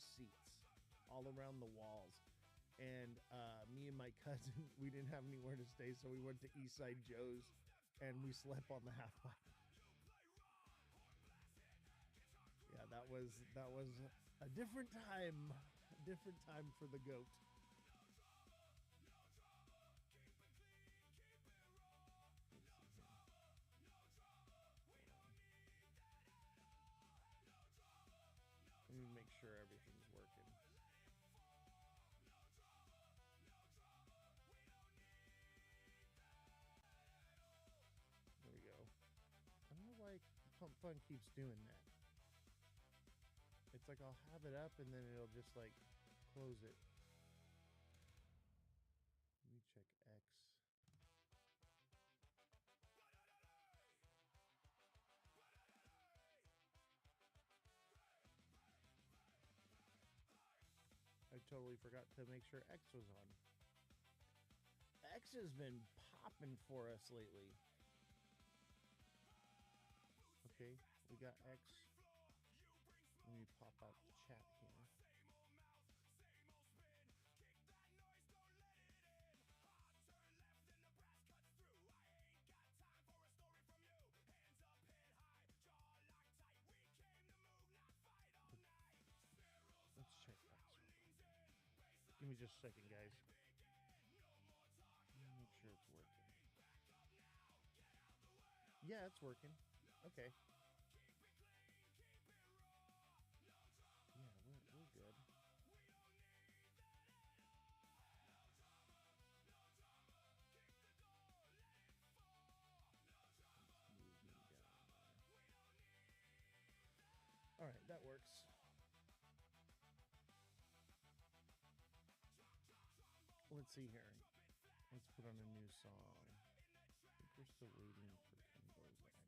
seats all around the walls. And me and my cousin, we didn't have anywhere to stay, so we went to Eastside Joe's and we slept on the half pipe. Yeah, that was a different time for the goat. Let me make sure everything's working. There we go. I don't know why Pump Fun keeps doing that. It's like I'll have it up and then it'll just like close it. Let me check X. I totally forgot to make sure X was on. X has been popping for us lately. Okay, we got X. Let me pop out the chat here. Let's check X. Give me just a second, guys. Let me make sure it's working. Yeah, it's working. Okay. Yeah, we're good. All right, that works. Let's see here. Let's put on a new song. I think we're still waiting for Kimbo's ad.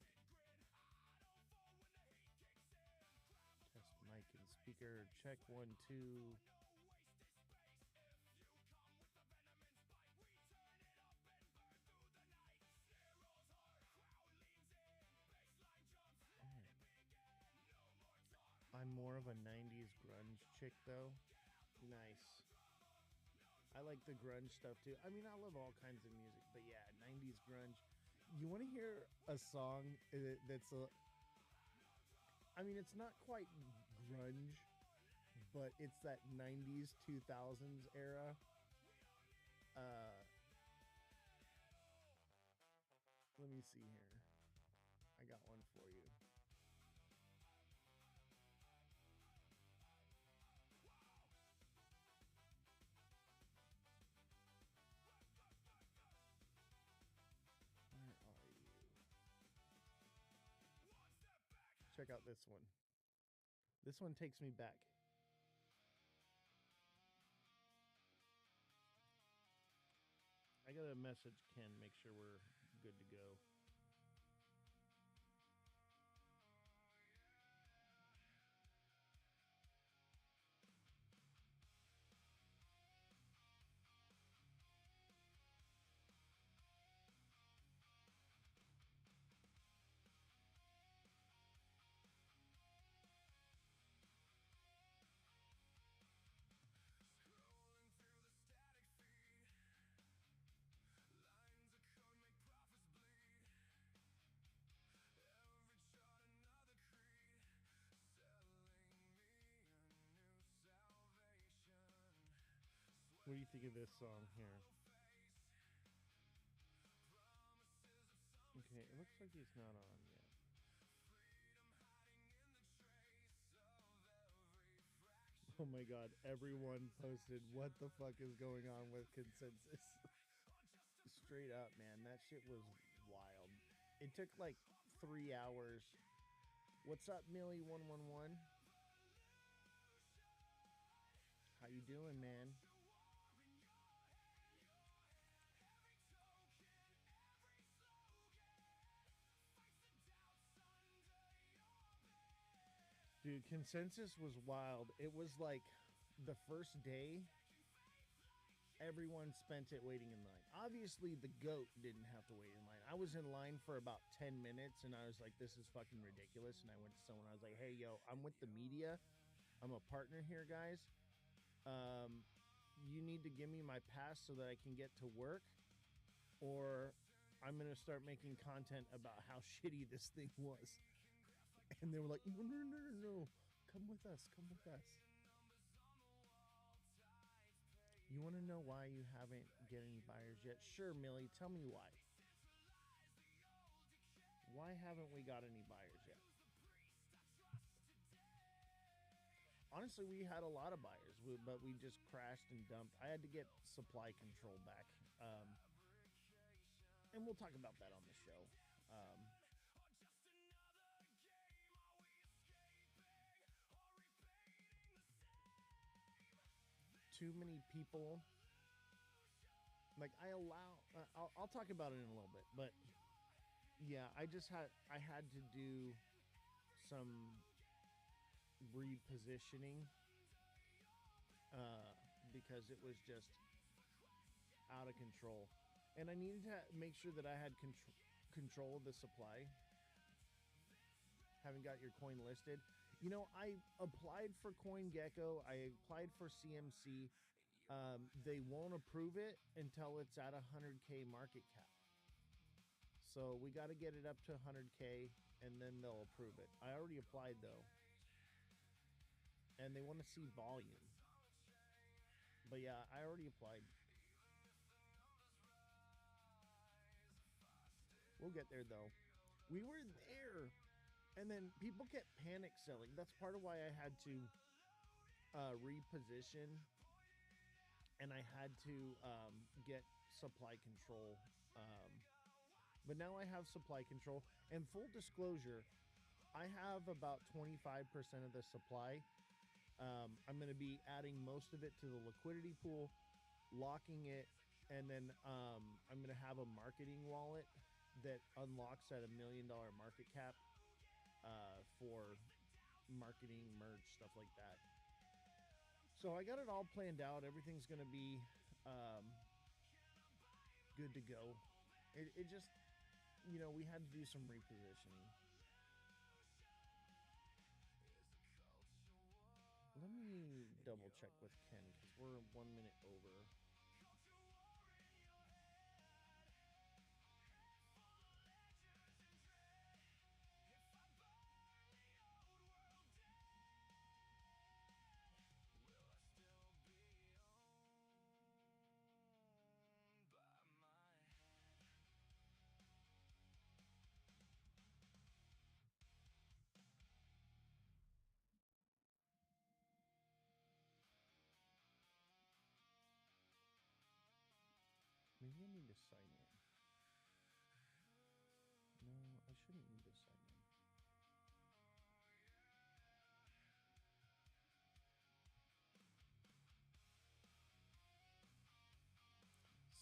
Test mic and speaker. Check 1, 2. I'm more of a 90s grunge chick though. Nice. I like the grunge stuff too. I mean, I love all kinds of music, but yeah, 90s grunge. You want to hear a song that's a... I mean, it's not quite grunge, but it's that 90s, 2000s era. Let me see here. I got one for you. Where are you? Check out this one. This one takes me back. I gotta message Ken, make sure we're good to go. What do you think of this song here? Okay, it looks like he's not on yet. Oh my god, everyone posted what the fuck is going on with Consensus. Straight up, man, that shit was wild. It took like 3 hours. What's up, Millie111? How you doing, man? Dude, Consensus was wild. It was like the first day, everyone spent it waiting in line. Obviously, the GOAT didn't have to wait in line. I was in line for about 10 minutes, and I was like, this is fucking ridiculous. And I went to someone, I was like, hey, yo, I'm with the media. I'm a partner here, guys. You need to give me my pass so that I can get to work, or I'm going to start making content about how shitty this thing was. And they were like, no, no, no, no, no. Come with us. Come with us. You want to know why you haven't get any buyers yet? Sure, Millie. Tell me why. Why haven't we got any buyers yet? Honestly, we had a lot of buyers, but we just crashed and dumped. I had to get supply control back. And we'll talk about that on the show. Too many people. Like I'll talk about it in a little bit, but yeah, I had to do some repositioning because it was just out of control, and I needed to make sure that I had control of the supply. Haven't got your coin listed. You know, I applied for CoinGecko. I applied for CMC. They won't approve it until it's at 100K market cap. So we got to get it up to 100K, and then they'll approve it. I already applied, though. And they want to see volume. But yeah, I already applied. We'll get there, though. We were there. And then people kept panic selling. That's part of why I had to reposition, and I had to get supply control. But now I have supply control. And full disclosure, I have about 25% of the supply. I'm going to be adding most of it to the liquidity pool, locking it, and then I'm going to have a marketing wallet that unlocks at $1 million market cap. For marketing, merch, stuff like that. So I got it all planned out. Everything's going to be good to go. It just, you know, we had to do some repositioning. Let me double check with Ken because we're 1 minute over. Maybe I need to sign in. No, I shouldn't need to sign in.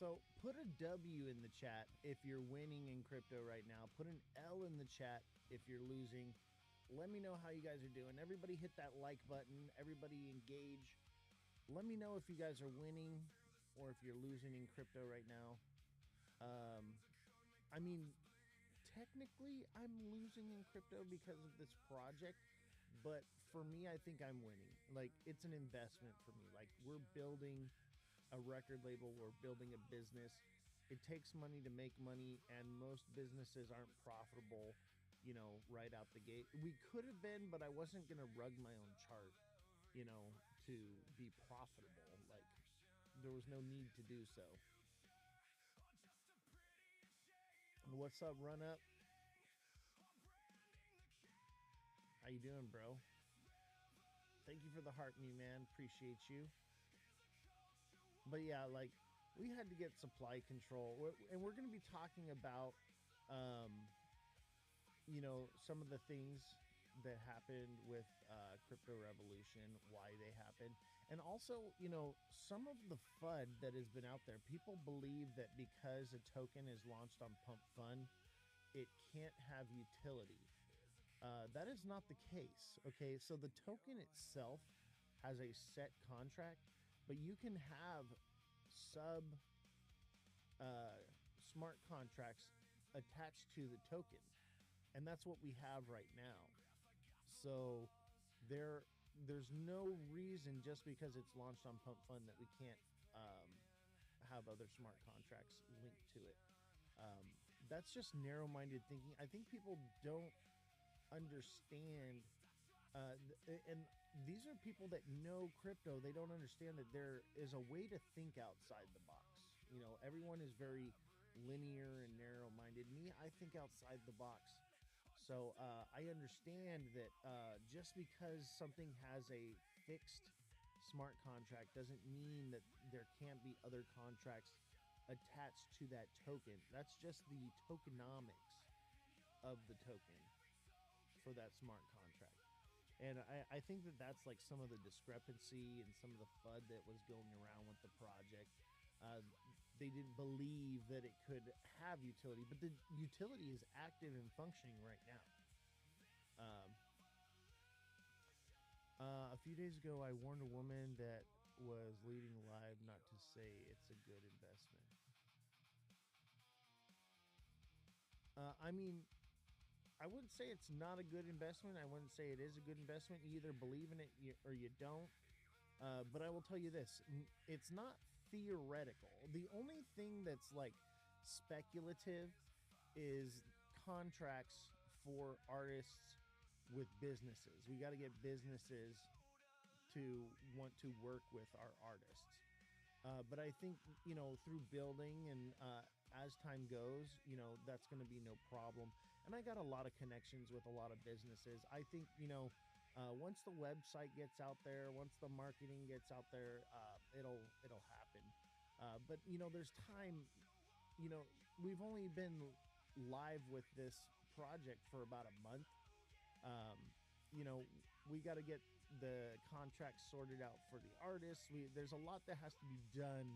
So put a W in the chat if you're winning in crypto right now. Put an L in the chat if you're losing. Let me know how you guys are doing. Everybody hit that like button. Everybody engage. Let me know if you guys are winning or if you're losing in crypto right now. I mean, technically I'm losing in crypto because of this project, but for me, I think I'm winning. Like, it's an investment for me. Like, we're building a record label, we're building a business. It takes money to make money, and most businesses aren't profitable, you know, right out the gate. We could have been, but I wasn't going to rug my own chart, you know, to be profitable. Like, there was no need to do so. What's up, Run Up? How you doing, bro? Thank you for the heart, me man. Appreciate you. But yeah, like, we had to get supply control, and we're going to be talking about, you know, some of the things that happened with crypto revolution, why they happened, and also, you know, some of the FUD that has been out there. People believe that because a token is launched on Pump Fund, it can't have utility. That is not the case. Okay, so the token itself has a set contract, but you can have smart contracts attached to the token, and that's what we have right now. So there there's no reason just because it's launched on Pump Fund that we can't have other smart contracts linked to it. Um, that's just narrow-minded thinking. I think people don't understand, and these are people that know crypto. They don't understand that there is a way to think outside the box. You know, everyone is very linear and narrow-minded. Me, I think outside the box. So I understand that just because something has a fixed smart contract doesn't mean that there can't be other contracts attached to that token. That's just the tokenomics of the token for that smart contract. And I think that that's like some of the discrepancy and some of the FUD that was going around with the project. They didn't believe that it could have utility, but the utility is active and functioning right now. A few days ago, I warned a woman that was leading live not to say it's a good investment. I mean, I wouldn't say it's not a good investment. I wouldn't say it is a good investment. You either believe in it or you don't. But I will tell you this, it's not theoretical. The only thing that's like speculative is contracts for artists with businesses. We got to get businesses to want to work with our artists. But I think, you know, through building and as time goes, you know, that's going to be no problem. And I got a lot of connections with a lot of businesses. I think, you know, once the website gets out there, once the marketing gets out there, it'll happen. But you know, there's time. You know, we've only been live with this project for about a month. You know, we got to get the contract sorted out for the artists. There's a lot that has to be done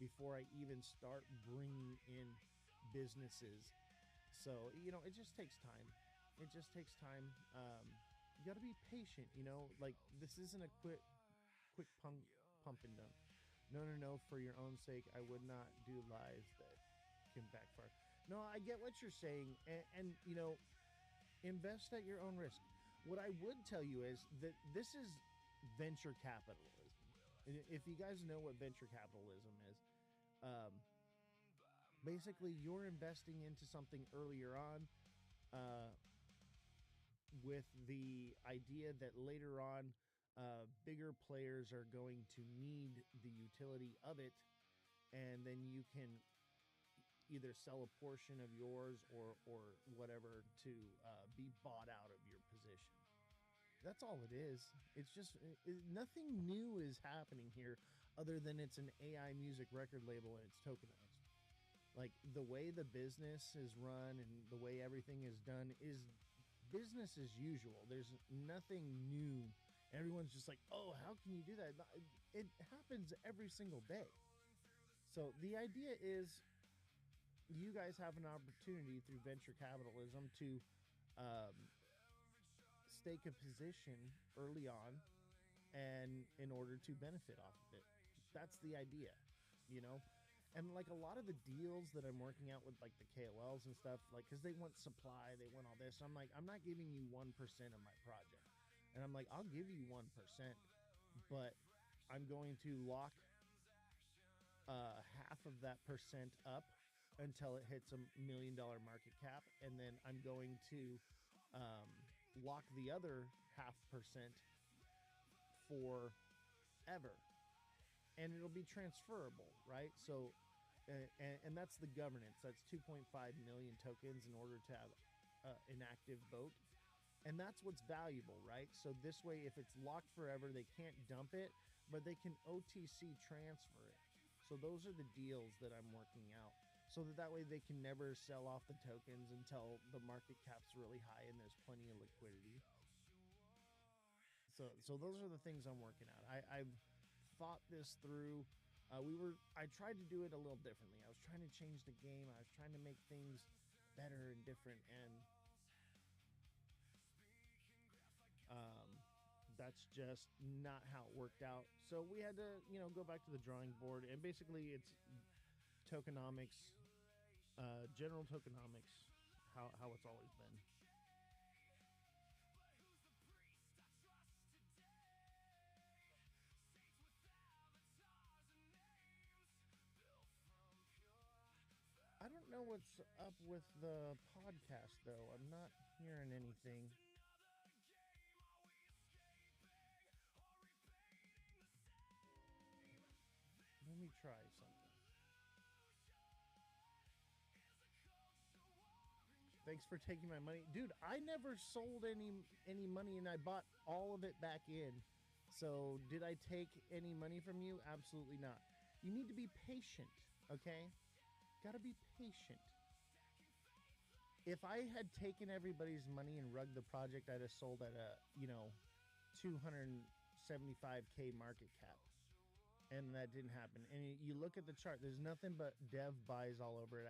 before I even start bringing in businesses. So you know, it just takes time. It just takes time. You got to be patient. You know, like this isn't a quick pump and dump. No. For your own sake, I would not do lives that can backfire. No, I get what you're saying, and you know, invest at your own risk. What I would tell you is that this is venture capitalism. If you guys know what venture capitalism is, basically you're investing into something earlier on with the idea that later on bigger players are going to need the utility of it, and then you can either sell a portion of yours or whatever to be bought out of your position. That's all it is. It's just nothing new is happening here other than it's an AI music record label and it's tokenized. Like the way the business is run and the way everything is done is business as usual. There's nothing new. Everyone's just like, oh, how can you do that? It happens every single day. So the idea is you guys have an opportunity through venture capitalism to stake a position early on and in order to benefit off of it. That's the idea, you know? And like a lot of the deals that I'm working out with like the KOLs and stuff, like, cause they want supply, they want all this. I'm like, I'm not giving you 1% of my project. And I'm like, I'll give you 1%, but I'm going to lock half of that percent up until it hits $1 million market cap. And then I'm going to lock the other 0.5% for ever. And it'll be transferable, right? So, and that's the governance. That's 2.5 million tokens in order to have an active vote. And that's what's valuable, right? So this way, if it's locked forever, they can't dump it, but they can OTC transfer it. So those are the deals that I'm working out. So that way they can never sell off the tokens until the market cap's really high and there's plenty of liquidity. So those are the things I'm working out. I've thought this through. I tried to do it a little differently. I was trying to change the game. I was trying to make things better and different, and that's just not how it worked out. So we had to, you know, go back to the drawing board, and basically it's tokenomics, general tokenomics, how it's always been. know what's up with the podcast, though. I'm not hearing anything. Let me try something. Thanks for taking my money. Dude, I never sold any money and I bought all of it back in. So, did I take any money from you? Absolutely not. You need to be patient, okay? Gotta be patient. If I had taken everybody's money and rugged the project, I'd have sold at a, 275K market cap. And that didn't happen. And you look at the chart, there's nothing but dev buys all over it.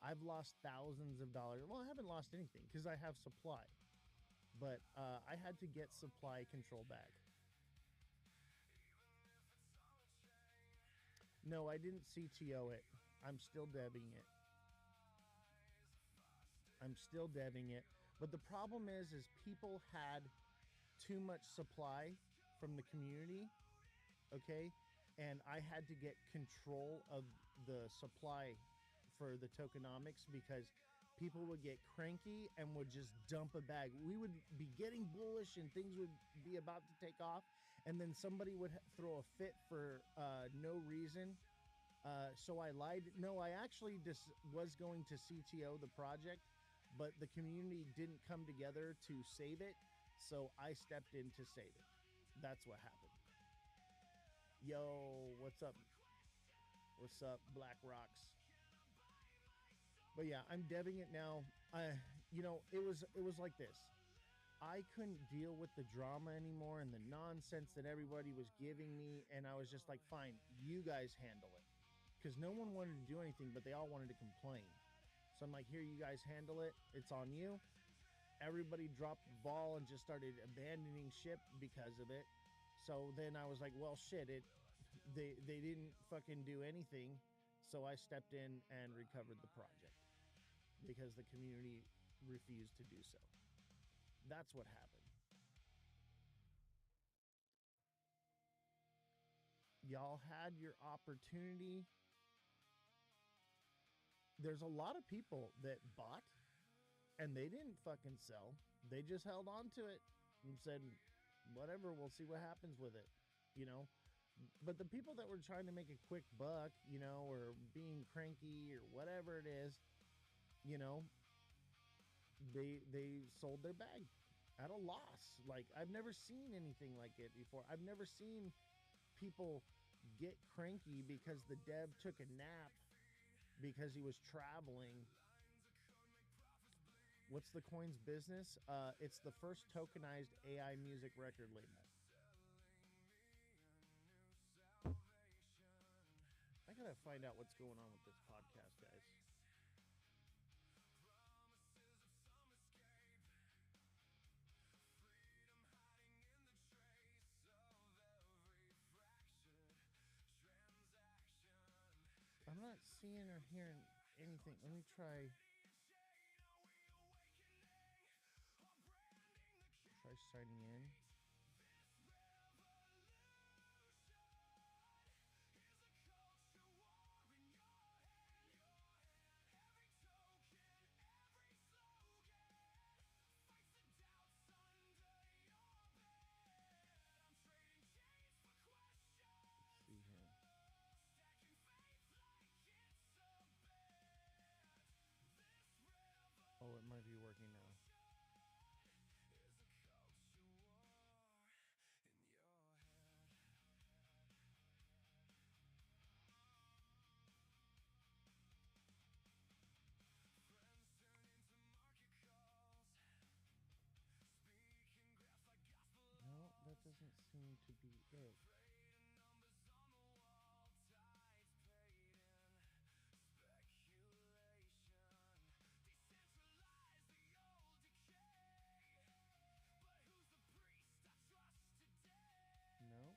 I've lost thousands of dollars. Well, I haven't lost anything because I have supply. But I had to get supply control back. No, I didn't CTO it. I'm still debbing it. But the problem is people had too much supply from the community, okay? And I had to get control of the supply for the tokenomics because people would get cranky and would just dump a bag. We would be getting bullish and things would be about to take off, and then somebody would throw a fit for no reason. So I lied. No, I actually just was going to CTO the project, but the community didn't come together to save it, so I stepped in to save it. That's what happened. Yo, what's up? What's up, Black Rocks? But yeah, I'm debbing it now. It was like this. I couldn't deal with the drama anymore and the nonsense that everybody was giving me, and I was just like, fine, you guys handle it. Because no one wanted to do anything, but they all wanted to complain. So I'm like, here, you guys handle it. It's on you. Everybody dropped the ball and just started abandoning ship because of it. So then I was like, well, shit, they didn't fucking do anything. So I stepped in and recovered the project because the community refused to do so. That's what happened. Y'all had your opportunity. There's a lot of people that bought and they didn't fucking sell. They just held on to it and said, whatever, we'll see what happens with it, But the people that were trying to make a quick buck, or being cranky or whatever it is, they sold their bag at a loss. Like, I've never seen anything like it before. I've never seen people get cranky because the dev took a nap because he was traveling. What's the coin's business? It's the first tokenized AI music record label. I gotta find out what's going on with this podcast, guys. I'm not seeing or hearing anything. Let me try signing in. Let's see here. Oh, it might be working now. No, that doesn't seem to be it. No.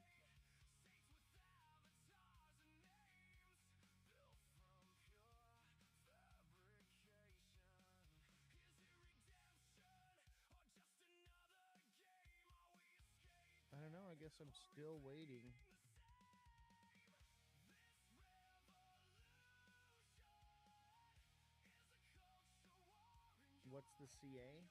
I don't know. I guess I'm still waiting. the CA.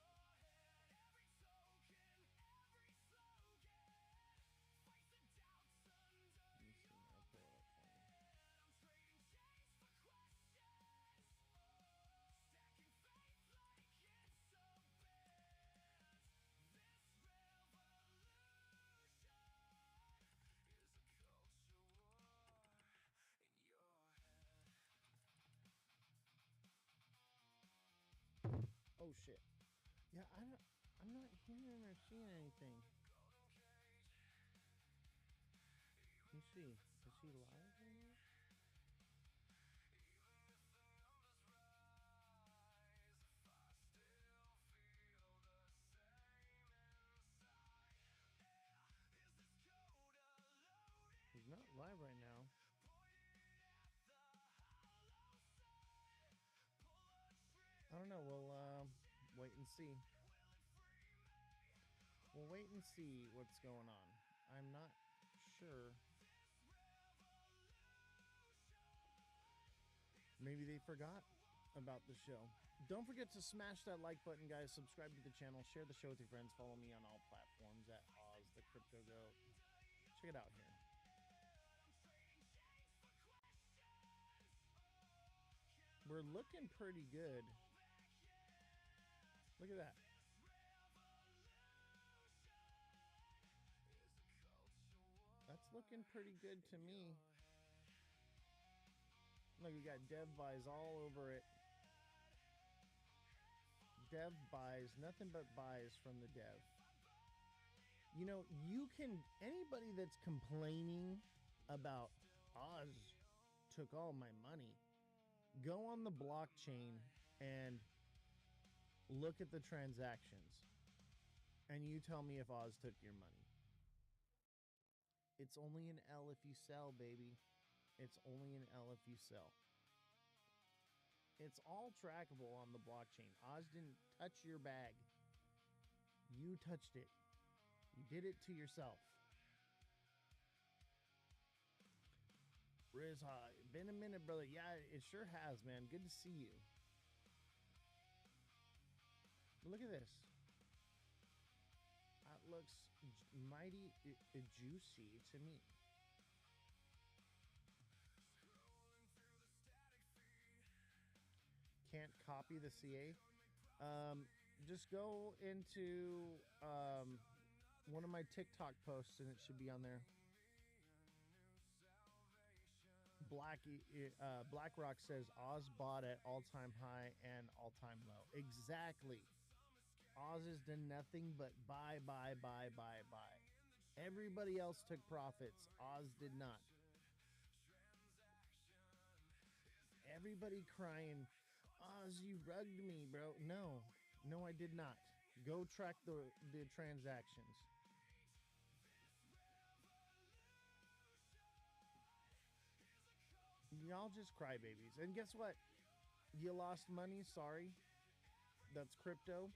Oh shit. Yeah, I'm not hearing or seeing anything. Let me see. Is he live right now? He's not live right now. I don't know. We'll wait and see. We'll wait and see what's going on. I'm not sure. Maybe they forgot about the show. Don't forget to smash that like button, guys. Subscribe to the channel. Share the show with your friends. Follow me on all platforms at Ozthecryptogoat. Check it out here. We're looking pretty good. Look at that. That's looking pretty good to me. Look, we got dev buys all over it. Dev buys, nothing but buys from the dev. You know, you can, anybody that's complaining about Oz took all my money, go on the blockchain and look at the transactions, and you tell me if Oz took your money. It's only an L if you sell, baby. It's only an L if you sell. It's all trackable on the blockchain. Oz didn't touch your bag. You touched it. You did it to yourself. Riz, been a minute, brother. Yeah, it sure has, man. Good to see you. Look at this. That looks mighty juicy to me. Can't copy the CA. Just go into one of my TikTok posts and it should be on there. BlackRock says Oz bought at all-time high and all-time low. Exactly. Oz has done nothing but buy. Everybody else took profits. Oz did not. Everybody crying, Oz, you rugged me, bro. No, I did not. Go track the transactions. Y'all just crybabies. And guess what? You lost money. Sorry. That's crypto.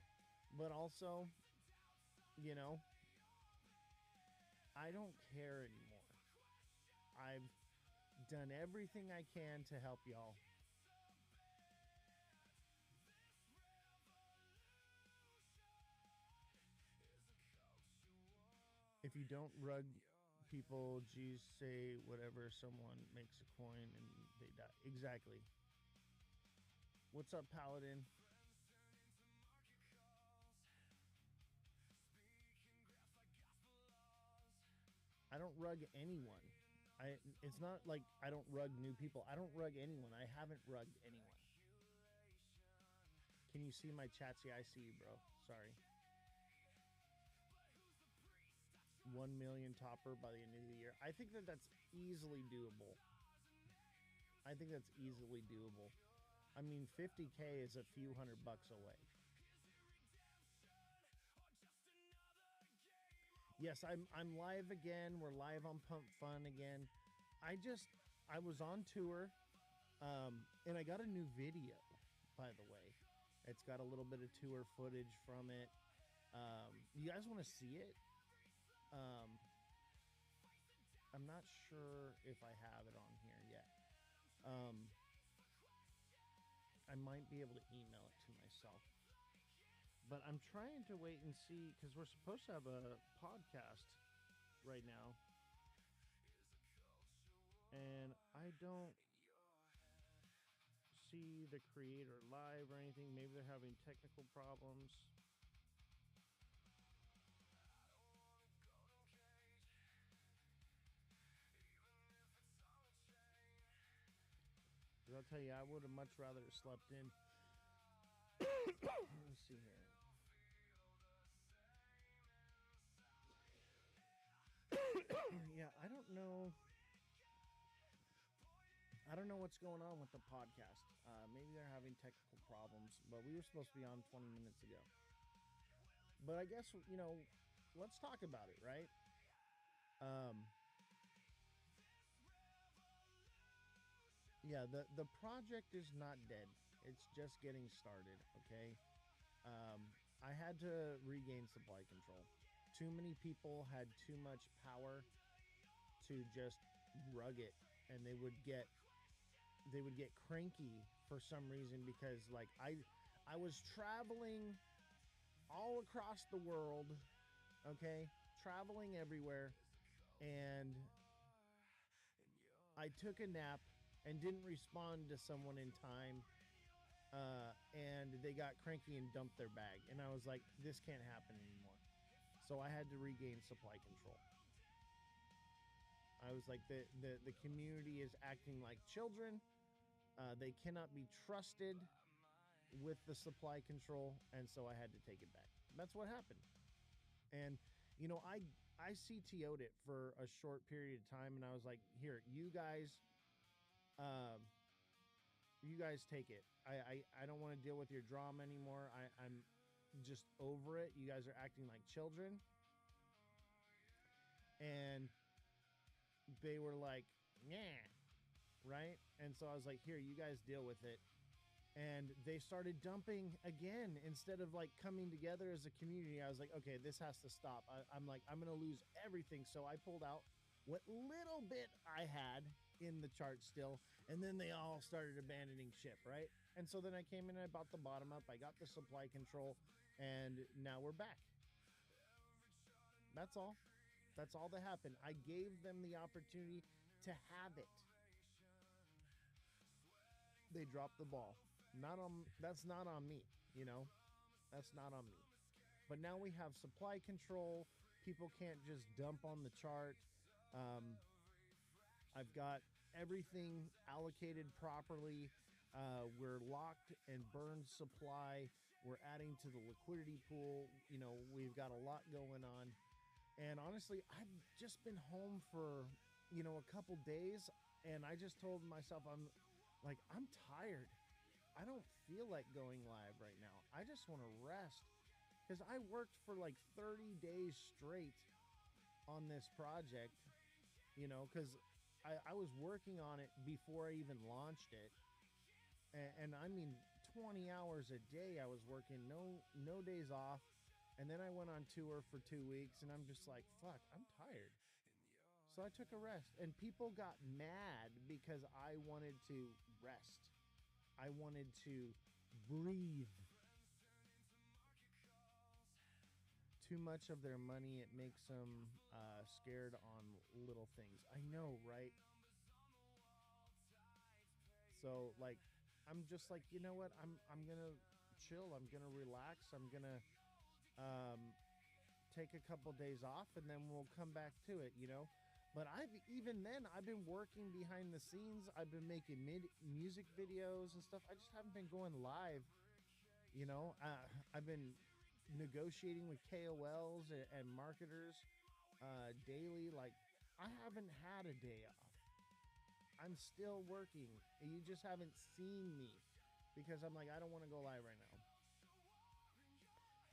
But also, you know, I don't care anymore. I've done everything I can to help y'all. If you don't rug people, geez, say whatever, someone makes a coin and they die. Exactly. What's up, Paladin? I don't rug anyone. It's not like I don't rug new people. I don't rug anyone. I haven't rugged anyone. Can you see my chats? Yeah, I see you, bro. Sorry. 1 million topper by the end of the year. I think that's easily doable. I think that's easily doable. I mean, 50K is a few $100 away. Yes, I'm live again. We're live on Pump Fun again. I was on tour, and I got a new video, by the way. It's got a little bit of tour footage from it. You guys want to see it? I'm not sure if I have it on here yet. I might be able to email it to myself. But I'm trying to wait and see because we're supposed to have a podcast right now, and I don't see the creator live or anything. Maybe they're having technical problems. Because I'll tell you, I would have much rather slept in. Let's see here. Yeah, I don't know. I don't know what's going on with the podcast. Maybe they're having technical problems, but we were supposed to be on 20 minutes ago. But I guess, let's talk about it, right? Yeah, the project is not dead. It's just getting started, okay? I had to regain supply control. Too many people had too much power to just rug it, and they would get cranky for some reason because like I was traveling all across the world, okay? Traveling everywhere, and I took a nap and didn't respond to someone in time, and they got cranky and dumped their bag, and I was like, this can't happen anymore. So I had to regain supply control. I was like, the community is acting like children. They cannot be trusted with the supply control, and so I had to take it back. That's what happened. And I CTO'd it for a short period of time, and I was like, here, you guys take it. I don't want to deal with your drama anymore. I'm just over it. You guys are acting like children. And they were like, yeah, right? And so I was like, here, you guys deal with it. And they started dumping again instead of like coming together as a community. I was like, okay, this has to stop. I'm like, I'm going to lose everything. So I pulled out what little bit I had in the chart still. And then they all started abandoning ship, right? And so then I came in and I bought the bottom up. I got the supply control, and now we're back. That's all. That's all that happened. I gave them the opportunity to have it. They dropped the ball. That's not on me, That's not on me. But now we have supply control. People can't just dump on the chart. I've got everything allocated properly. We're locked and burned supply. We're adding to the liquidity pool. We've got a lot going on. And honestly, I've just been home for, a couple days. And I just told myself, I'm tired. I don't feel like going live right now. I just want to rest. Because I worked for like 30 days straight on this project, because I was working on it before I even launched it. And I mean, 20 hours a day I was working, no days off. And then I went on tour for 2 weeks, and I'm just like, fuck, I'm tired. So I took a rest, and people got mad because I wanted to rest. I wanted to breathe. Too much of their money, it makes them scared on little things. I know, right? So, like, I'm just like, you know what? I'm gonna chill. I'm gonna relax. I'm gonna take a couple days off, and then we'll come back to it, But I've been working behind the scenes. I've been making music videos and stuff. I just haven't been going live. I've been negotiating with KOLs and marketers daily. Like, I haven't had a day off. I'm still working. You just haven't seen me because I'm like, I don't want to go live right now.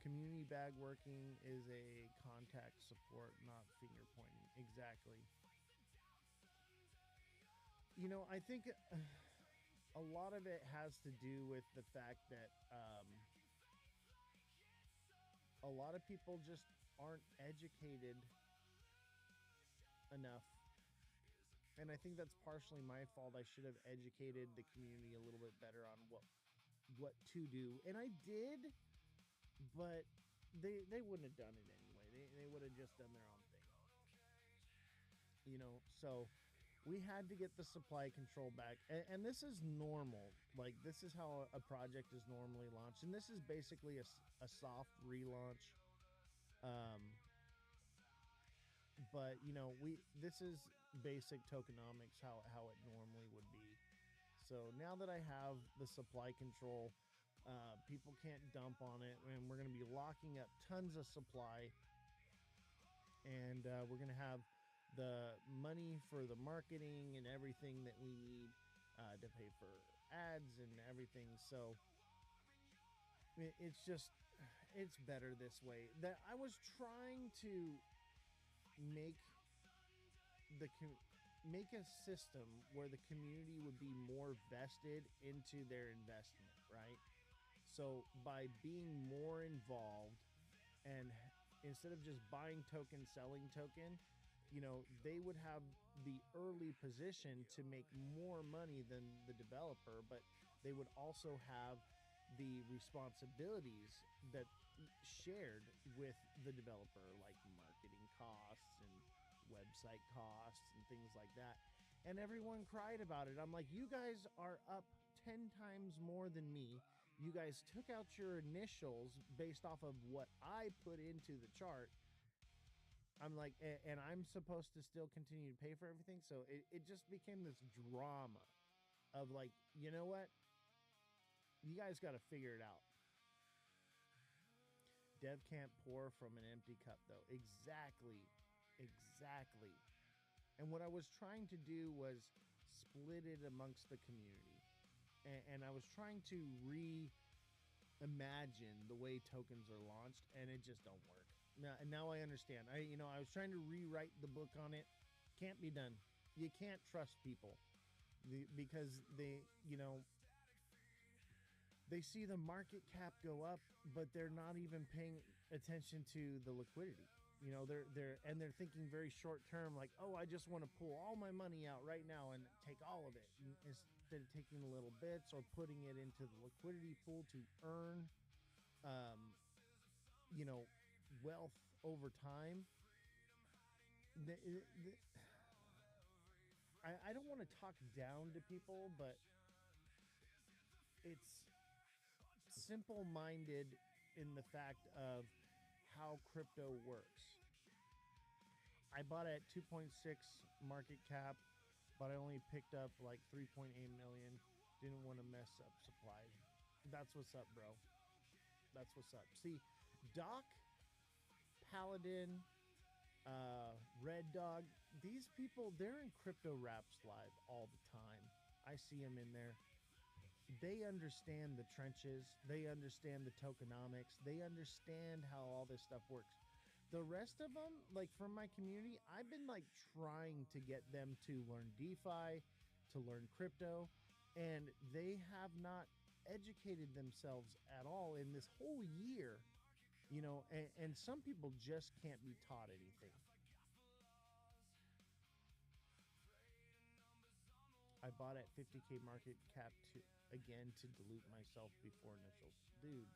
Community bag working is a contact support, not finger pointing. Exactly. I think a lot of it has to do with the fact that a lot of people just aren't educated enough. And I think that's partially my fault. I should have educated the community a little bit better on what to do. And I did. but they wouldn't have done it anyway. They would have just done their own thing, So we had to get the supply control back, and this is normal. Like, this is how a project is normally launched, and this is basically a soft relaunch. But we this is basic tokenomics, how it normally would be. So now that I have the supply control, people can't dump on it, and we're going to be locking up tons of supply, and we're going to have the money for the marketing and everything that we need to pay for ads and everything. So it's better this way. That I was trying to make make a system where the community would be more vested into their investment, right? So by being more involved, and instead of just buying token, selling token, they would have the early position to make more money than the developer, but they would also have the responsibilities that shared with the developer, like marketing costs and website costs and things like that. And everyone cried about it. I'm like, you guys are up 10 times more than me. You guys took out your initials based off of what I put into the chart. I'm like, and I'm supposed to still continue to pay for everything. So it just became this drama of like, you know what? You guys got to figure it out. Dev can't pour from an empty cup, though. Exactly. And what I was trying to do was split it amongst the community. And I was trying to reimagine the way tokens are launched, and it just don't work. Now I understand. I was trying to rewrite the book on it. Can't be done. You can't trust people because they see the market cap go up, but they're not even paying attention to the liquidity. They're thinking very short term, like, oh, I just want to pull all my money out right now and take all of it, instead of taking the little bits or putting it into the liquidity pool to earn, wealth over time. I don't want to talk down to people, but it's simple-minded in the fact of how crypto works. I bought at 2.6 market cap, but I only picked up like 3.8 million. Didn't want to mess up supply. That's what's up, bro. That's what's up. See, Doc, Paladin, Red Dog, these people, they're in Crypto Raps Live all the time. I see them in there. They understand the trenches. They understand the tokenomics. They understand how all this stuff works. The rest of them, like from my community, I've been like trying to get them to learn DeFi, to learn crypto, and they have not educated themselves at all in this whole year, and some people just can't be taught anything. I bought at 50K market cap to dilute myself before initials. Dude,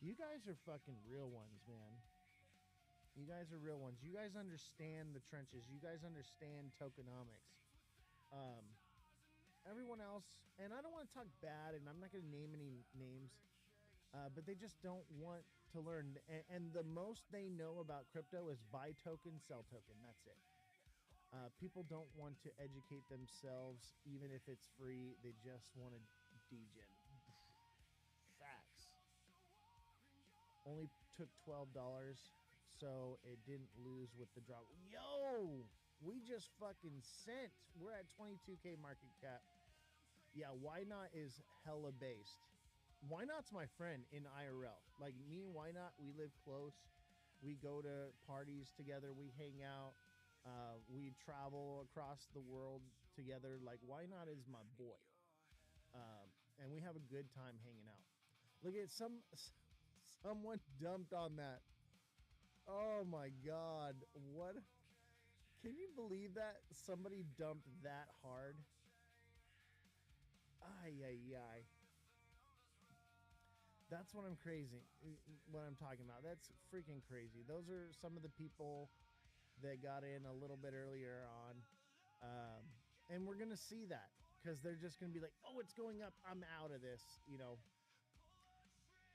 you guys are fucking real ones, man. You guys are real ones. You guys understand the trenches. You guys understand tokenomics. Everyone else, and I don't want to talk bad, and I'm not going to name any names, but they just don't want to learn. And the most they know about crypto is buy token, sell token. That's it. People don't want to educate themselves, even if it's free. They just want to degen. Facts. Only took $12, so it didn't lose with the drop. Yo, we just fucking sent. We're at 22K market cap. Yeah, Why Not is hella based. Why Not's my friend in IRL. Like, me and Why Not, we live close. We go to parties together. We hang out. We travel across the world together. Like, Why Not is my boy. And we have a good time hanging out. Look at someone dumped on that. Oh my God. What? Can you believe that somebody dumped that hard? Ay. That's what I'm crazy. What I'm talking about. That's freaking crazy. Those are some of the people that got in a little bit earlier on, um, and we're gonna see that because they're just gonna be like, "Oh, it's going up. I'm out of this," you know.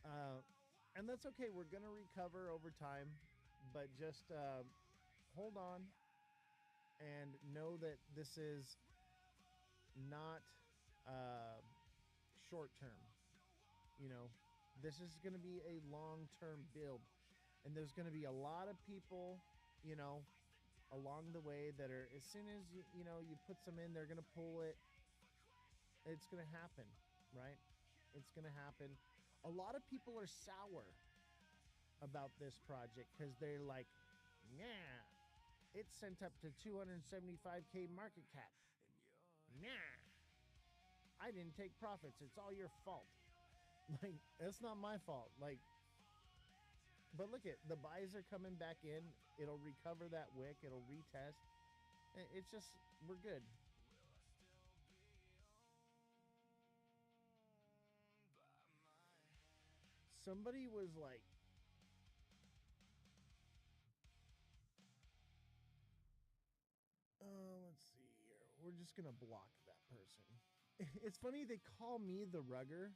Uh, and that's okay. We're gonna recover over time, but just hold on and know that this is not uh, short term. You know, this is going to be a long term build, and there's going to be a lot of people, you know, along the way that are, as soon as you know you put some in, they're going to pull it. It's going to happen, right? It's going to happen. A lot of people are sour about this project because they're like, nah, it's sent up to 275K market cap. Nah, I didn't take profits. It's all your fault. Like, it's not my fault. Like, but look at the buys are coming back in. It'll recover that wick. It'll retest. It's just, we're good. Somebody was like, let's see here. We're just gonna block that person. It's funny they call me the rugger.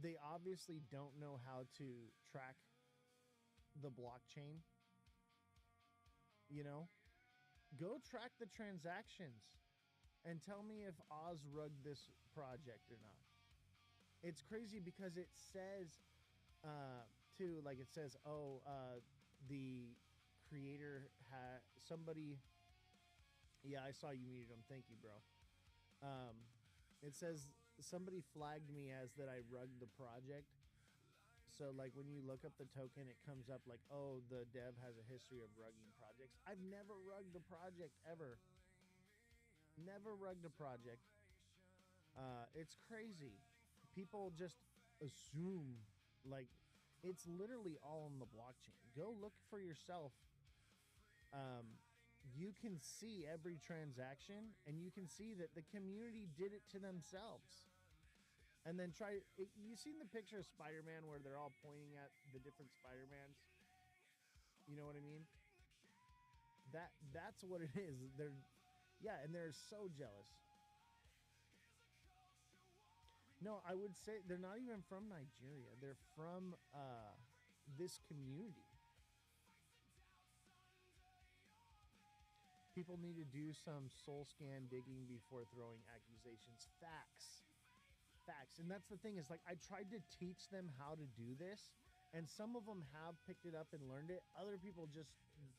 They obviously don't know how to track the blockchain. You know, go track the transactions and tell me if Oz rugged this project or not. It's crazy because it says, too, like it says, oh, the creator had somebody. Yeah, I saw you muted him. Thank you, bro. Um, it says somebody flagged me as that I rugged the project. So, like, when you look up the token, it comes up like, oh, the dev has a history of rugging projects. I've never rugged a project ever. Never rugged a project. It's crazy. People just assume, like, it's literally all on the blockchain. Go look for yourself. You can see every transaction, and you can see that the community did it to themselves. And then you seen the picture of Spider-Man where they're all pointing at the different Spider-Mans? You know what I mean? That's what it is. Yeah, and they're so jealous. No, I would say they're not even from Nigeria. They're from this community. People need to do some soul scan digging before throwing accusations. Facts. Facts. And that's the thing, is like, I tried to teach them how to do this, and some of them have picked it up and learned it. Other people just,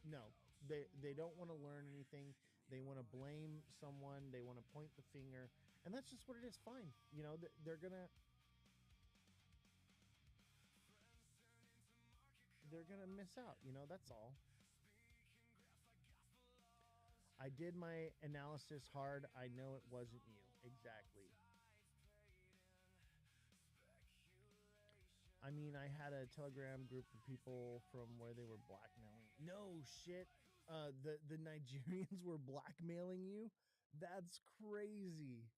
no. They don't want to learn anything. They want to blame someone. They want to point the finger. And that's just what it is. Fine. You know, they're gonna miss out. You know, that's all. I did my analysis hard. I know it wasn't you. Exactly. I mean, I had a Telegram group of people from where they were blackmailing. No shit. The Nigerians were blackmailing you. That's crazy.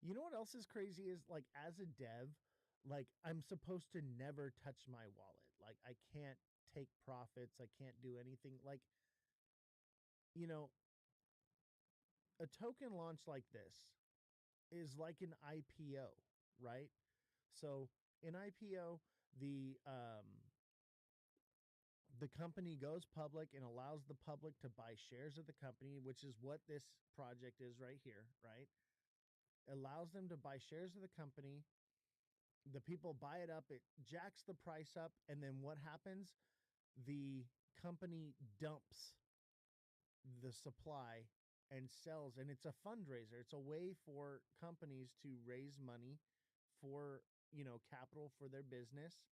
You know what else is crazy is, like, as a dev, like, I'm supposed to never touch my wallet. Like, I can't take profits. I can't do anything. Like, you know, a token launch like this is like an IPO, right? So in IPO, the company goes public and allows the public to buy shares of the company, which is what this project is right here, right? Allows them to buy shares of the company. The people buy it up, it jacks the price up, and then what happens? The company dumps the supply and sells, and it's a fundraiser. It's a way for companies to raise money for, capital for their business,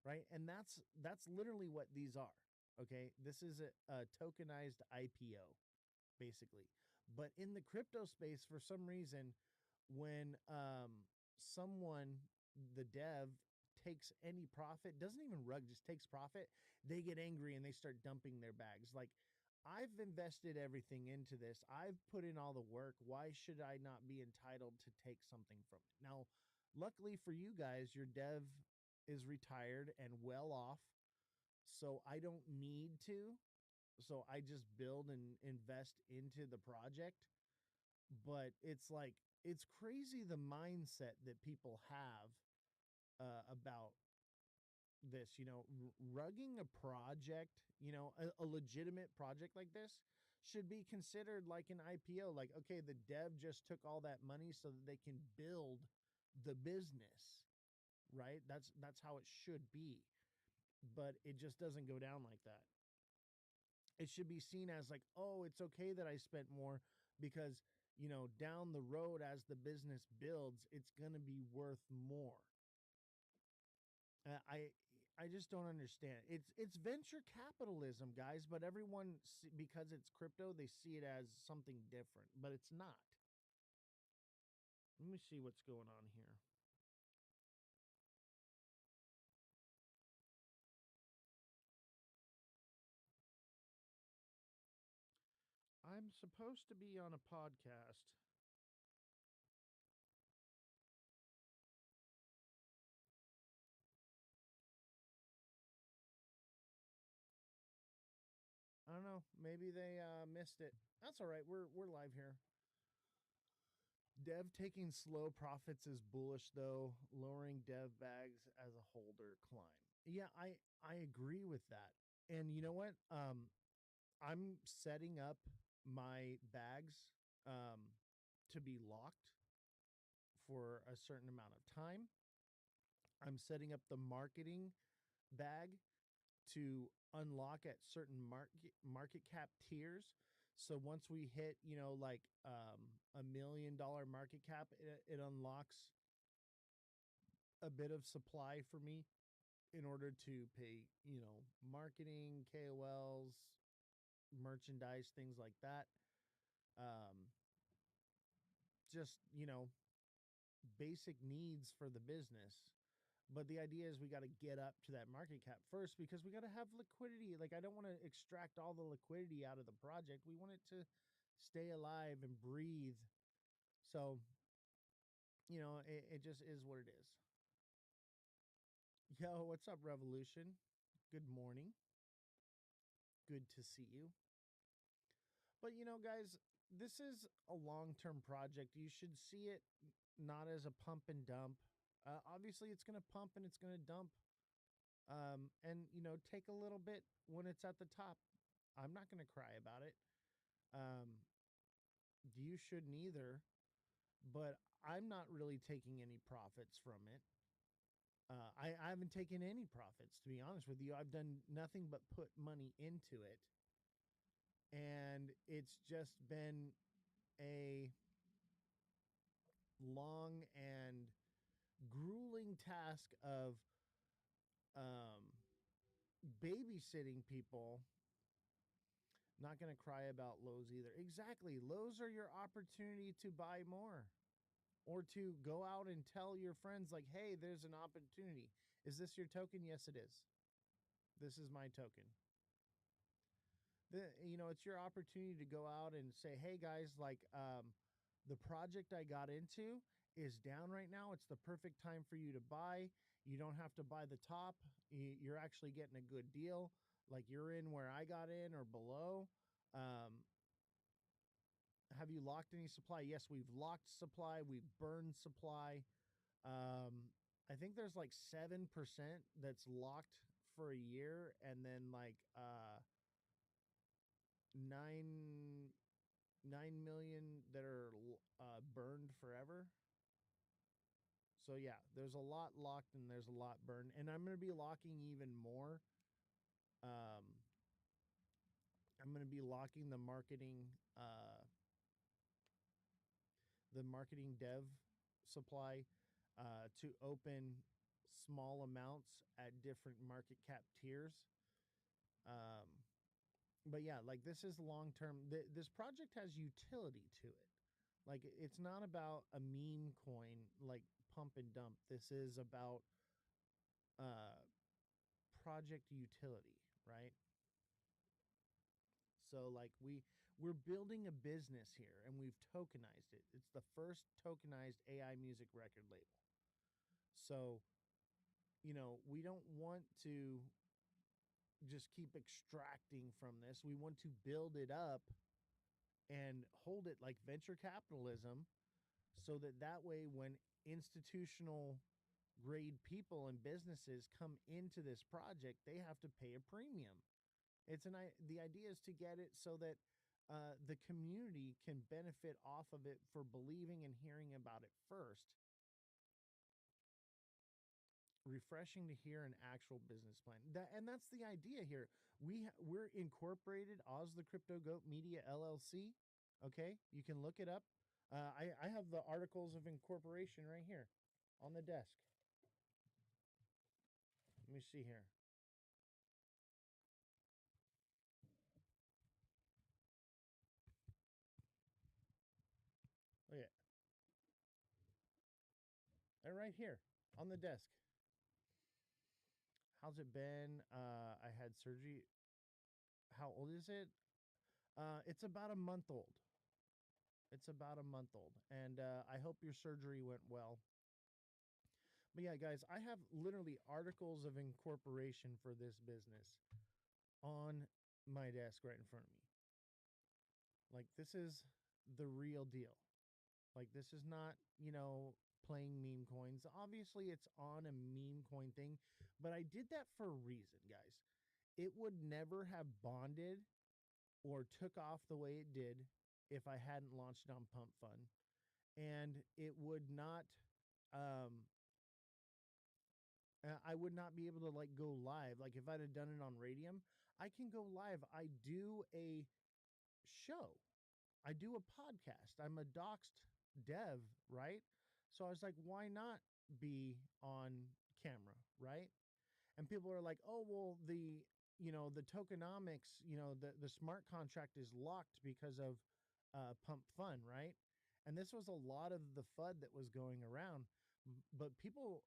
right? And that's literally what these are. Okay, this is a tokenized IPO, basically. But in the crypto space, for some reason, when someone, the dev, takes any profit, doesn't even rug, just takes profit, they get angry and they start dumping their bags. Like, I've invested everything into this. I've put in all the work. Why should I not be entitled to take something from it? Now, luckily for you guys, your dev is retired and well off, so I don't need to. So I just build and invest into the project. But it's like, it's crazy the mindset that people have about this, rugging a project, a legitimate project like this should be considered like an IPO. Like, okay, the dev just took all that money so that they can build the business, right? That's how it should be. But it just doesn't go down like that. It should be seen as like, oh, it's okay that I spent more because, down the road as the business builds, it's going to be worth more. Uh, I I just don't understand. It's venture capitalism, guys, but everyone, because it's crypto, they see it as something different, but it's not. Let me see what's going on here. I'm supposed to be on a podcast. I don't know. Maybe they missed it. That's all right. We're live here. Dev taking slow profits is bullish though. Lowering dev bags as a holder climb. Yeah, I agree with that. And you know what? I'm setting up my bags um, to be locked for a certain amount of time. I'm setting up the marketing bag to unlock at certain market cap tiers. So once we hit, like $1 million market cap, it unlocks a bit of supply for me in order to pay, marketing, KOLs, merchandise, things like that. Um, just, basic needs for the business. But the idea is we got to get up to that market cap first because we got to have liquidity. Like, I don't want to extract all the liquidity out of the project. We want it to stay alive and breathe. So, it just is what it is. Yo, what's up, Revolution? Good morning. Good to see you. But, guys, this is a long term project. You should see it not as a pump and dump. Obviously, it's going to pump and it's going to dump. And, take a little bit when it's at the top. I'm not going to cry about it. Um, you shouldn't either. But I'm not really taking any profits from it. I haven't taken any profits, to be honest with you. I've done nothing but put money into it. And it's just been a long and grueling task of um, babysitting people. Not going to cry about lows either. Exactly. Lows are your opportunity to buy more or to go out and tell your friends, like, hey, there's an opportunity. Is this your token? Yes, it is. This is my token. It's your opportunity to go out and say, hey, guys, like, the project I got into is down right now. It's the perfect time for you to buy. You don't have to buy the top. You're actually getting a good deal. Like, you're in where I got in or below. Um, have you locked any supply? Yes, we've locked supply. We've burned supply. I think there's like 7% that's locked for a year, and then like 9 million that are burned forever. So yeah, there's a lot locked and there's a lot burned, and I'm going to be locking even more. Um, I'm going to be locking the marketing dev supply to open small amounts at different market cap tiers. Um, but yeah, like, this is long term. This project has utility to it. Like, it's not about a meme coin like pump and dump. This is about uh, project utility, right? So like, we're building a business here and we've tokenized it. It's the first tokenized AI music record label. So we don't want to just keep extracting from this. We want to build it up and hold it like venture capitalism, so that way when institutional grade people and businesses come into this project, they have to pay a premium. The idea is to get it so that the community can benefit off of it for believing and hearing about it first. Refreshing to hear an actual business plan. And that's the idea here. We're incorporated, Ozthecryptogoat Media LLC. Okay, you can look it up. I have the articles of incorporation right here on the desk. Let me see here. Oh yeah, they're right here on the desk. How's it been? I had surgery. How old is it? It's about a month old. It's about a month old, and I hope your surgery went well. But yeah, guys, I have literally articles of incorporation for this business on my desk right in front of me. Like, this is the real deal. Like, this is not, playing meme coins. Obviously, it's on a meme coin thing, but I did that for a reason, guys. It would never have bonded or took off the way it did if I hadn't launched on Pump Fun. And it would not, I would not be able to like go live. Like, if I'd have done it on Radium, I can go live. I do a show, I do a podcast. I'm a doxed dev, right? So I was like, why not be on camera, right? And people are like, oh, well, the tokenomics, the smart contract is locked because of Pump Fun, right? And this was a lot of the FUD that was going around. But people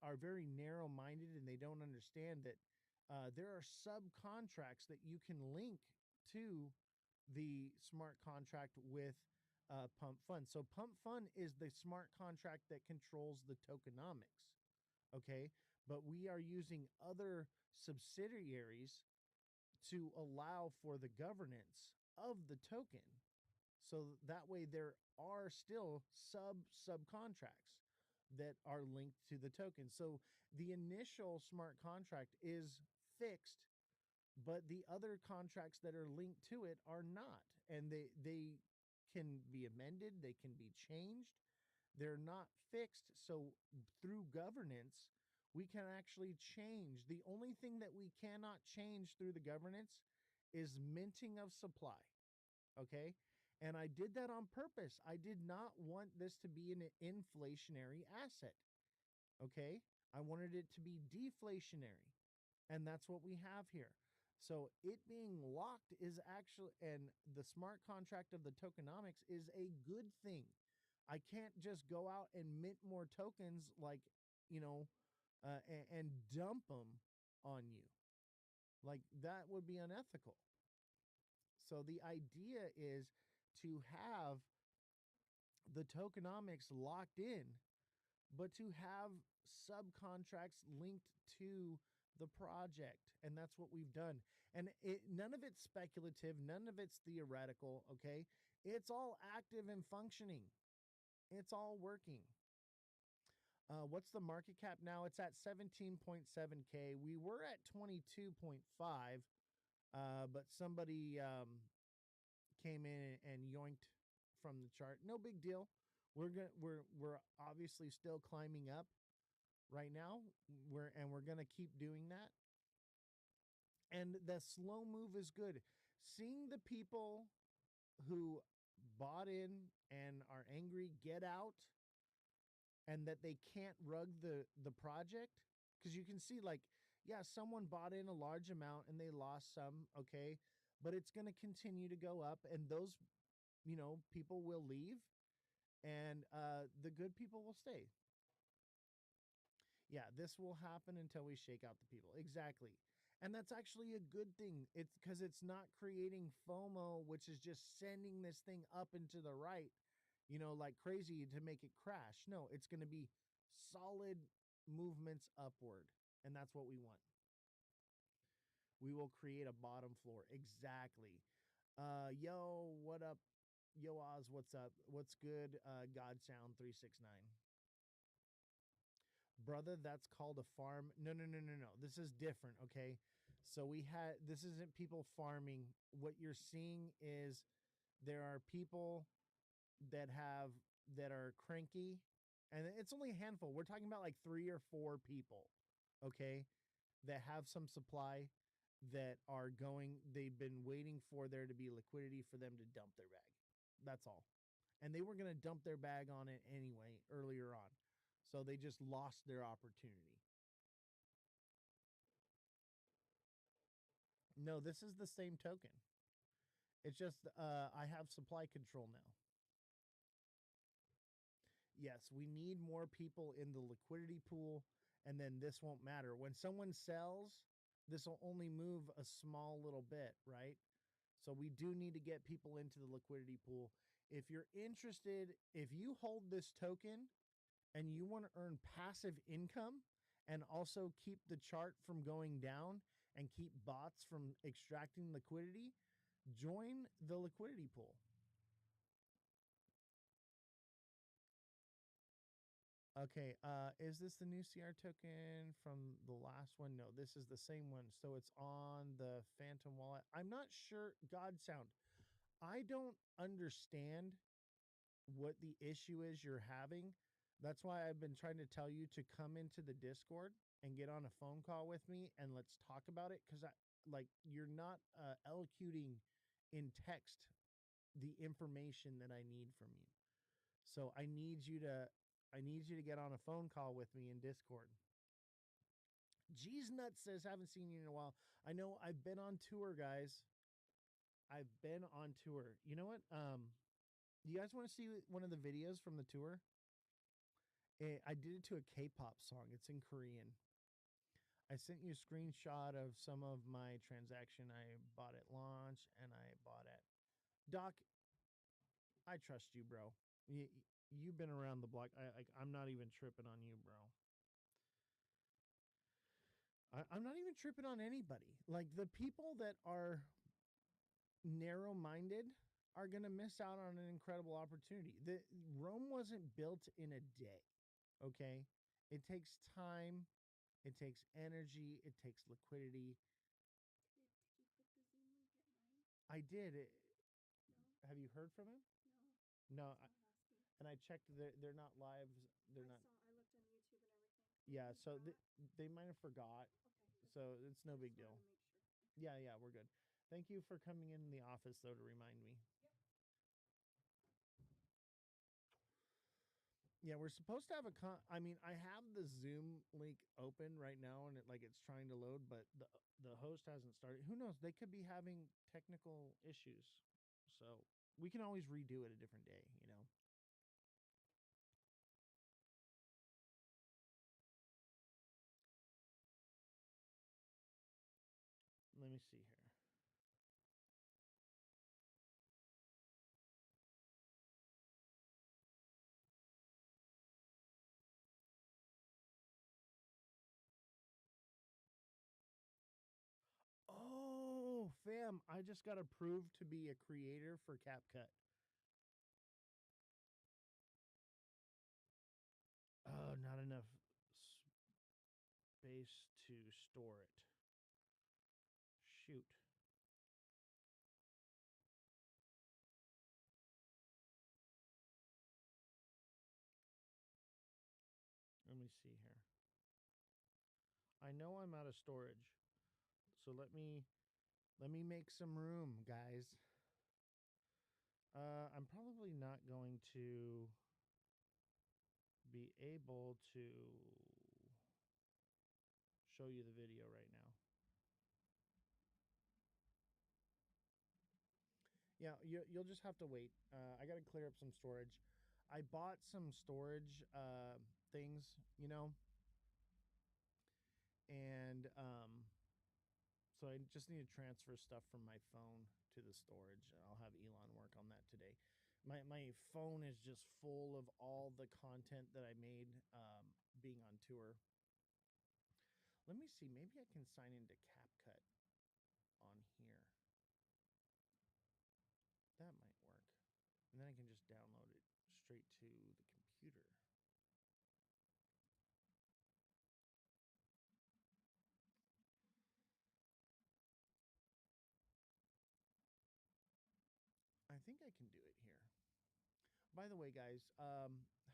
are very narrow minded, and they don't understand that there are subcontracts that you can link to the smart contract with Pump Fun. So Pump Fun is the smart contract that controls the tokenomics. Okay. But we are using other subsidiaries to allow for the governance of the token. So that way there are still subcontracts that are linked to the token. So the initial smart contract is fixed, but the other contracts that are linked to it are not. And they can be amended, they can be changed. They're not fixed. So through governance, we can actually change. The only thing that we cannot change through the governance is minting of supply. Okay. And I did that on purpose. I did not want this to be an inflationary asset. Okay. I wanted it to be deflationary. And that's what we have here. So it being locked is actually, and the smart contract of the tokenomics is a good thing. I can't just go out and mint more tokens like, and dump them on you. Like, that would be unethical. So the idea is to have the tokenomics locked in, but to have subcontracts linked to the project. And that's what we've done. And none of it's speculative, none of it's theoretical. Okay. It's all active and functioning. It's all working. What's the market cap now? It's at 17.7K. We were at 22.5, but somebody came in and yoinked from the chart. No big deal. We're obviously still climbing up right now. We're gonna keep doing that. And the slow move is good. Seeing the people who bought in and are angry get out, and that they can't rug the project, because you can see, like, yeah, someone bought in a large amount and they lost some. Okay, but it's going to continue to go up, and those people will leave, and the good people will stay. Yeah, this will happen until we shake out the people. Exactly. And that's actually a good thing. It's because it's not creating FOMO, which is just sending this thing up and to the right, like crazy to make it crash. No, it's going to be solid movements upward, and that's what we want. We will create a bottom floor. Exactly. Yo, what up? Yo, Oz, what's up? What's good? God Sound 369. Brother, that's called a farm. No, no, no, no, no. This is different, okay? So this isn't people farming. What you're seeing is there are people that are cranky, and it's only a handful. We're talking about like 3 or 4 people, okay, that have some supply that are going. They've been waiting for there to be liquidity for them to dump their bag. That's all. And they were going to dump their bag on it anyway earlier on. So they just lost their opportunity. No, this is the same token. It's just I have supply control now. Yes, we need more people in the liquidity pool, and then this won't matter. When someone sells, this will only move a small little bit, right? So we do need to get people into the liquidity pool. If you're interested, if you hold this token and you want to earn passive income and also keep the chart from going down and keep bots from extracting liquidity, join the liquidity pool. Okay, is this the new CR token from the last one? No, this is the same one. So it's on the Phantom wallet. I'm not sure. God Sound. I don't understand what the issue is you're having. That's why I've been trying to tell you to come into the Discord and get on a phone call with me and let's talk about it, because you're not elocuting in text the information that I need from you. So I need you to get on a phone call with me in Discord. G's Nuts says, haven't seen you in a while. I know I've been on tour, guys. I've been on tour. You know what? You guys want to see one of the videos from the tour? I did it to a K-pop song. It's in Korean. I sent you a screenshot of some of my transaction. I bought at launch and I bought at Doc. I trust you, bro. You've been around the block. I'm not even tripping on you, bro. I'm not even tripping on anybody. Like, the people that are narrow-minded are going to miss out on an incredible opportunity. Rome wasn't built in a day, okay? It takes time, it takes energy, it takes liquidity. Did you put the Zoom link at mine? I did. No. Have you heard from him? No. No. And I checked. They're not live. They're not. I looked on YouTube and everything. Yeah. So they might have forgot. Okay. So it's no big deal. Sure. Yeah. We're good. Thank you for coming in the office, though, to remind me. Yep. Yeah, we're supposed to have I mean, I have the Zoom link open right now, and it's trying to load, but the host hasn't started. Who knows? They could be having technical issues, so we can always redo it a different day. Let me see here. Oh, fam, I just got approved to be a creator for CapCut. Oh, not enough space to store it. Shoot. Let me see here. I know I'm out of storage. So let me make some room, guys. I'm probably not going to be able to show you the video right now. Yeah, you'll just have to wait. I got to clear up some storage. I bought some storage things, and so I just need to transfer stuff from my phone to the storage. I'll have Elon work on that today. My phone is just full of all the content that I made being on tour. Let me see. Maybe I can sign into CapCut on here. That might work. And then I can just download it straight to the computer. I think I can do it here. By the way, guys,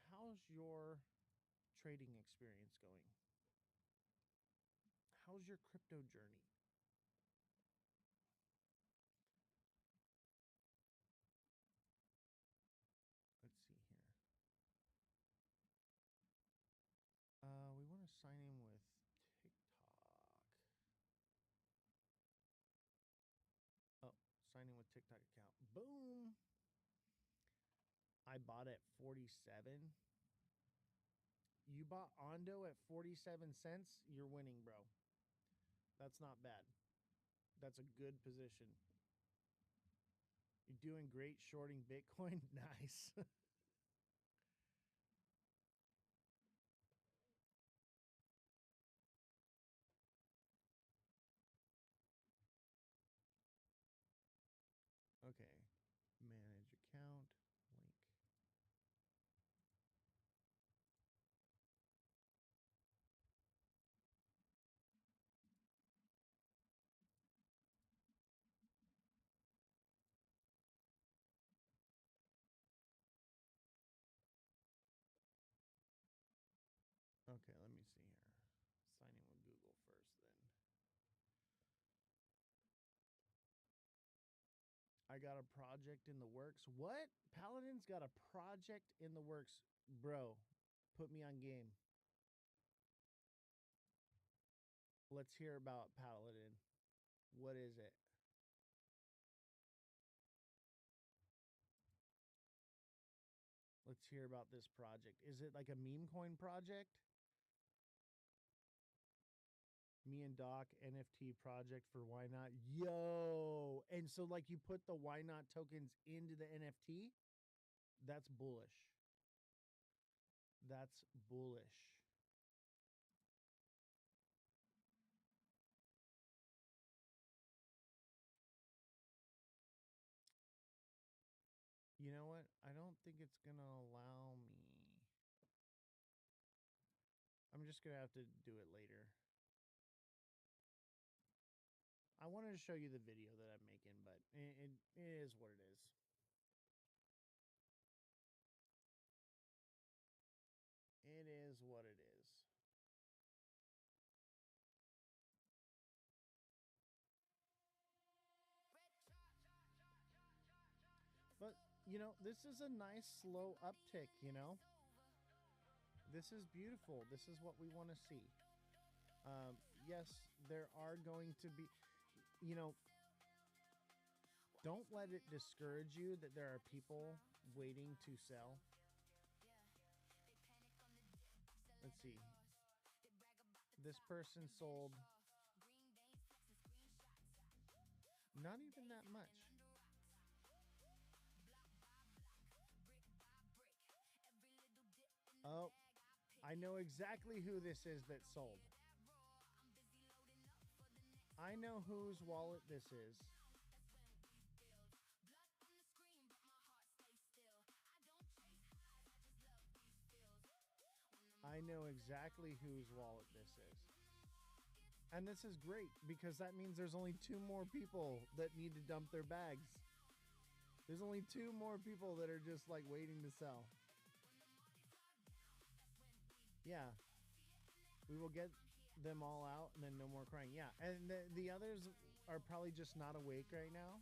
how's your trading experience going? How's your crypto journey? Let's see here. We want to sign in with TikTok. Oh, sign in with TikTok account. Boom. I bought at 47. You bought Ondo at 47 cents. You're winning, bro. That's not bad. That's a good position. You're doing great shorting Bitcoin. Nice. Okay. Manage account. Link. Okay, let me see here. Sign in with Google first, then. I got a project in the works. What? Paladin's got a project in the works. Bro, put me on game. Let's hear about Paladin. What is it? Let's hear about this project. Is it like a meme coin project? Me and Doc NFT project for Why Not? Yo! And so, like, you put the Why Not tokens into the NFT? That's bullish. That's bullish. You know what? I don't think it's going to allow me. I'm just going to have to do it later. I wanted to show you the video that I'm making, but it is what it is. It is what it is. But, you know, this is a nice slow uptick, you know? This is beautiful. This is what we want to see. Yes, there are going to be, you know, don't let it discourage you that there are people waiting to sell. Let's see. This person sold not even that much. Oh, I know exactly who this is that sold. I know whose wallet this is. I know exactly whose wallet this is. And this is great because that means there's only 2 more people that need to dump their bags. There's only 2 more people that are just like waiting to sell. Yeah. We will get them all out and then no more crying. Yeah. And the others are probably just not awake right now.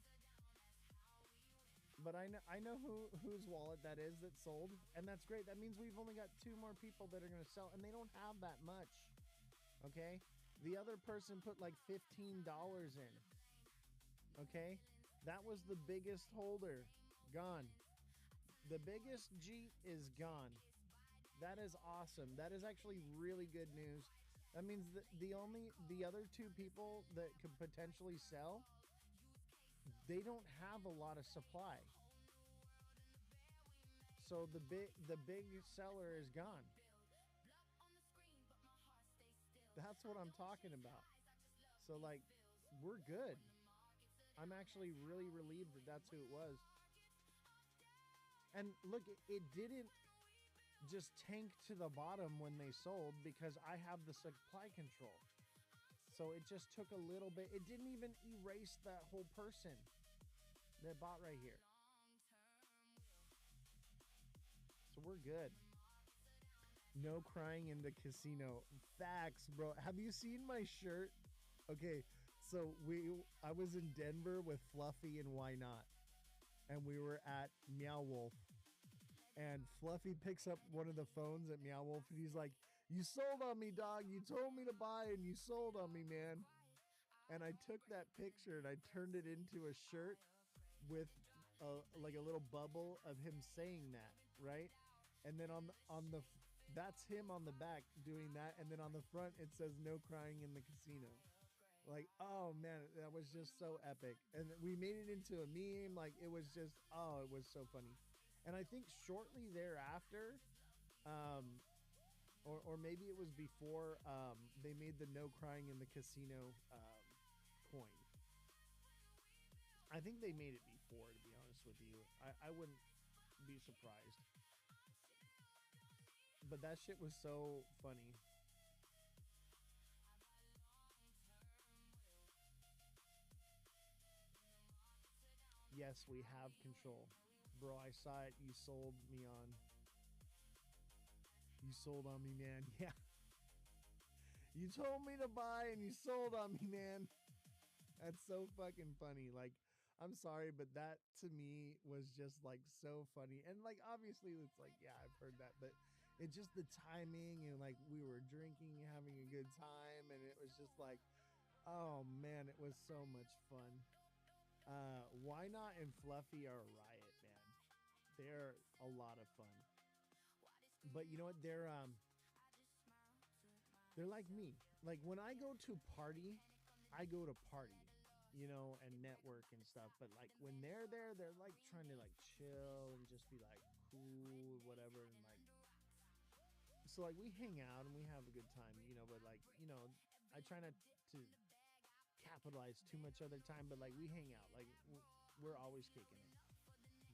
But I know whose wallet that is that sold, and that's great. That means we've only got 2 more people that are going to sell, and they don't have that much. Okay? The other person put like $15 in. Okay? That was the biggest holder. Gone. The biggest Jeep is gone. That is awesome. That is actually really good news. That means that the other 2 people that could potentially sell, they don't have a lot of supply. So the big seller is gone. That's what I'm talking about. So like, we're good. I'm actually really relieved that that's who it was. And look, it didn't just tank to the bottom when they sold because I have the supply control. So it just took a little bit. It didn't even erase that whole person that bought right here. So we're good. No crying in the casino. Facts, bro. Have you seen my shirt? Okay, so I was in Denver with Fluffy and Why Not, and we were at Meow Wolf, and Fluffy picks up one of the phones at Meow Wolf, and he's like, "You sold on me, dog. You told me to buy, and you sold on me, man." And I took that picture and I turned it into a shirt with like a little bubble of him saying that, right? And then on the that's him on the back doing that, and then on the front it says "No crying in the casino." Like, oh man, that was just so epic, and we made it into a meme. Like, it was just, oh, it was so funny. And I think shortly thereafter, um, or maybe it was before, they made the "No crying in the casino" coin. I think they made it before, to be honest with you. I wouldn't be surprised. But that shit was so funny. Yes, we have control. Bro, I saw it. You sold me on. You sold on me, man. Yeah. You told me to buy and you sold on me, man. That's so fucking funny. Like, I'm sorry, but that to me was just like so funny. And like, obviously, it's like, yeah, I've heard that, but it's just the timing and like we were drinking, having a good time, and it was just like, oh man, it was so much fun. Why Not and Fluffy are a riot, man. They're a lot of fun. But you know what? They're like me. Like when I go to party, I go to party, you know, and network and stuff. But like when they're there, they're like trying to like chill and just be like cool, whatever. And like, so like we hang out and we have a good time, you know. But like, you know, I try not to capitalize too much other time. But like we hang out, like we're always kicking it.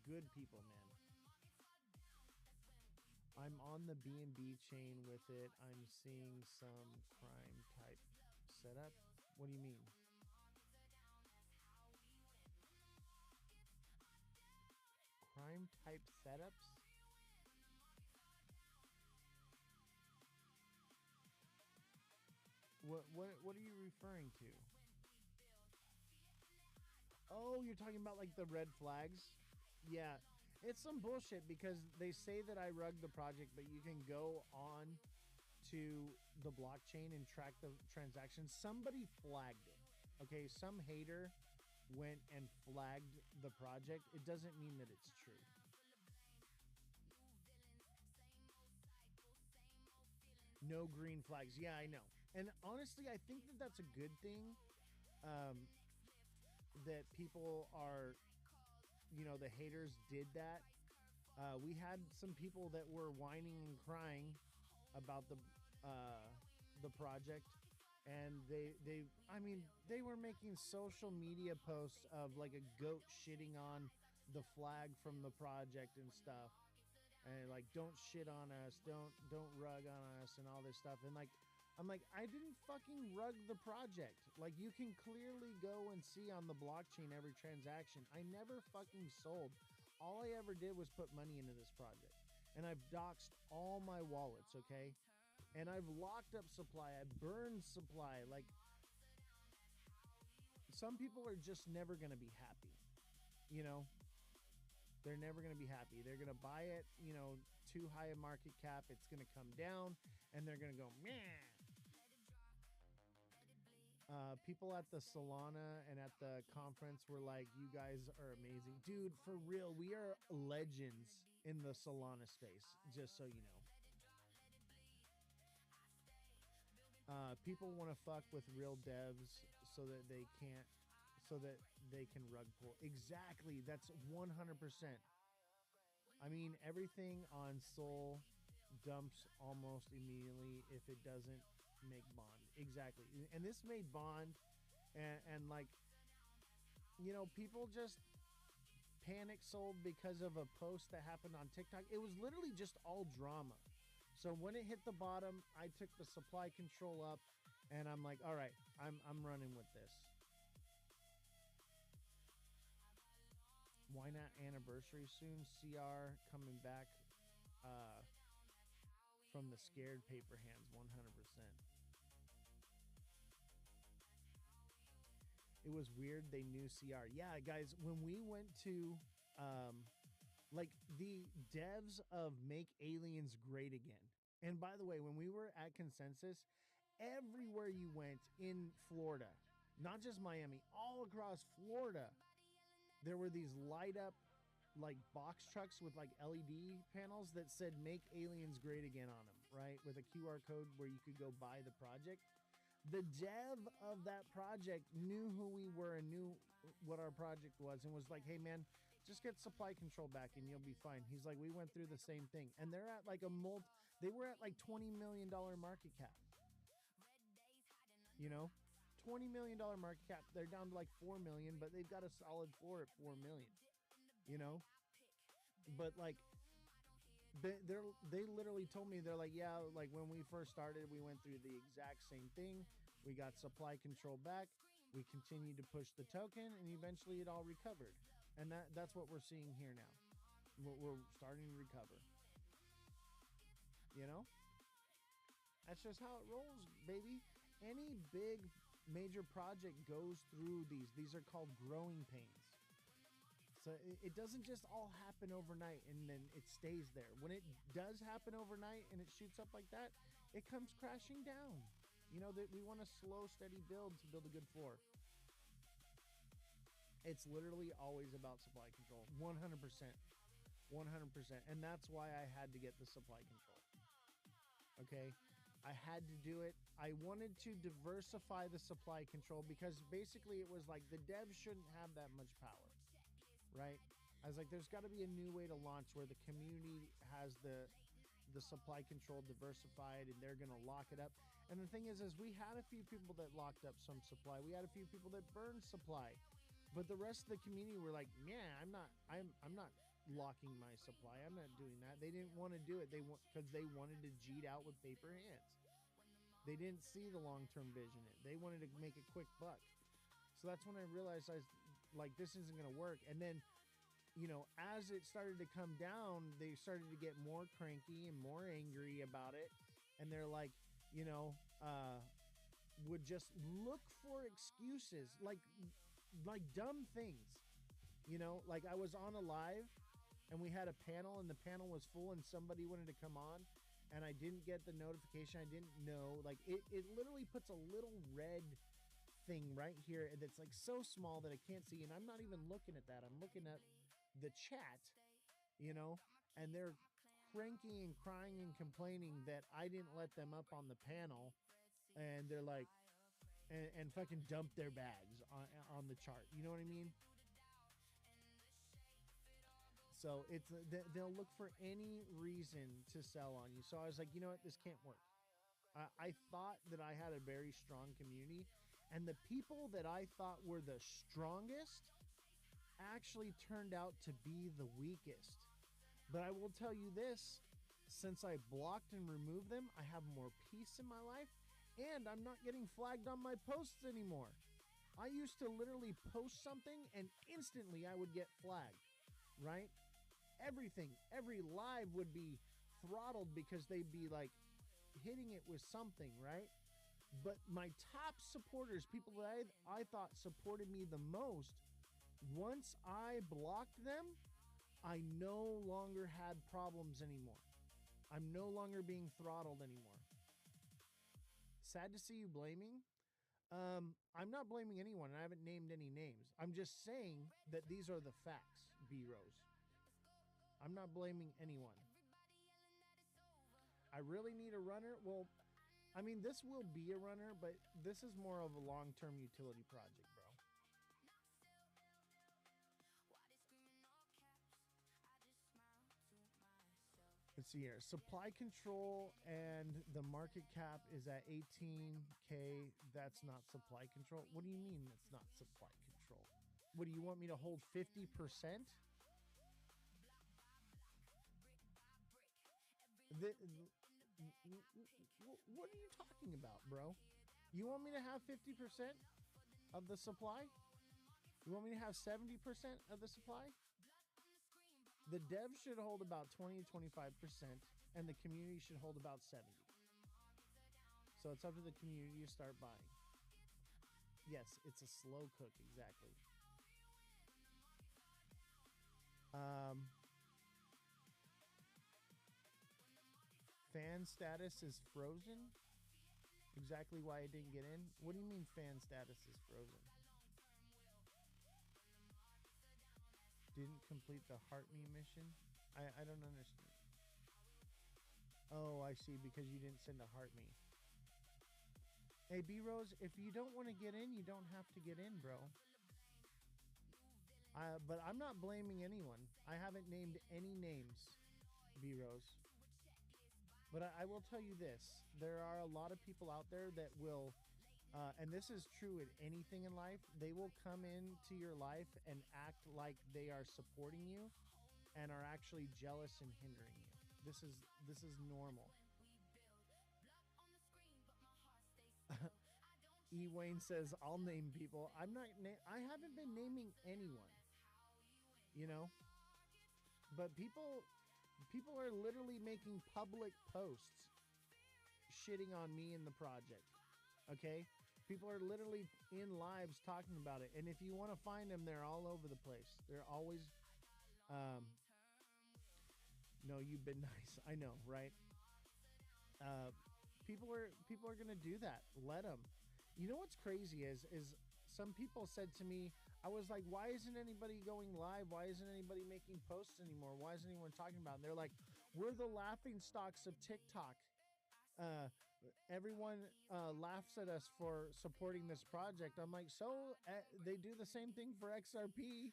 Good people, man. I'm on the B&B chain with it. I'm seeing some crime type setup. What do you mean? Crime type setups? What are you referring to? Oh, you're talking about like the red flags? Yeah. It's some bullshit because they say that I rugged the project, but you can go on to the blockchain and track the transactions. Somebody flagged it. Okay, some hater went and flagged the project. It doesn't mean that it's true. No green flags. Yeah, I know. And honestly, I think that that's a good thing. Um, that people are, you know, the haters did that. We had some people that were whining and crying about the project, and I mean, they were making social media posts of like a goat shitting on the flag from the project and stuff, and like, don't shit on us, don't rug on us, and all this stuff. And like, I'm like, I didn't fucking rug the project. Like, you can clearly go and see on the blockchain every transaction. I never fucking sold. All I ever did was put money into this project. And I've doxed all my wallets, okay? And I've locked up supply. I burned supply. Like, some people are just never going to be happy. You know? They're never going to be happy. They're going to buy it, you know, too high a market cap. It's going to come down. And they're going to go, meh. People at the Solana and at the conference were like, you guys are amazing. Dude, for real, we are legends in the Solana space, just so you know. People want to fuck with real devs so that they can't, so that they can rug pull. Exactly. That's 100%. I mean, everything on Sol dumps almost immediately if it doesn't make bond. exactly. And this made Bond, and like, people just panic sold because of a post that happened on TikTok. It was literally just all drama. So when it hit the bottom, I took the supply control up, and I'm like, all right, I'm running with this. Why not anniversary soon? CR coming back from the scared paper hands, 100%. It was weird they knew CR. Yeah, guys, when we went to like the devs of Make Aliens Great Again. And by the way, when we were at Consensus, everywhere you went in Florida, not just Miami, all across Florida, there were these light up like box trucks with like LED panels that said Make Aliens Great Again on them, right? With a QR code where you could go buy the project. The dev of that project knew who we were and knew what our project was, and was like, hey man, just get supply control back and you'll be fine. He's like, we went through the same thing. And they're at like they were at like $20 million market cap. You know, $20 million market cap. They're down to like 4 million, but they've got a solid floor at 4 million, you know? But like, they literally told me, they're like, yeah, like when we first started, we went through the exact same thing. We got supply control back. We continued to push the token, and eventually it all recovered. And that's what we're seeing here now. We're starting to recover. You know? That's just how it rolls, baby. Any big major project goes through these. These are called growing pains. So it doesn't just all happen overnight and then it stays there. When it does happen overnight and it shoots up like that, it comes crashing down. You know, that we want a slow, steady build to build a good floor. It's literally always about supply control. 100%. 100%. And that's why I had to get the supply control. Okay? I had to do it. I wanted to diversify the supply control because basically it was like the devs shouldn't have that much power. Right? I was like, there's got to be a new way to launch where the community has the supply control diversified and they're going to lock it up. And the thing is we had a few people that locked up some supply. We had a few people that burned supply. But the rest of the community were like, yeah, I'm not locking my supply. I'm not doing that. They didn't want to do it. Because they wanted to G'd out with paper hands. They didn't see the long-term vision. They wanted to make a quick buck. So that's when I realized like this isn't going to work. And then, you know, as it started to come down, they started to get more cranky and more angry about it. And they're like, you know, would just look for excuses, like dumb things. You know, like I was on a live and we had a panel and the panel was full and somebody wanted to come on and I didn't get the notification. I didn't know. Like it literally puts a little red thing right here that's like so small that I can't see, and I'm not even looking at that. I'm looking at the chat, you know, and they're cranky and crying and complaining that I didn't let them up on the panel, and they're like and fucking dump their bags on the chart. You know what I mean? So it's they'll look for any reason to sell on you. So I was like, you know what, this can't work. I thought that I had a very strong community, and the people that I thought were the strongest actually turned out to be the weakest. But I will tell you this, since I blocked and removed them, I have more peace in my life, and I'm not getting flagged on my posts anymore. I used to literally post something and instantly I would get flagged, right? Everything, every live would be throttled because they'd be like hitting it with something, right? But my top supporters, people that I thought supported me the most, once I blocked them, I no longer had problems anymore. I'm no longer being throttled anymore. Sad to see you blaming. I'm not blaming anyone. I haven't named any names. I'm just saying that these are the facts, B-Rose. I'm not blaming anyone. I really need a runner. Well, I mean, this will be a runner, but this is more of a long-term utility project, bro. let's see here. Supply control and the market cap is at 18K. That's not supply control. What do you mean that's not supply control? What do you want me to hold 50%? What are you talking about, bro? You want me to have 50% of the supply? You want me to have 70% of the supply? The devs should hold about 20 to 25%, and the community should hold about 70. So it's up to the community to start buying. Yes, it's a slow cook, exactly. Fan status is frozen. Exactly why I didn't get in. What do you mean fan status is frozen? Didn't complete the Heart Me mission? I don't understand. Oh, I see, because you didn't send a Heart Me. Hey, B-Rose, if you don't want to get in, you don't have to get in, bro. But I'm not blaming anyone. I haven't named any names, B-Rose. But I will tell you this. There are a lot of people out there that will, and this is true in anything in life, they will come into your life and act like they are supporting you and are actually jealous and hindering you. This is normal. E. Wayne says, I'll name people. I haven't been naming anyone, you know? But people are literally making public posts shitting on me and the project. Okay? People are literally in lives talking about it. And if you want to find them, they're all over the place. They're always no, you've been nice. I know, right? People are going to do that. Let them. You know what's crazy is some people said to me, I was like, why isn't anybody going live? Why isn't anybody making posts anymore? Why isn't anyone talking about it? And they're like, we're the laughing stocks of TikTok. Everyone laughs at us for supporting this project. I'm like, so they do the same thing for XRP.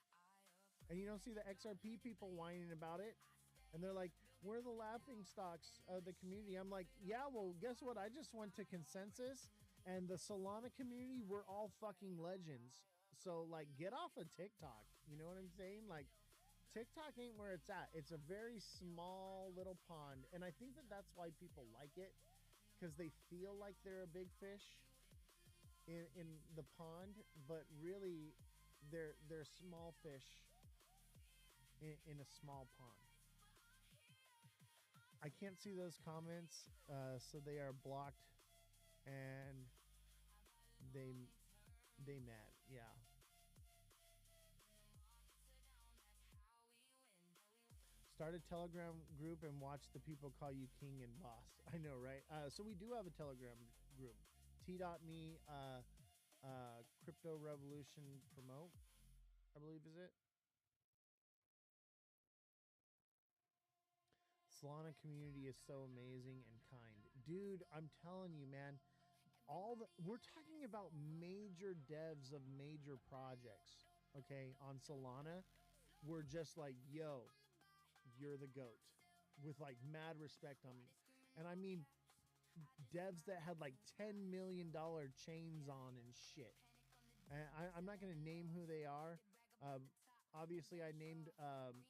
And you don't see the XRP people whining about it. And they're like, we're the laughing stocks of the community. I'm like, yeah, well, guess what? I just went to Consensus. And the Solana community, we're all fucking legends. So, like, get off of TikTok. You know what I'm saying? Like, TikTok ain't where it's at. It's a very small little pond. And I think that that's why people like it. Because they feel like they're a big fish in the pond. But really, they're small fish in a small pond. I can't see those comments, so they are blocked. And they mad, yeah. Start a Telegram group and watch the people call you king and boss. I know, right? So we do have a Telegram group. T.me Crypto Revolution Promote, I believe is it. Solana community is so amazing and kind. Dude, I'm telling you, man. We're talking about major devs of major projects, okay, on Solana. We're just like, yo, you're the GOAT, with like mad respect on me. And I mean devs that had like $10 million chains on and shit. And I'm not going to name who they are. Obviously I named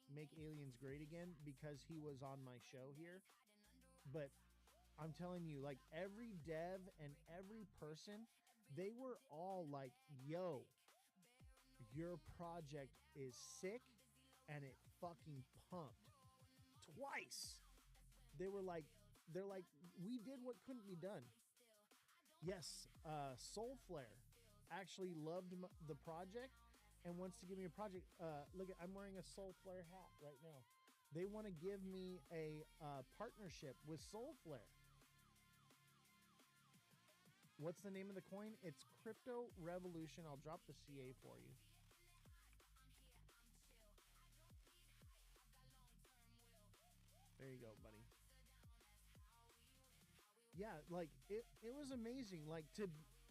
Make Aliens Great Again because he was on my show here. But I'm telling you, like, every dev and every person, they were all like, yo, your project is sick and it fucking pumped. Twice. They're like, we did what couldn't be done. Yes, Soulflare actually loved the project and wants to give me a project. Look, I'm wearing a Soulflare hat right now. They want to give me a partnership with Soulflare. What's the name of the coin? It's Crypto Revolution. I'll drop the CA for you. There you go, buddy. Yeah, like, it was amazing. Like, to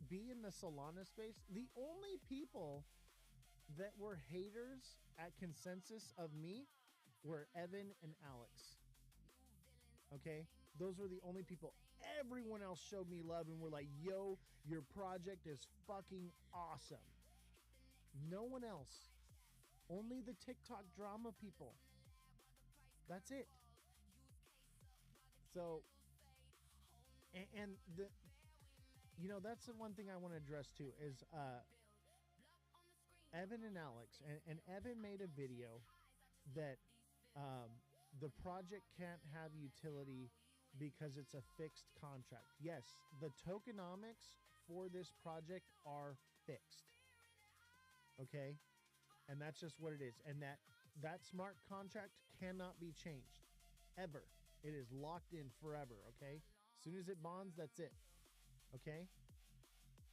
be in the Solana space, the only people that were haters at Consensus of me were Evan and Alex. Okay, those were the only people. Everyone else showed me love and were like, yo, your project is fucking awesome. No one else. Only the TikTok drama people. That's it. So, and the, you know, that's the one thing I want to address too is Evan and Alex, and Evan made a video that the project can't have utility because it's a fixed contract. Yes, the tokenomics for this project are fixed. Okay? And that's just what it is. And that smart contract cannot be changed ever. It is locked in forever, okay? As soon as it bonds, that's it. Okay?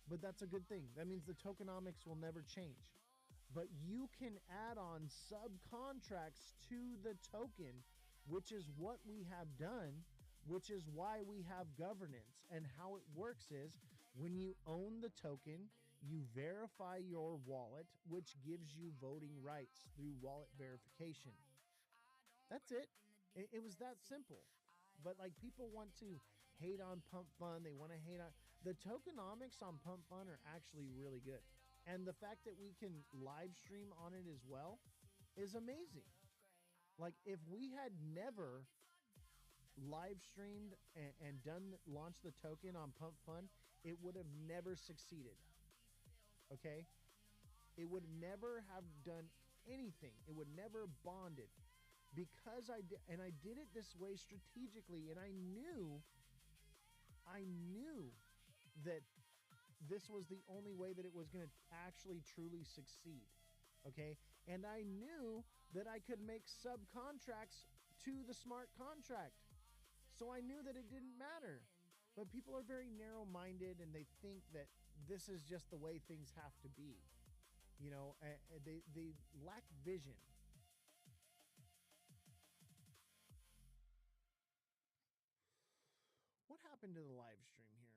But that's a good thing. That means the tokenomics will never change. But you can add on subcontracts to the token, which is what we have done, which is why we have governance. And how it works is when you own the token, you verify your wallet, which gives you voting rights through wallet verification. That's it. It was that simple. But like people want to hate on Pump Fun. They want to hate on the tokenomics on Pump Fun are actually really good. And the fact that we can live stream on it as well is amazing. Like if we had never live streamed and launched the token on Pump Fun, it would have never succeeded. Okay? It would never have done anything. It would never have bonded because I did it this way strategically, and I knew that this was the only way that it was going to actually truly succeed. Okay? And I knew that I could make subcontracts to the smart contract. So I knew that it didn't matter. But people are very narrow-minded and they think that this is just the way things have to be. You know, they lack vision. What happened to the live stream here?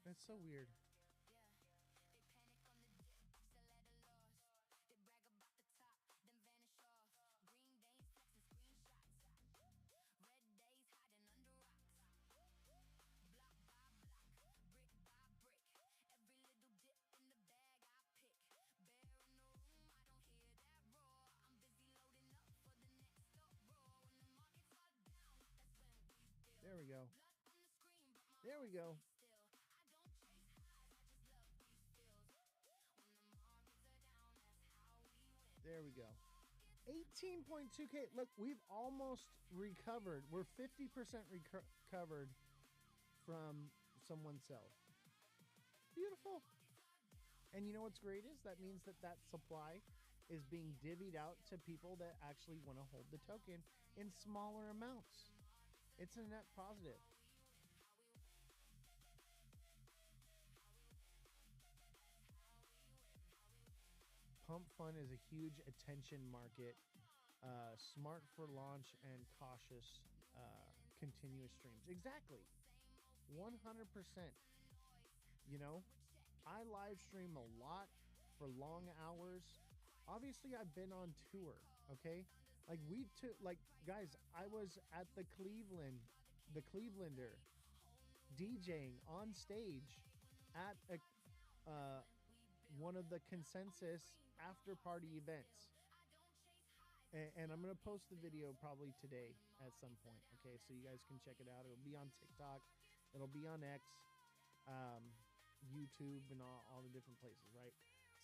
That's so weird. There we go. There we go. There we go. 18.2K. Look, we've almost recovered. We're 50% recovered from someone's sell. Beautiful. And you know what's great is that means that supply is being divvied out to people that actually want to hold the token in smaller amounts. It's a net positive. Pump Fun is a huge attention market, smart for launch and cautious continuous streams. Exactly. 100%. You know, I live stream a lot for long hours. Obviously, I've been on tour, okay? Like guys, I was at the Clevelander, DJing on stage at one of the Consensus after party events. And I'm going to post the video probably today at some point, okay? So you guys can check it out. It'll be on TikTok. It'll be on X, YouTube, and all the different places, right?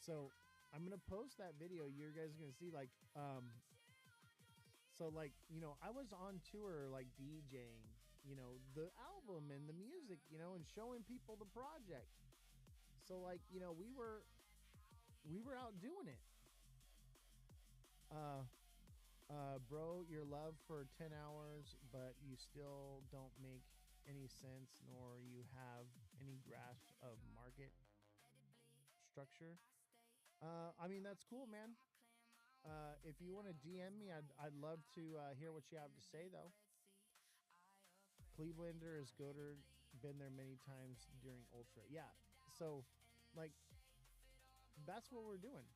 So I'm going to post that video. You guys are going to see, like, so, like, you know, I was on tour, like, DJing, you know, the album and the music, you know, and showing people the project. So, like, you know, we were out doing it. Bro, your love for 10 hours, but you still don't make any sense, nor you have any grasp of market structure. I mean, that's cool, man. If you want to DM me, I'd love to hear what you have to say, though. Clevelander is Goater, been there many times during Ultra. Yeah, so, like, that's what we're doing.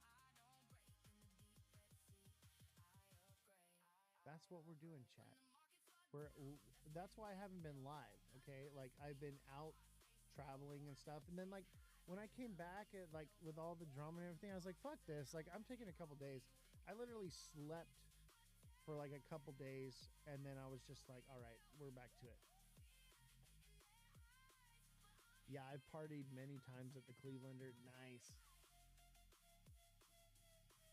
That's what we're doing, chat. We're that's why I haven't been live. Okay, like I've been out traveling and stuff, and then like when I came back at like with all the drama and everything, I was like, fuck this. Like I'm taking a couple days. I literally slept for like a couple days, and then I was just like, all right, we're back to it. Yeah, I partied many times at the Clevelander. Nice.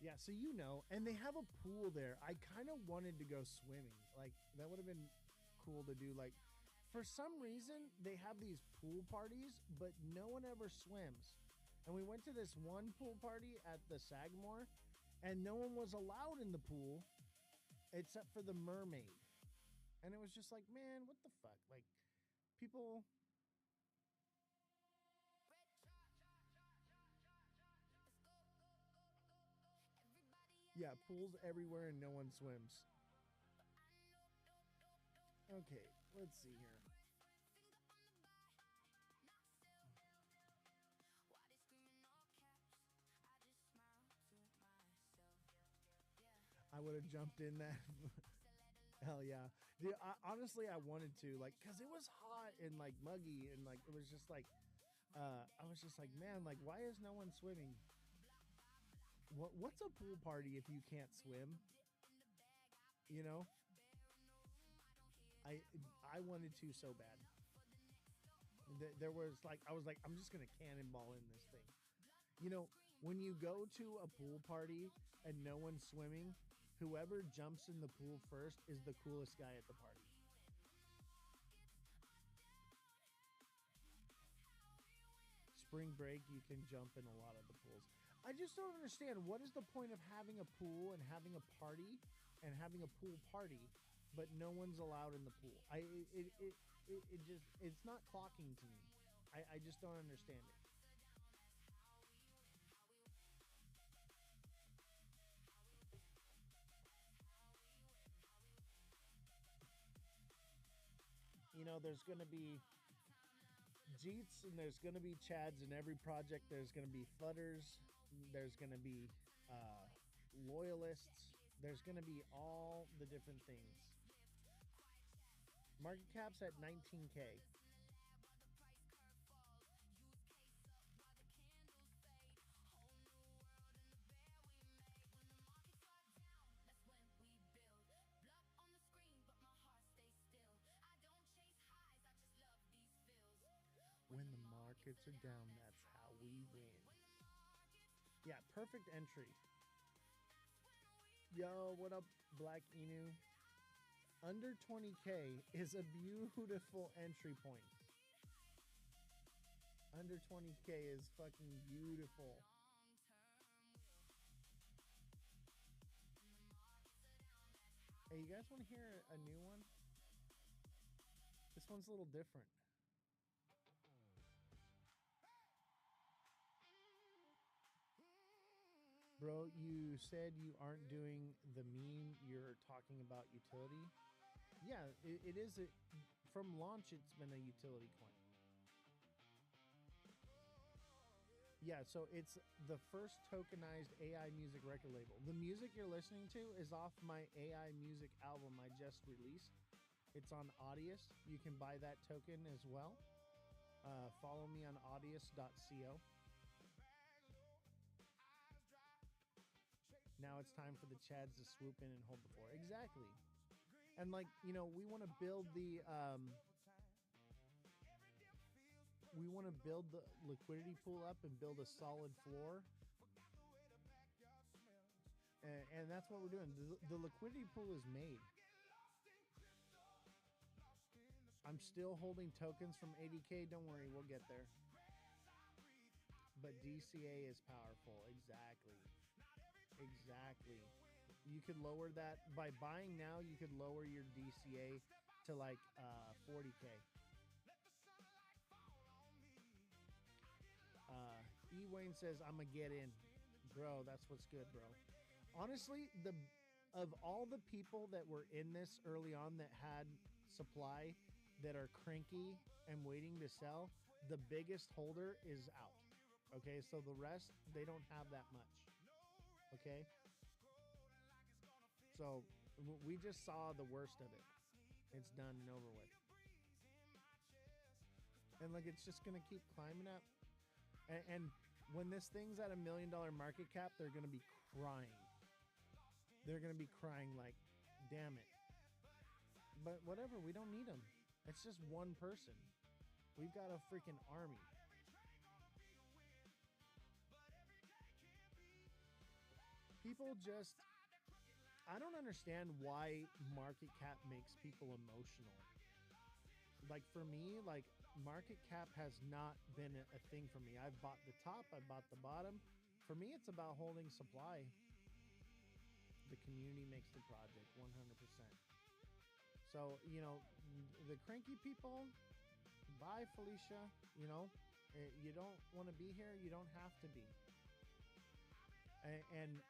Yeah, so you know, and they have a pool there. I kind of wanted to go swimming. Like that would have been cool to do. Like for some reason, they have these pool parties, but no one ever swims. And we went to this one pool party at the Sagamore, and no one was allowed in the pool except for the mermaid. And it was just like, man, what the fuck? Like people. Yeah, pools everywhere and no one swims. Okay, let's see here. I would have jumped in that. Hell yeah. Dude, honestly, I wanted to, like, because it was hot and, like, muggy, and, like, it was just, like, I was just like, man, like, why is no one swimming? What's a pool party if you can't swim? You know? I wanted to so bad. There was, like, I was like, I'm just going to cannonball in this thing. You know, when you go to a pool party and no one's swimming, whoever jumps in the pool first is the coolest guy at the party. Spring break, you can jump in a lot of the pools. I just don't understand, what is the point of having a pool and having a party and having a pool party, but no one's allowed in the pool? It just, it's not clocking to me. I just don't understand it. You know, there's going to be Jeets and there's going to be Chads in every project. There's going to be Fudders. There's going to be Loyalists. There's going to be all the different things. Market cap's at 19K. When the markets are down, that's how we win. Yeah, perfect entry. Yo, what up, Black Inu? Under 20K is a beautiful entry point. Under 20K is fucking beautiful. Hey, you guys want to hear a new one? This one's a little different. Bro, you said you aren't doing the meme, you're talking about utility. Yeah, it is. From launch, it's been a utility coin. Yeah, so it's the first tokenized AI music record label. The music you're listening to is off my AI music album I just released. It's on Audius. You can buy that token as well. Follow me on audius.co. Now it's time for the Chads to swoop in and hold the floor. Exactly. And like, you know, we want to build the liquidity pool up and build a solid floor. And that's what we're doing. The liquidity pool is made. I'm still holding tokens from 80K. Don't worry, we'll get there. But DCA is powerful. Exactly. Exactly. You could lower that by buying now. You could lower your DCA to like 40K. E Wayne says, "I'm gonna get in, bro. That's what's good, bro." Honestly, the of all the people that were in this early on that had supply that are cranky and waiting to sell, the biggest holder is out. Okay, so the rest they don't have that much. Okay, so we just saw the worst of it. It's done and over with, and like it's just gonna keep climbing up. And when this thing's at $1 million market cap, they're gonna be crying. They're gonna be crying like, damn it. But whatever, we don't need them. It's just one person. We've got a freaking army. People just, I don't understand why market cap makes people emotional. Like for me, like market cap has not been a thing for me. I've bought the top, I bought the bottom. For me, it's about holding supply. The community makes the project 100%. So, you know, the cranky people, bye, Felicia. You know, you don't want to be here, you don't have to be. And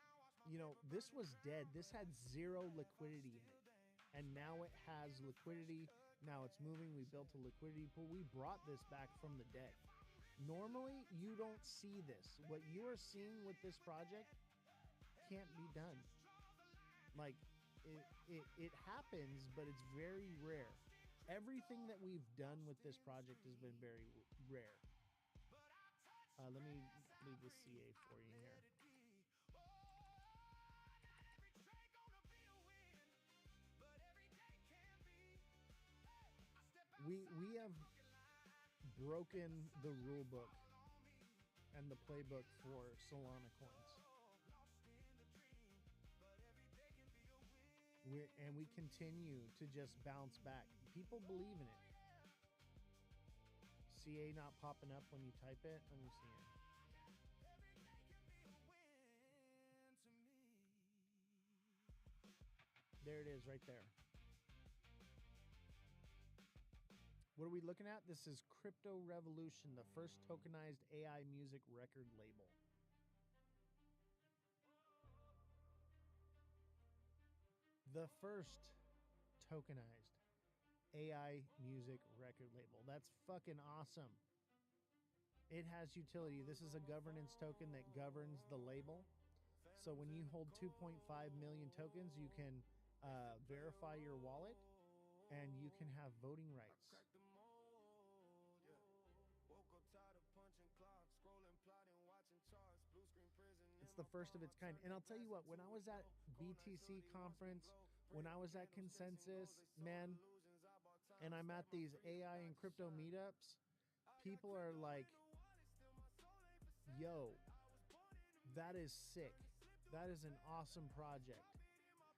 you know, this was dead. This had zero liquidity in it. And now it has liquidity. Now it's moving. We built a liquidity pool. We brought this back from the dead. Normally, you don't see this. What you are seeing with this project can't be done. Like, it happens, but it's very rare. Everything that we've done with this project has been very rare. Let me leave the CA for you here. We have broken the rule book and the playbook for Solana coins. And we continue to just bounce back. People believe in it. CA not popping up when you type it. Let me see it. There it is right there. What are we looking at? This is Crypto Revolution, the first tokenized AI music record label. The first tokenized AI music record label. That's fucking awesome. It has utility. This is a governance token that governs the label. So when you hold 2.5 million tokens, you can verify your wallet and you can have voting rights. It's the first of its kind. And I'll tell you what, when I was at BTC conference, when I was at Consensus, man, and I'm at these AI and crypto meetups, people are like, yo, that is sick. That is an awesome project.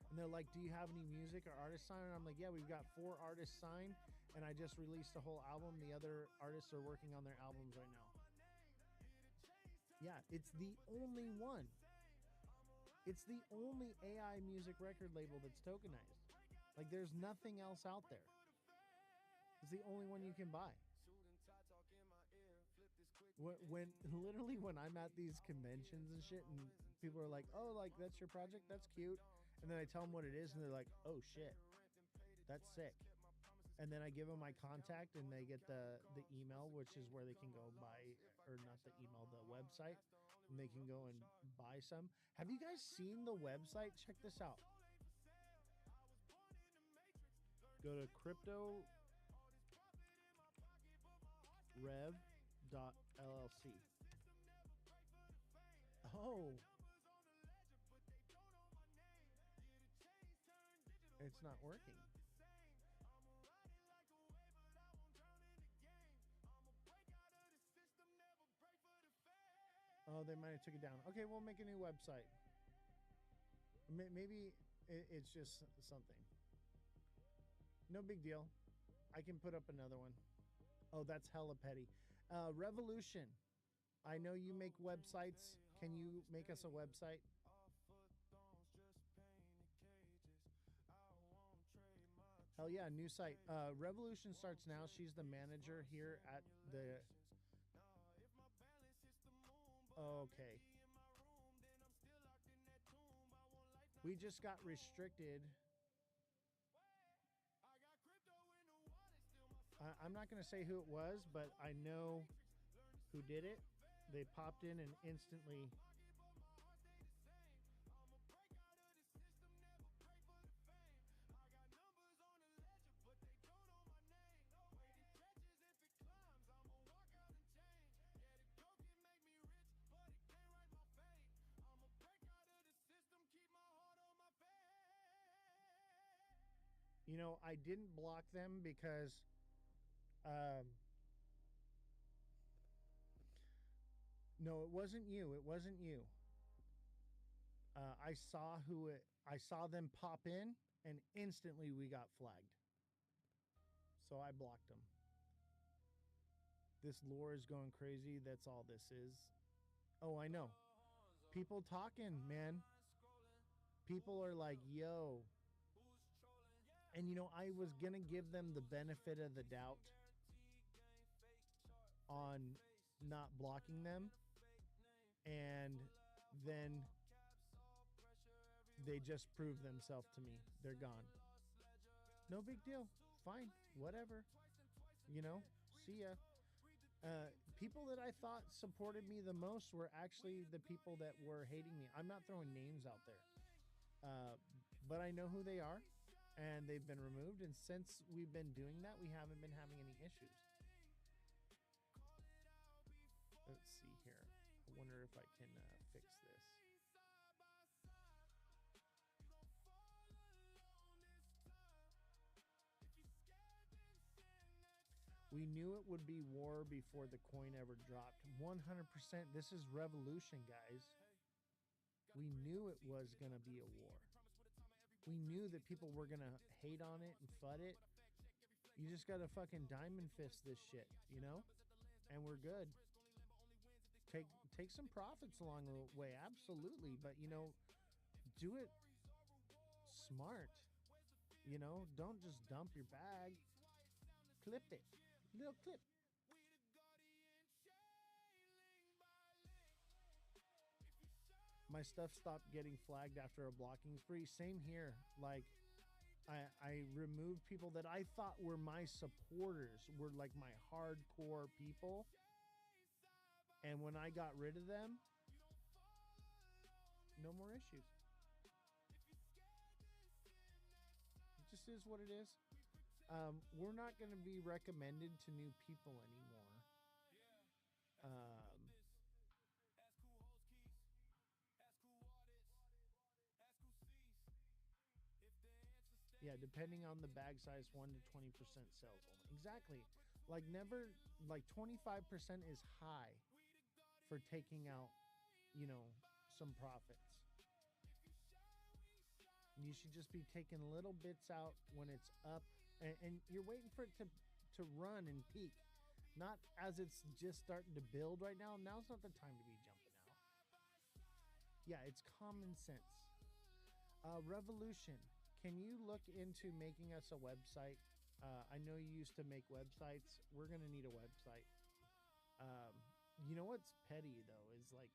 And they're like, do you have any music or artists signed? And I'm like, yeah, we've got 4 artists signed, and I just released a whole album. The other artists are working on their albums right now. Yeah, it's the only one. It's the only AI music record label that's tokenized. Like, there's nothing else out there. It's the only one you can buy. When I'm at these conventions and shit, and people are like, oh, like, that's your project? That's cute. And then I tell them what it is, and they're like, oh, shit. That's sick. And then I give them my contact, and they get the email, which is where they can go buy, or not the email, the website, and they can go and buy some. Have you guys seen the website? Check this out. Go to cryptorev.llc. Oh. It's not working. Oh, they might have took it down. Okay, we'll make a new website. Maybe it's just something. No big deal. I can put up another one. Oh, that's hella petty. Revolution. I know you make websites. Can you make us a website? Hell yeah, new site. Revolution starts now. She's the manager here at the... Okay. We just got restricted. I'm not going to say who it was, but I know who did it. They popped in and instantly. You know, I didn't block them because no, it wasn't you. It wasn't you. I saw who it. I saw them pop in, and instantly we got flagged. So I blocked them. This lore is going crazy. That's all this is. Oh, I know. People talking, man. People are like, yo. And, you know, I was going to give them the benefit of the doubt on not blocking them. And then they just proved themselves to me. They're gone. No big deal. Fine. Whatever. You know, see ya. People that I thought supported me the most were actually the people that were hating me. I'm not throwing names out there. But I know who they are, and they've been removed. And since we've been doing that, we haven't been having any issues. Let's see here. I wonder if I can fix this. We knew it would be war before the coin ever dropped. 100%. This is revolution, guys. We knew it was going to be a war. We knew that people were going to hate on it and FUD it. You just got to fucking diamond fist this shit, you know? And we're good. Take some profits along the way, absolutely. But, you know, do it smart. You know, don't just dump your bag. Clip it. Little clip. My stuff stopped getting flagged after a blocking spree. Same here. Like, I removed people that I thought were my supporters, were like my hardcore people. And when I got rid of them, no more issues. It just is what it is. We're not going to be recommended to new people anymore. Yeah, depending on the bag size, 1 to 20% sales only. Exactly. Like never, like 25% is high for taking out, you know, some profits. You should just be taking little bits out when it's up, and you're waiting for it to run and peak, not as it's just starting to build right now. Now's not the time to be jumping out. Yeah, it's common sense. Revolution. Can you look into making us a website? I know you used to make websites. We're going to need a website. You know what's petty, though, is like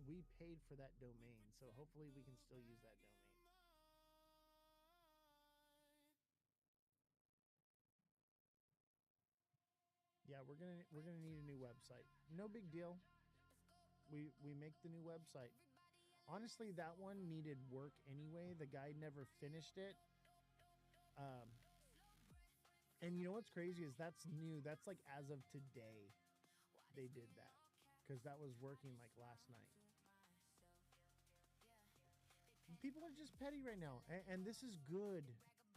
we paid for that domain. So hopefully we can still use that domain. Yeah, we're gonna need a new website. No big deal. We make the new website. Honestly, that one needed work anyway. The guy never finished it. And you know what's crazy is that's new. That's like as of today they did that, because that was working like last night. People are just petty right now, and this is good.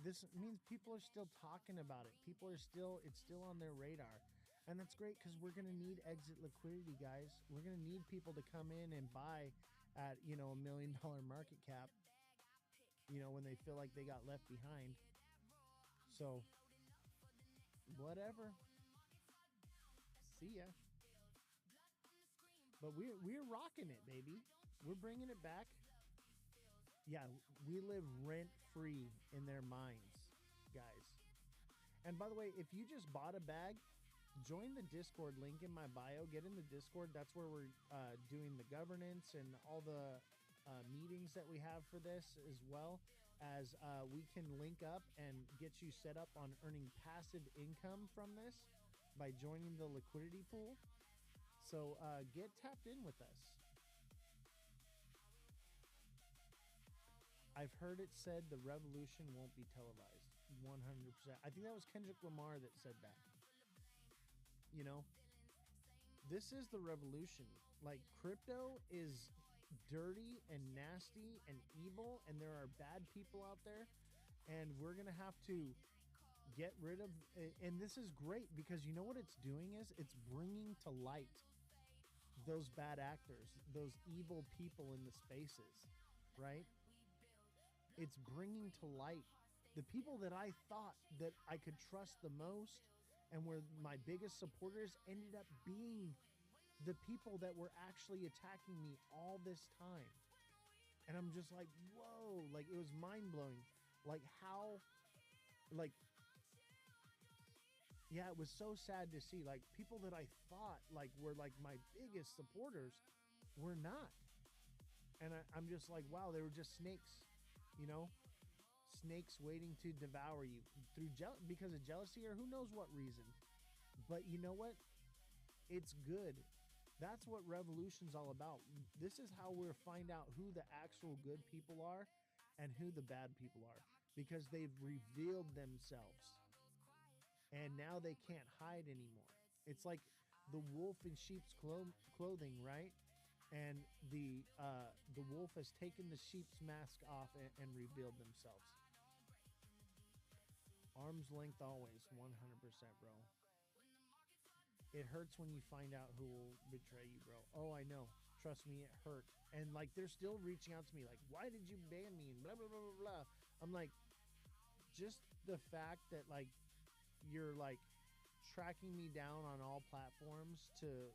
This means people are still talking about it. People are still, it's still on their radar. And that's great, because we're going to need exit liquidity, guys. We're going to need people to come in and buy at, you know, $1 million market cap, you know, when they feel like they got left behind. So, whatever. See ya. But we're rocking it, baby. We're bringing it back. Yeah, we live rent-free in their minds, guys. And by the way, if you just bought a bag, join the Discord link in my bio. Get in the Discord. That's where we're doing the governance and all the meetings that we have for this, as well as we can link up and get you set up on earning passive income from this by joining the liquidity pool. So get tapped in with us. I've heard it said the revolution won't be televised. 100%. I think that was Kendrick Lamar that said that. You know, this is the revolution. Like, crypto is dirty and nasty and evil, and there are bad people out there, and we're going to have to get rid of, and this is great because you know what it's doing is it's bringing to light those bad actors, those evil people in the spaces, right? It's bringing to light the people that I thought that I could trust the most and were my biggest supporters ended up being the people that were actually attacking me all this time. And I'm just like, whoa, like it was mind blowing. Like how, like, yeah, it was so sad to see like people that I thought like were like my biggest supporters were not. And I'm just like, wow, they were just snakes, you know, snakes waiting to devour you through because of jealousy or who knows what reason. But you know what? It's good. That's what revolution's all about. This is how we'll find out who the actual good people are and who the bad people are, because they've revealed themselves and now they can't hide anymore. It's like the wolf in sheep's clothing, right? And the wolf has taken the sheep's mask off and revealed themselves. Arm's length always, 100%, bro. It hurts when you find out who will betray you, bro. Oh, I know. Trust me, it hurt. And like they're still reaching out to me like, why did you ban me? And blah, blah, blah, blah, blah. I'm like, just the fact that like you're like tracking me down on all platforms to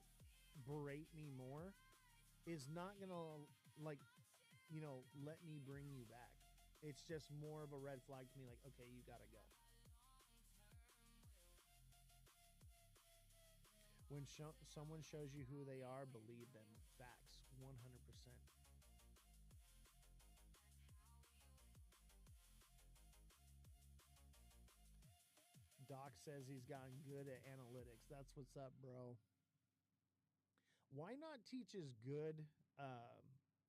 berate me more is not gonna like, you know, let me bring you back. It's just more of a red flag to me, like, okay, you gotta go. When someone shows you who they are, believe them. Facts, 100%. Doc says he's gotten good at analytics. That's what's up, bro. Why not teach us good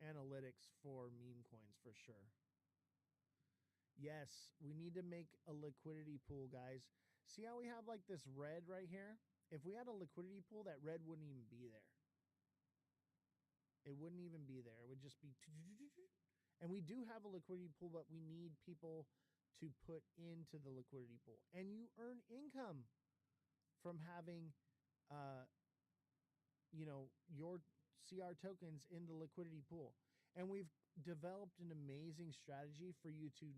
analytics for meme coins for sure? Yes, we need to make a liquidity pool, guys. See how we have like this red right here? If we had a liquidity pool, that red wouldn't even be there. It wouldn't even be there. It would just be... And we do have a liquidity pool, but we need people to put into the liquidity pool. And you earn income from having, you know, your CR tokens in the liquidity pool. And we've developed an amazing strategy for you to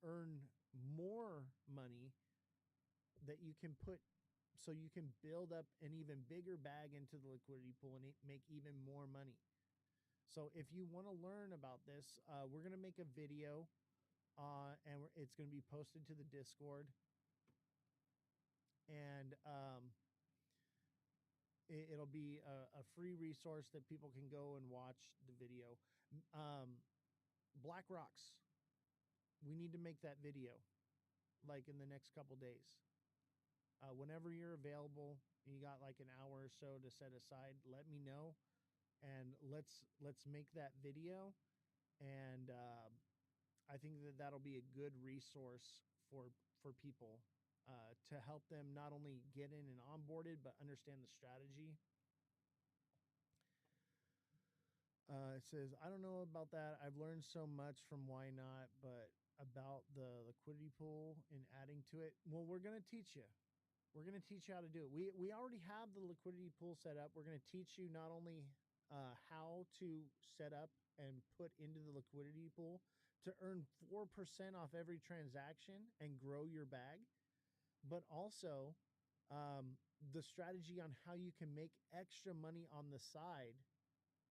earn more money that you can put, so you can build up an even bigger bag into the liquidity pool and make even more money. So if you want to learn about this, we're going to make a video and it's going to be posted to the Discord. And it'll be a free resource that people can go and watch the video. Black Rocks, we need to make that video like in the next couple days. Whenever you're available, you got like an hour or so to set aside, let me know, and let's make that video. And I think that that'll be a good resource for people to help them not only get in and onboarded, but understand the strategy. It says, I don't know about that. I've learned so much from Why Not, but about the liquidity pool and adding to it. Well, we're going to teach you. We're going to teach you how to do it. We already have the liquidity pool set up. We're going to teach you not only how to set up and put into the liquidity pool to earn 4% off every transaction and grow your bag, but also the strategy on how you can make extra money on the side,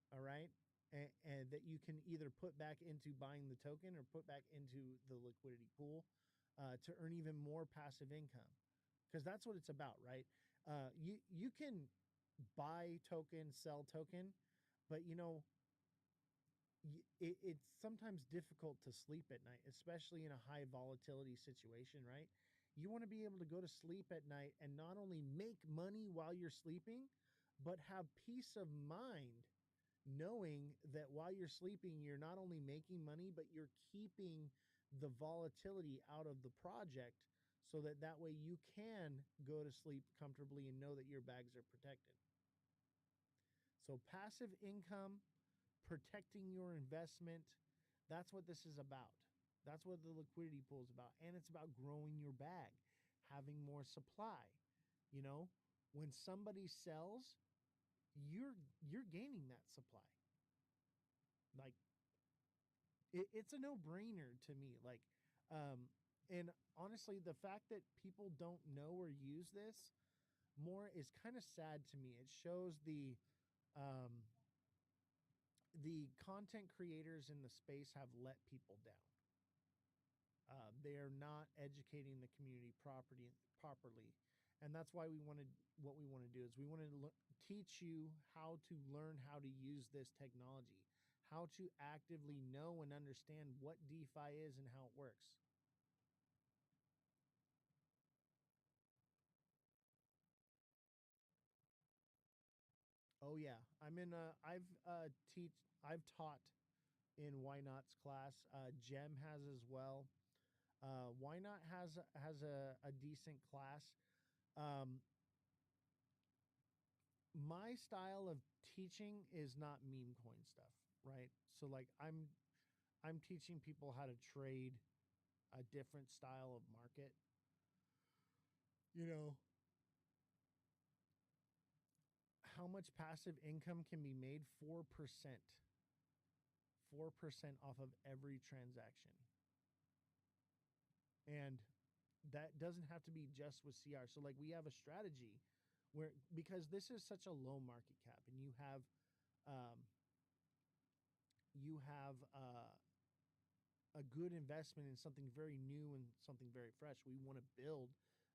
all right? And that you can either put back into buying the token or put back into the liquidity pool to earn even more passive income. Because that's what it's about, right? You can buy token, sell token, but you know, it's sometimes difficult to sleep at night, especially in a high volatility situation, right? You want to be able to go to sleep at night and not only make money while you're sleeping, but have peace of mind knowing that while you're sleeping, you're not only making money, but you're keeping the volatility out of the project so that that way you can go to sleep comfortably and know that your bags are protected. So passive income, protecting your investment, that's what this is about. That's what the liquidity pool is about. And it's about growing your bag, having more supply. You know, when somebody sells, you're gaining that supply. Like it's a no-brainer to me. And honestly, the fact that people don't know or use this more is kind of sad to me. It shows the content creators in the space have let people down. They are not educating the community properly, and that's why what we want to do is we want to teach you how to learn how to use this technology, how to actively know and understand what DeFi is and how it works. Oh yeah, I've taught in Why Not's class. Gem has as well. Why Not has a decent class. Um, my style of teaching is not meme coin stuff, right? So like I'm teaching people how to trade a different style of market. You know, how much passive income can be made? 4%. 4% off of every transaction. And that doesn't have to be just with CR. So like we have a strategy where because this is such a low market cap and um, you have a good investment in something very new and something very fresh. We want to build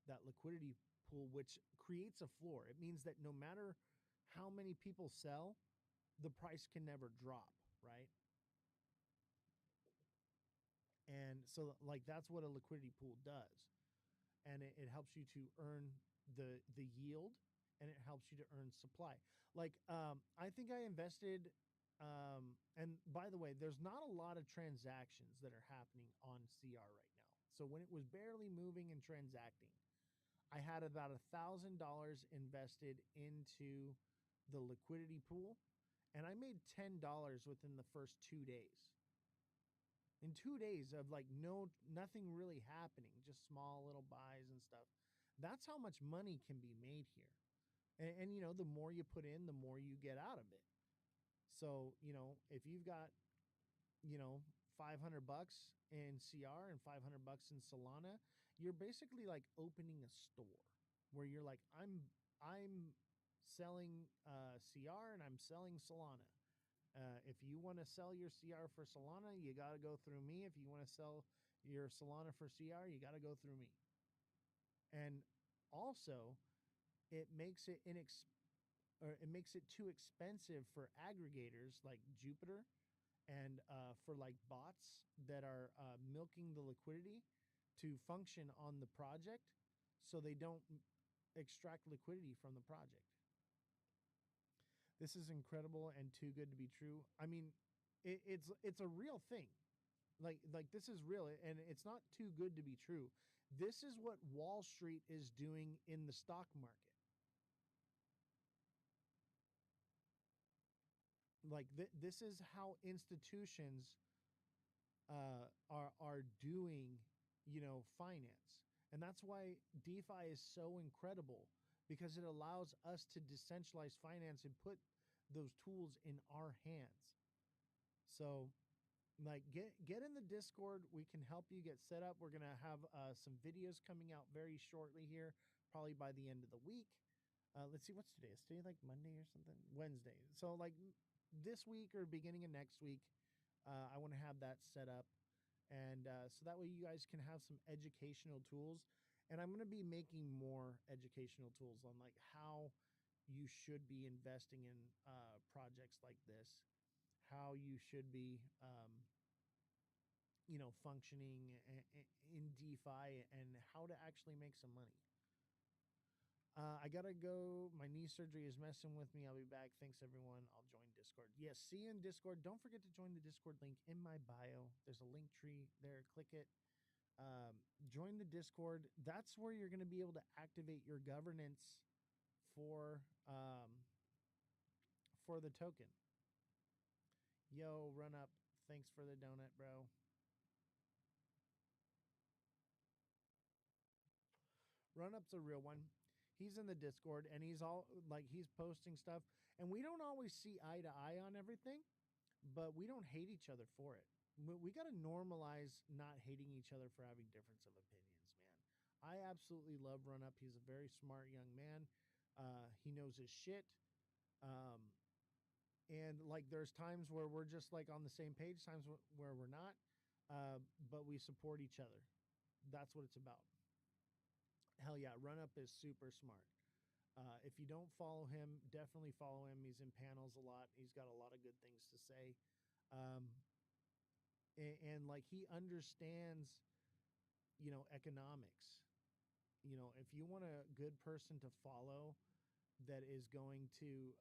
that liquidity pool, which creates a floor. It means that no matter how many people sell, the price can never drop, right? And so, like, that's what a liquidity pool does. And it helps you to earn the yield, and it helps you to earn supply. I think I invested, and by the way, there's not a lot of transactions that are happening on CR right now. So when it was barely moving and transacting, I had about $1,000 invested into the liquidity pool, and I made $10 within the first 2 days. In 2 days of like nothing really happening, just small little buys and stuff. That's how much money can be made here. And you know, the more you put in, the more you get out of it. So, you know, if you've got, you know, 500 bucks in CR and 500 bucks in Solana, you're basically like opening a store where you're like, I'm selling CR and I'm selling Solana. If you want to sell your CR for Solana, you got to go through me. If you want to sell your Solana for CR, you got to go through me. And also, it makes it it makes it too expensive for aggregators like Jupiter and for like bots that are milking the liquidity to function on the project, so they don't extract liquidity from the project. This is incredible and too good to be true. I mean, it's a real thing. Like this is real, and it's not too good to be true. This is what Wall Street is doing in the stock market. This is how institutions are doing, you know, finance, and that's why DeFi is so incredible because it allows us to decentralize finance and put those tools in our hands. So like get in the Discord. We can help you get set up. We're gonna have some videos coming out very shortly here, probably by the end of the week. Let's see, what's today? Is today like Monday or something? Wednesday. So like this week or beginning of next week, I want to have that set up, and so that way you guys can have some educational tools. And I'm going to be making more educational tools on like how you should be investing in projects like this, how you should be, functioning in DeFi and how to actually make some money. I gotta go. My knee surgery is messing with me. I'll be back. Thanks, everyone. I'll join Discord. Yes, see you in Discord. Don't forget to join the Discord link in my bio. There's a link tree there. Click it. Join the Discord. That's where you're going to be able to activate your governance for the token. Yo, run up. Thanks for the donut, bro. Run up's a real one. He's in the Discord and he's all like he's posting stuff, and we don't always see eye to eye on everything, but we don't hate each other for it. We got to normalize not hating each other for having difference of opinions, man. I absolutely love Run Up. He's a very smart young man. He knows his shit. And like there's times where we're just like on the same page, times where we're not, but we support each other. That's what it's about. Hell yeah, Run Up is super smart. If you don't follow him, definitely follow him. He's in panels a lot. He's got a lot of good things to say. And like he understands, economics. If you want a good person to follow that is going to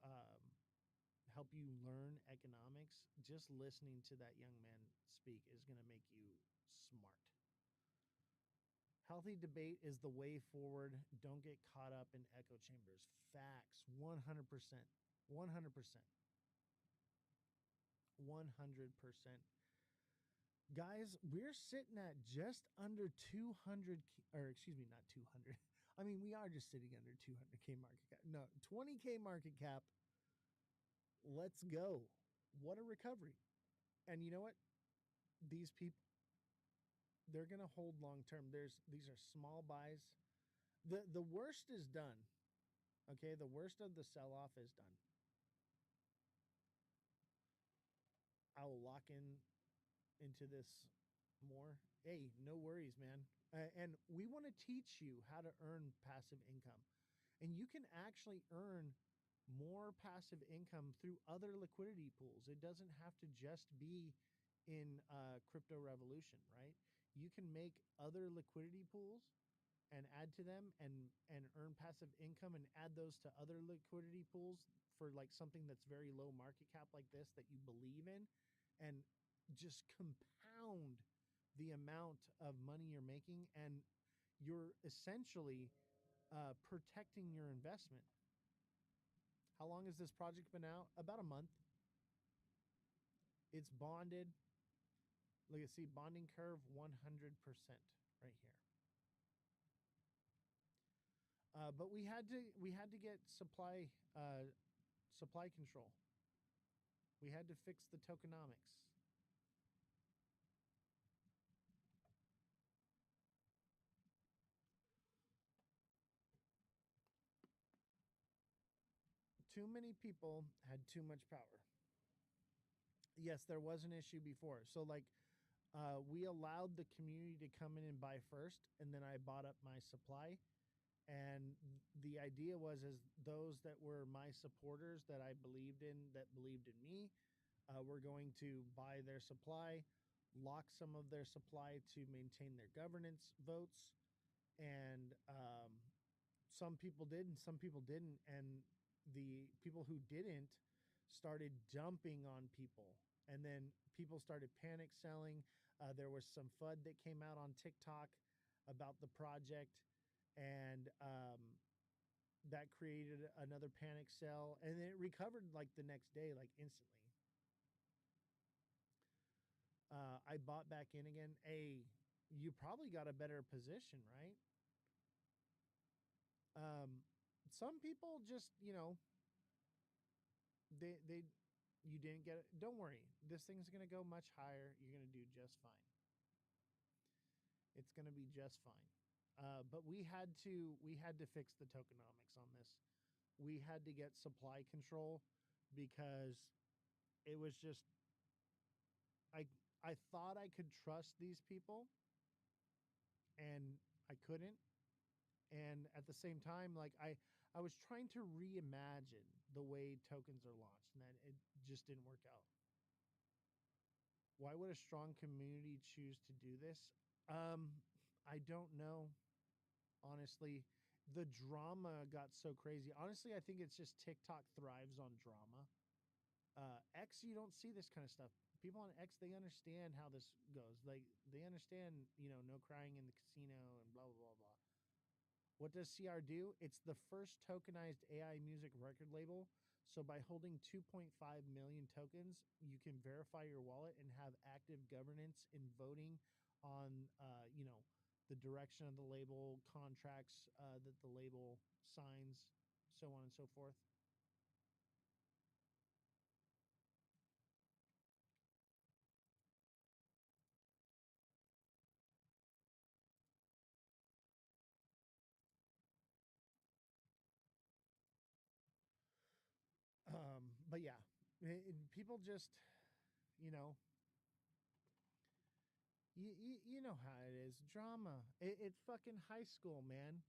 help you learn economics, just listening to that young man speak is going to make you smart. Healthy debate is the way forward. Don't get caught up in echo chambers. Facts. 100%. 100%. 100%. Guys, we're sitting at just under 200, or excuse me, not 200. I mean, we are just sitting under 200K market cap. No, 20K market cap. Let's go. What a recovery. And you know what? These people, they're going to hold long term. These are small buys. The worst is done. Okay, the worst of the sell-off is done. I will lock into this more. Hey, no worries, man. And we want to teach you how to earn passive income. And you can actually earn more passive income through other liquidity pools. It doesn't have to just be in Crypto Revolution, right? You can make other liquidity pools and add to them and earn passive income and add those to other liquidity pools for like something that's very low market cap like this that you believe in, and just compound the amount of money you're making, and you're essentially protecting your investment. How long has this project been out? About a month. It's bonded. Look at, see, bonding curve 100% right here. But we had to get supply control. We had to fix the tokenomics. Too many people had too much power. Yes, there was an issue before. So like we allowed the community to come in and buy first, and then I bought up my supply. And the idea was, as those that were my supporters that I believed in, that believed in me, were going to buy their supply, lock some of their supply to maintain their governance votes. And some people did and some people didn't. And the people who didn't started dumping on people. And then people started panic selling. There was some FUD that came out on TikTok about the project. And that created another panic sell, and it recovered like the next day, like instantly. I bought back in again. Hey, you probably got a better position, right? Some people just, they you didn't get it. Don't worry, this thing's gonna go much higher. You're gonna do just fine. It's gonna be just fine. But we had to fix the tokenomics on this. We had to get supply control because it was just, I thought I could trust these people, and I couldn't. And at the same time, like I was trying to reimagine the way tokens are launched, and that it just didn't work out. Why would a strong community choose to do this? I don't know. Honestly, the drama got so crazy. Honestly, I think it's just TikTok thrives on drama. X, you don't see this kind of stuff. People on X, they understand how this goes. Like they understand, no crying in the casino and blah blah blah blah. What does CR do? It's the first tokenized AI music record label. So by holding 2.5 million tokens, you can verify your wallet and have active governance in voting on, the direction of the label, contracts that the label signs, so on and so forth. But yeah, people just, you know, you know how it is. Drama. It's fucking high school, man.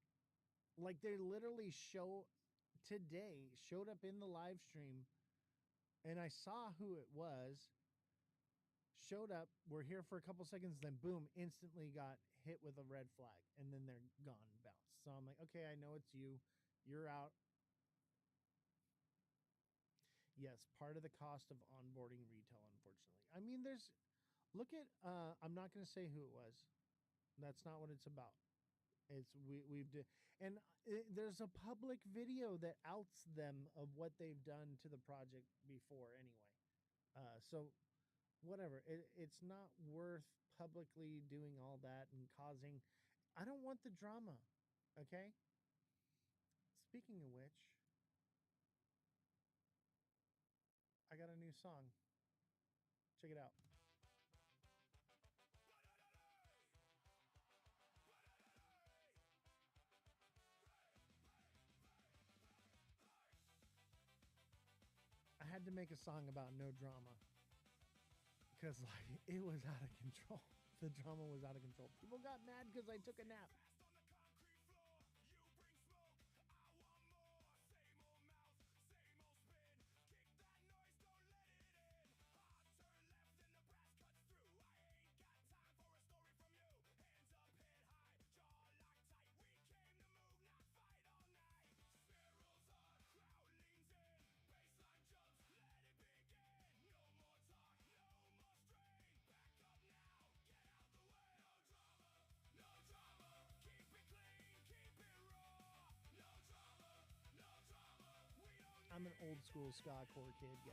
Like they literally showed up in the live stream, and I saw who it was. Showed up, we're here for a couple seconds, then boom, instantly got hit with a red flag, and then they're gone, bounced. So I'm like, okay, I know it's you. You're out. Yes, part of the cost of onboarding retail, unfortunately. I mean, look at I'm not going to say who it was. That's not what it's about. It's we've and there's a public video that outs them of what they've done to the project before anyway. So whatever, it's not worth publicly doing all that and causing. I don't want the drama. Okay. Speaking of which, I got a new song. Check it out. I had to make a song about no drama because like it was out of control. The drama was out of control. People got mad because I took a nap. I'm an old school ska core kid guy.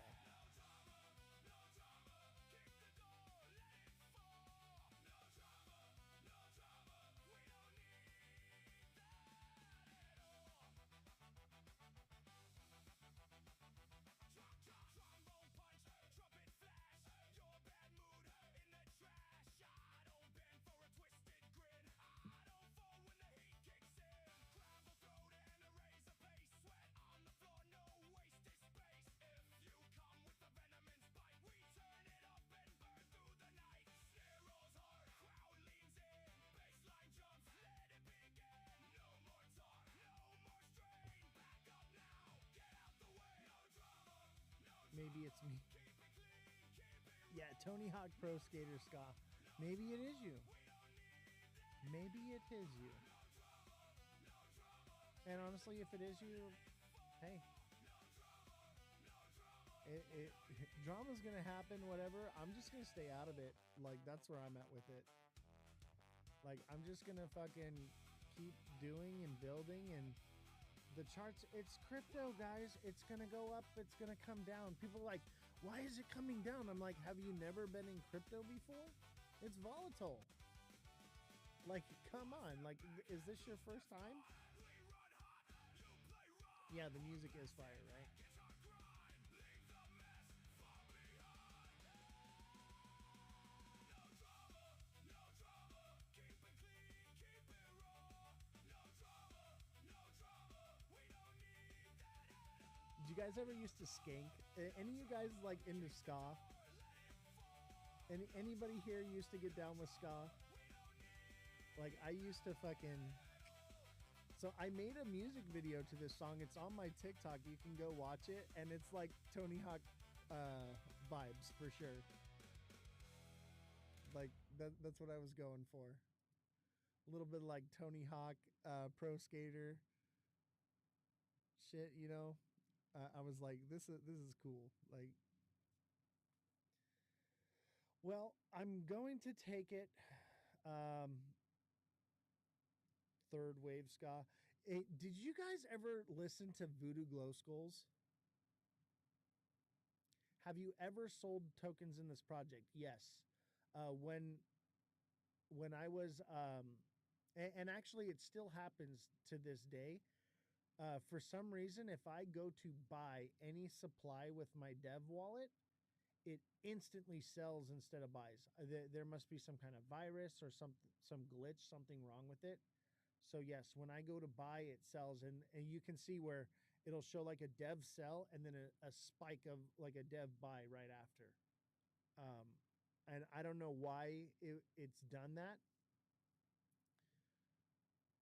Maybe it's me. Yeah, Tony Hawk Pro Skater Ska. Maybe it is you. Maybe it is you. And honestly, if it is you, hey, it drama's gonna happen. Whatever. I'm just gonna stay out of it. Like that's where I'm at with it. Like I'm just gonna fucking keep doing and building and the charts. It's crypto, guys. It's gonna go up. It's gonna come down. People are like, why is it coming down? I'm like, have you never been in crypto before? It's volatile. Like, come on. Like, is this your first time? Yeah, the music is fire, right? Did you guys ever used to skank? Any of you guys like into ska? Anybody here used to get down with ska? Like I used to fucking. So I made a music video to this song. It's on my TikTok. You can go watch it, and it's like Tony Hawk vibes for sure. Like that's what I was going for. A little bit like Tony Hawk, pro skater shit. You know, I was like, this is cool. Like, well, I'm going to take it. Um, third wave ska. Did you guys ever listen to Voodoo Glow Skulls? Have you ever sold tokens in this project? Yes. When I was and actually it still happens to this day. For some reason, if I go to buy any supply with my dev wallet, it instantly sells instead of buys. There must be some kind of virus or some glitch, something wrong with it. So yes, when I go to buy, it sells, and you can see where it'll show like a dev sell and then a spike of like a dev buy right after. Um, and I don't know why it's done that.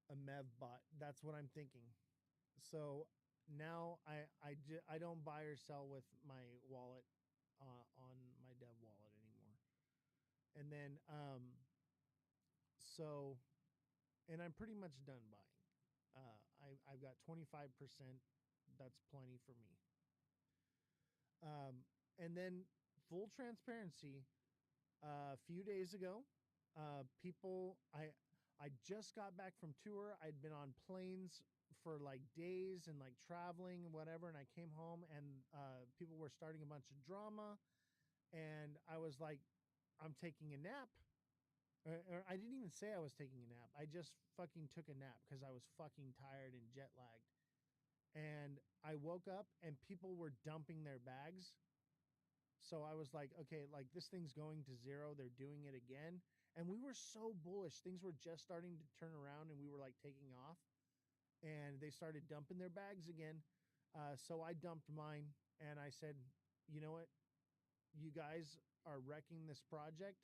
A mev bot. That's what I'm thinking. So now I don't buy or sell with my wallet on my dev wallet anymore. And then so and I'm pretty much done buying. I've got 25%. That's plenty for me. And then full transparency. A few days ago, people I just got back from tour. I'd been on planes for like days and like traveling and whatever, and I came home and people were starting a bunch of drama, and I was like, I'm taking a nap. Or I didn't even say I was taking a nap. I just fucking took a nap because I was fucking tired and jet lagged. And I woke up and people were dumping their bags. So I was like, okay, like this thing's going to zero. They're doing it again. And we were so bullish. Things were just starting to turn around and we were like taking off. And they started dumping their bags again. So I dumped mine and I said, you know what? You guys are wrecking this project.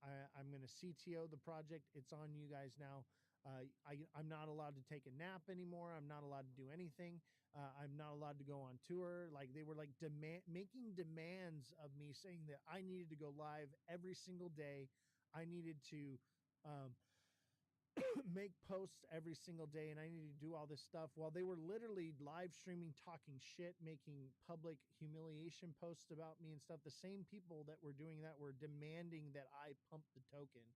I'm going to CTO the project. It's on you guys now. I'm not allowed to take a nap anymore. I'm not allowed to do anything. I'm not allowed to go on tour. Like they were like making demands of me, saying that I needed to go live every single day. I needed to um, make posts every single day, and I needed to do all this stuff while they were literally live streaming, talking shit, making public humiliation posts about me and stuff. The same people that were doing that were demanding that I pump the token.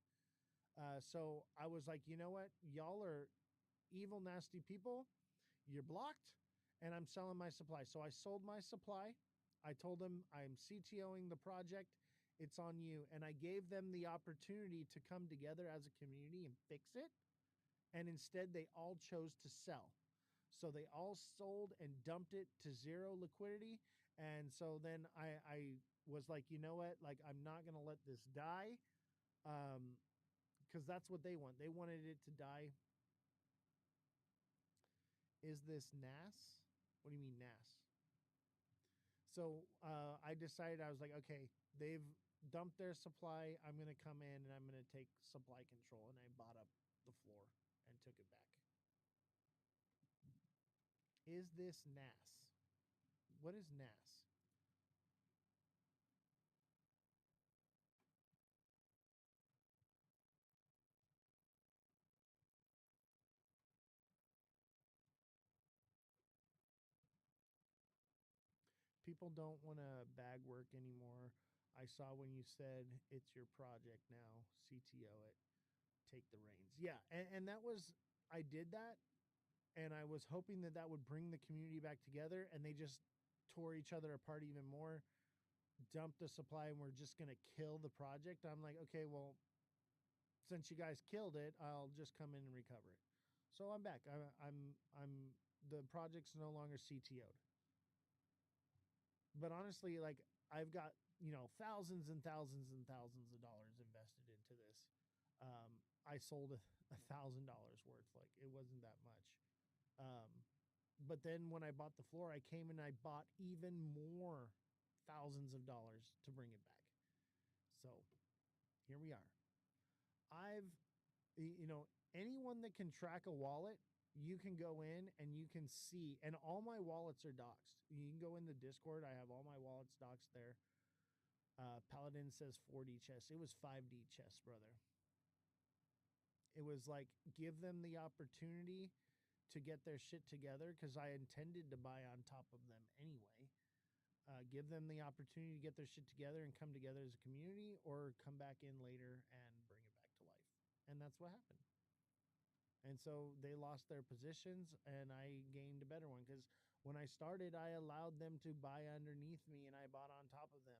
So I was like, you know what? Y'all are evil, nasty people. You're blocked, and I'm selling my supply. So I sold my supply. I told them I'm CTOing the project. It's on you. And I gave them the opportunity to come together as a community and fix it. And instead, they all chose to sell. So they all sold and dumped it to zero liquidity. And so then I was like, you know what? Like, I'm not going to let this die. Because that's what they want. They wanted it to die. Is this NAS? What do you mean NAS? So I decided, I was like, okay, they've dumped their supply. I'm going to come in and I'm going to take supply control. And I bought up the floor and took it back. Is this NAS? What is NAS? People don't want to bag work anymore. I saw when you said it's your project now, CTO it, take the reins. Yeah, and that was, I did that, and I was hoping that that would bring the community back together, and they just tore each other apart even more, dumped the supply, and we're just going to kill the project. I'm like, okay, well, since you guys killed it, I'll just come in and recover it. So I'm back. The project's no longer CTO'd. But honestly, like I've got, thousands and thousands and thousands of dollars invested into this. I sold $1,000 worth. Like it wasn't that much. Um, but then when I bought the floor, I came and I bought even more thousands of dollars to bring it back. So here we are. I've, anyone that can track a wallet, you can go in and you can see, and all my wallets are doxed. You can go in the Discord. I have all my wallets doxed there. Paladin says 4D chess. It was 5D chess, brother. It was like, give them the opportunity to get their shit together, because I intended to buy on top of them anyway. Give them the opportunity to get their shit together and come together as a community, or come back in later and bring it back to life. And that's what happened. And so they lost their positions, and I gained a better one, because when I started, I allowed them to buy underneath me, and I bought on top of them.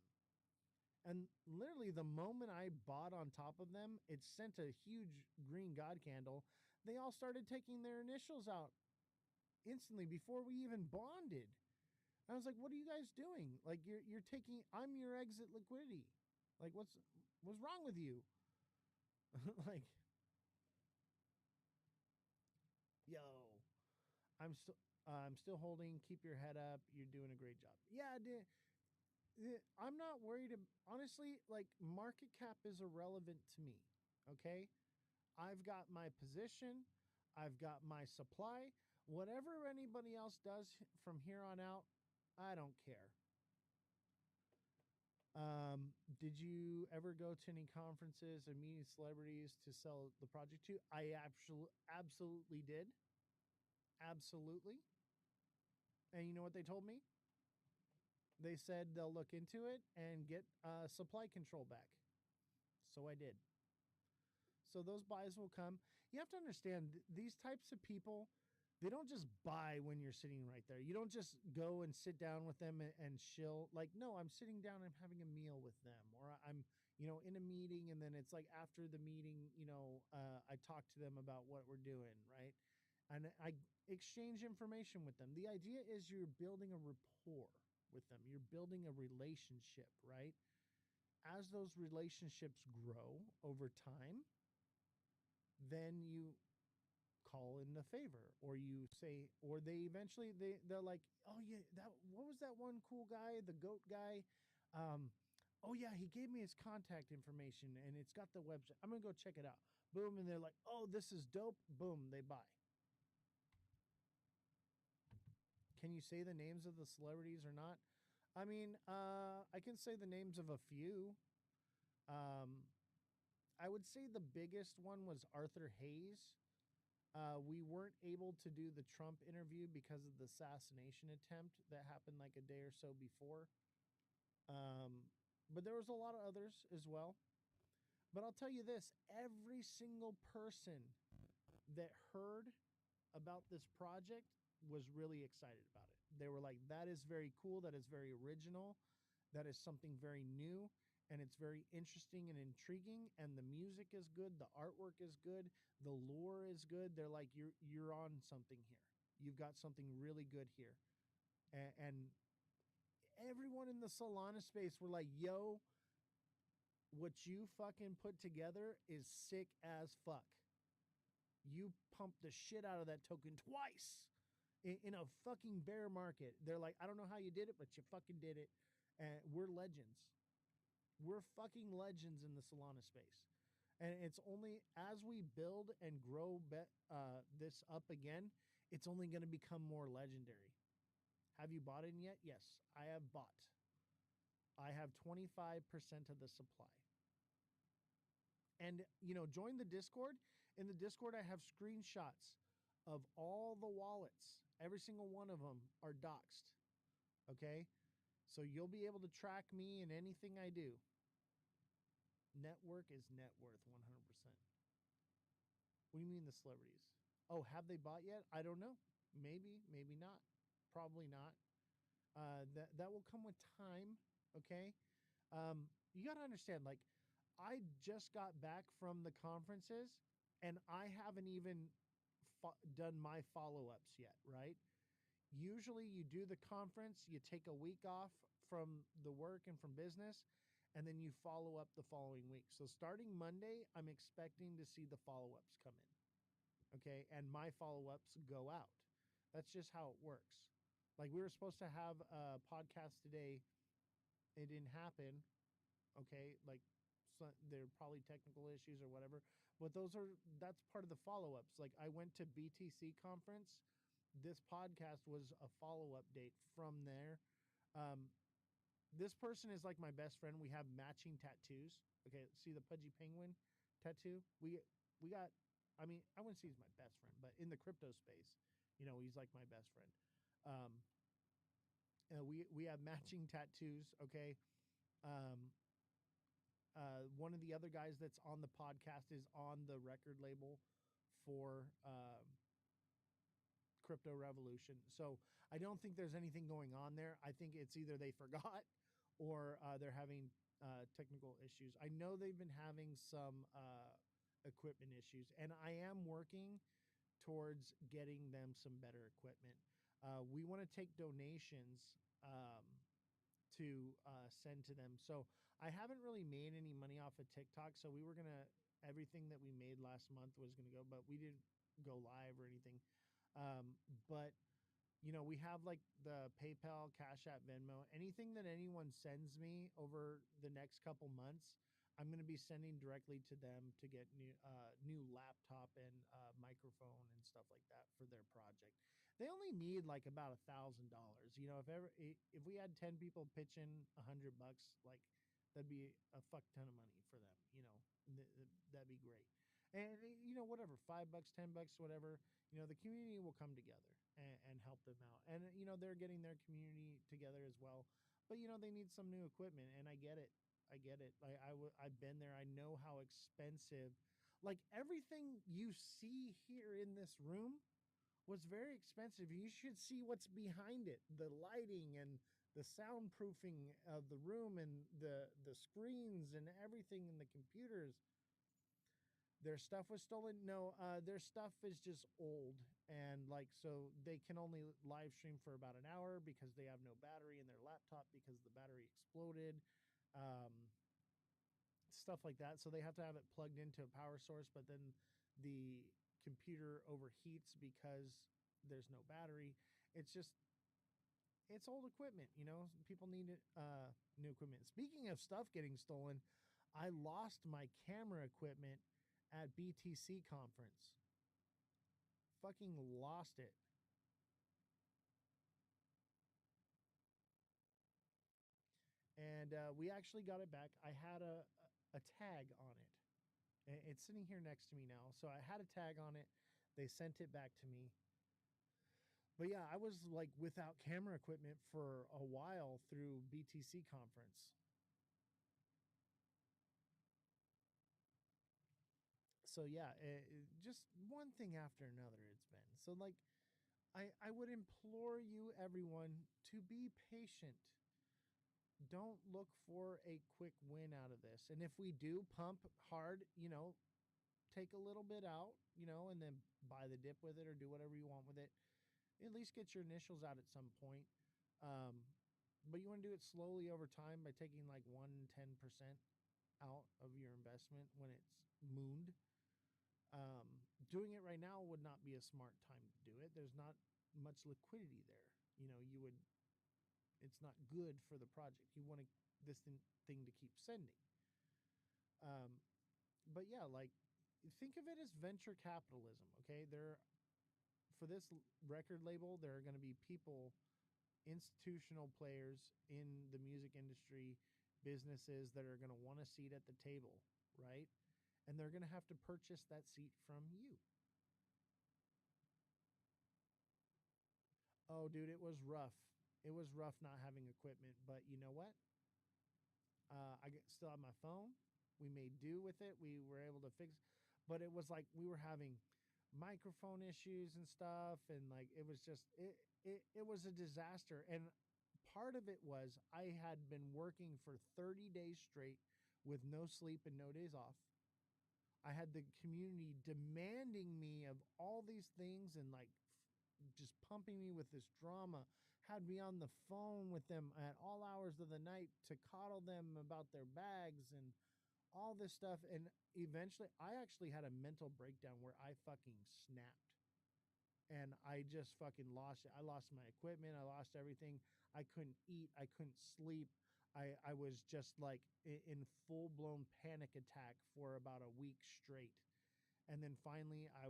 And literally, the moment I bought on top of them, it sent a huge green God candle. They all started taking their initials out instantly before we even bonded. I was like, "What are you guys doing? Like, you're taking. I'm your exit liquidity. Like, what's wrong with you?" Like, yo, I'm still holding. Keep your head up. You're doing a great job. Yeah, I'm not worried. Honestly, like, market cap is irrelevant to me. Okay, I've got my position. I've got my supply. Whatever anybody else does from here on out, I don't care. Did you ever go to any conferences and meet celebrities to sell the project to? I absolutely did. Absolutely. And you know what they told me? They said they'll look into it and get supply control back. So I did. So those buys will come. You have to understand, these types of people, they don't just buy when you're sitting right there. You don't just go and sit down with them and chill. Like, no, I'm sitting down and having a meal with them, or I'm, in a meeting, and then it's like after the meeting, I talk to them about what we're doing, right? And I exchange information with them. The idea is you're building a rapport with them. You're building a relationship, right? As those relationships grow over time, then you call in the favor, or you say, or they eventually they're like, "Oh yeah, what was that one cool guy, the goat guy? Oh yeah, he gave me his contact information, and it's got the website. I'm gonna go check it out." Boom, and they're like, "Oh, this is dope." Boom, they buy. Can you say the names of the celebrities or not? I mean, I can say the names of a few. Um, I would say the biggest one was Arthur Hayes. We weren't able to do the Trump interview because of the assassination attempt that happened like a day or so before. Um, but there was a lot of others as well. But I'll tell you this, every single person that heard about this project was really excited about it. They were like, "That is very cool. That is very original. That is something very new. And it's very interesting and intriguing. And the music is good. The artwork is good. The lore is good." They're like, you're on something here. You've got something really good here." And everyone in the Solana space were like, "Yo, what you fucking put together is sick as fuck. You pumped the shit out of that token twice in a fucking bear market." They're like, "I don't know how you did it, but you fucking did it. And we're legends. We're fucking legends in the Solana space." And it's only as we build and grow this up again, it's only going to become more legendary. Have you bought in yet? Yes, I have bought. I have 25% of the supply. And, join the Discord. In the Discord, I have screenshots of all the wallets. Every single one of them are doxed. Okay? So you'll be able to track me in anything I do. Network is net worth 100%. What do you mean the celebrities? Oh, have they bought yet? I don't know. Maybe, maybe not. Probably not. That will come with time. Okay. You got to understand, like, I just got back from the conferences, and I haven't even done my follow-ups yet, right? Usually you do the conference, you take a week off from the work and from business, and then you follow up the following week. So starting Monday, I'm expecting to see the follow-ups come in. Okay. And my follow-ups go out. That's just how it works. Like, we were supposed to have a podcast today. It didn't happen. Okay. Like, so there are probably technical issues or whatever, but that's part of the follow-ups. Like, I went to BTC conference. This podcast was a follow-up date from there. Um, This person is like my best friend. We have matching tattoos. Okay, see the pudgy penguin tattoo? We got, I mean, I wouldn't say he's my best friend, but in the crypto space, he's like my best friend. Um, we have matching tattoos. Okay. Um, One of the other guys that's on the podcast is on the record label for Crypto Revolution. So I don't think there's anything going on there. I think it's either they forgot or they're having technical issues. I know they've been having some equipment issues, and I am working towards getting them some better equipment. We want to take donations to send to them. So I haven't really made any money off of TikTok. So we were gonna everything that we made last month was gonna go, but we didn't go live or anything. But we have like the PayPal, Cash App, Venmo, anything that anyone sends me over the next couple months, I'm going to be sending directly to them to get new laptop and microphone and stuff like that for their project. They only need like about $1,000. If we had 10 people pitch in $100, like that'd be a fuck ton of money for them. That'd be great. And whatever, $5, $10, whatever, the community will come together and help them out. And they're getting their community together as well. But they need some new equipment, and I get it. I get it. Like I've been there. I know how expensive. Like everything you see here in this room was very expensive. You should see what's behind it. The lighting and the soundproofing of the room and the screens and everything and the computers. Their stuff was stolen. No, their stuff is just old, and like so they can only live stream for about an hour because they have no battery in their laptop because the battery exploded, um, stuff like that. So they have to have it plugged into a power source, but then the computer overheats because there's no battery. It's just it's old equipment. People need new equipment. Speaking of stuff getting stolen, I lost my camera equipment at BTC conference. Fucking lost it. And we actually got it back. I had a tag on it. It's sitting here next to me now. So I had a tag on it. They sent it back to me. But yeah, I was like without camera equipment for a while through BTC conference. So yeah, just one thing after another it's been. So like I would implore you everyone to be patient. Don't look for a quick win out of this. And if we do pump hard, take a little bit out, and then buy the dip with it or do whatever you want with it. At least get your initials out at some point. Um, but you want to do it slowly over time by taking like 110% out of your investment when it's mooned. Doing it right now would not be a smart time to do it. There's not much liquidity there. You would it's not good for the project. You want this thing to keep sending. Um, but yeah, like think of it as venture capitalism. Okay, for this record label, there are going to be people, institutional players in the music industry, businesses that are going to want a seat at the table, right? And they're going to have to purchase that seat from you. Oh, dude, it was rough. It was rough not having equipment, but you know what? Still have my phone. We made do with it. We were able to fix, but it was like we were having microphone issues and stuff, and like it was just it was a disaster. And part of it was I had been working for 30 days straight with no sleep and no days off. I had the community demanding me of all these things and like just pumping me with this drama, had me on the phone with them at all hours of the night to coddle them about their bags and all this stuff. And eventually I actually had a mental breakdown where I fucking snapped and I just fucking lost it. I lost my equipment. I lost everything. I couldn't eat. I couldn't sleep. I was just like in full blown panic attack for about a week straight. And then finally I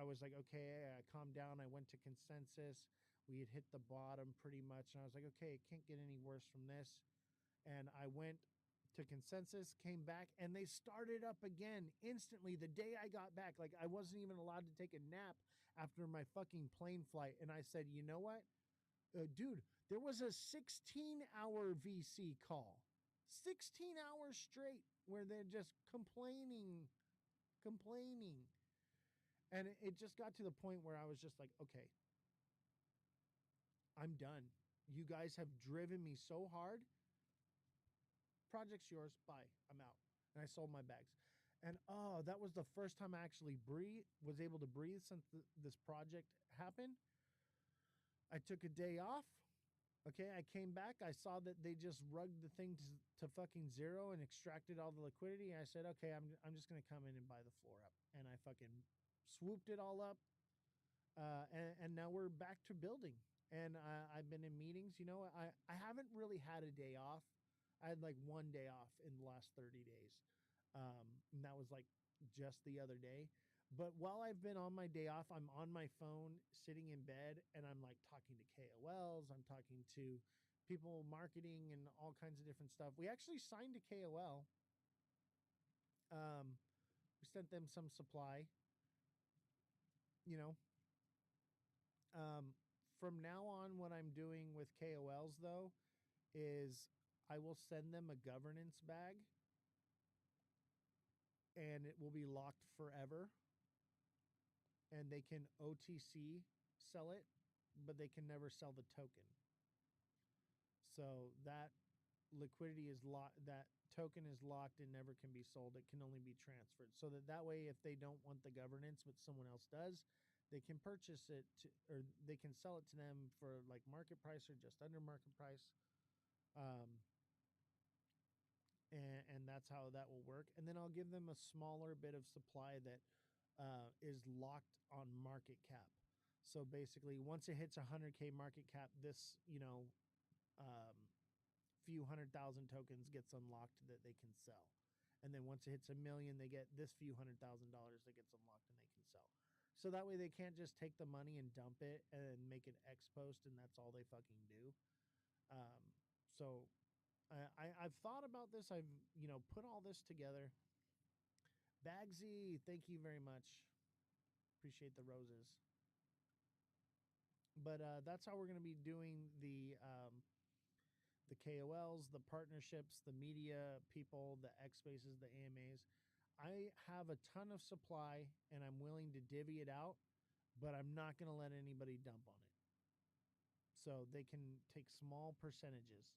was like, okay, I calmed down. I went to consensus. We had hit the bottom pretty much, and I was like, okay, it can't get any worse from this. And I went to consensus, came back, and they started up again instantly the day I got back. Like, I wasn't even allowed to take a nap after my fucking plane flight. And I said, you know what? Dude, there was a 16-hour VC call, 16 hours straight, where they're just complaining. And it just got to the point where I was just like, okay, I'm done. You guys have driven me so hard. Project's yours. Bye. I'm out. And I sold my bags. And oh, that was the first time I actually was able to breathe since this project happened. I took a day off. Okay, I came back. I saw that they just rugged the thing to fucking zero and extracted all the liquidity. I said, okay, I'm just going to come in and buy the floor up. And I fucking swooped it all up. And now we're back to building. And I've been in meetings. You know, I haven't really had a day off. I had like one day off in the last 30 days. And that was like just the other day. But while I've been on my day off, I'm on my phone sitting in bed and I'm like talking to KOLs. I'm talking to people marketing and all kinds of different stuff. We actually signed a KOL. We sent them some supply, you know. From now on, what I'm doing with KOLs though is I will send them a governance bag and it will be locked forever. And they can OTC sell it, but they can never sell the token. So that liquidity is locked, that token is locked and never can be sold. It can only be transferred. So that way, if they don't want the governance, but someone else does, they can purchase it or they can sell it to them for like market price or just under market price. And that's how that will work. And then I'll give them a smaller bit of supply that is locked on market cap. So basically, once it hits 100K market cap, this, few 100,000 tokens gets unlocked that they can sell. And then once it hits 1 million, they get this few $100,000 that gets unlocked and they can sell. So that way they can't just take the money and dump it and make an X post and that's all they fucking do. So I've thought about this. I've, put all this together. Bagsy, thank you very much. Appreciate the roses. But that's how we're going to be doing the KOLs, the partnerships, the media people, the X Spaces, the AMAs. I have a ton of supply and I'm willing to divvy it out, but I'm not going to let anybody dump on it. So they can take small percentages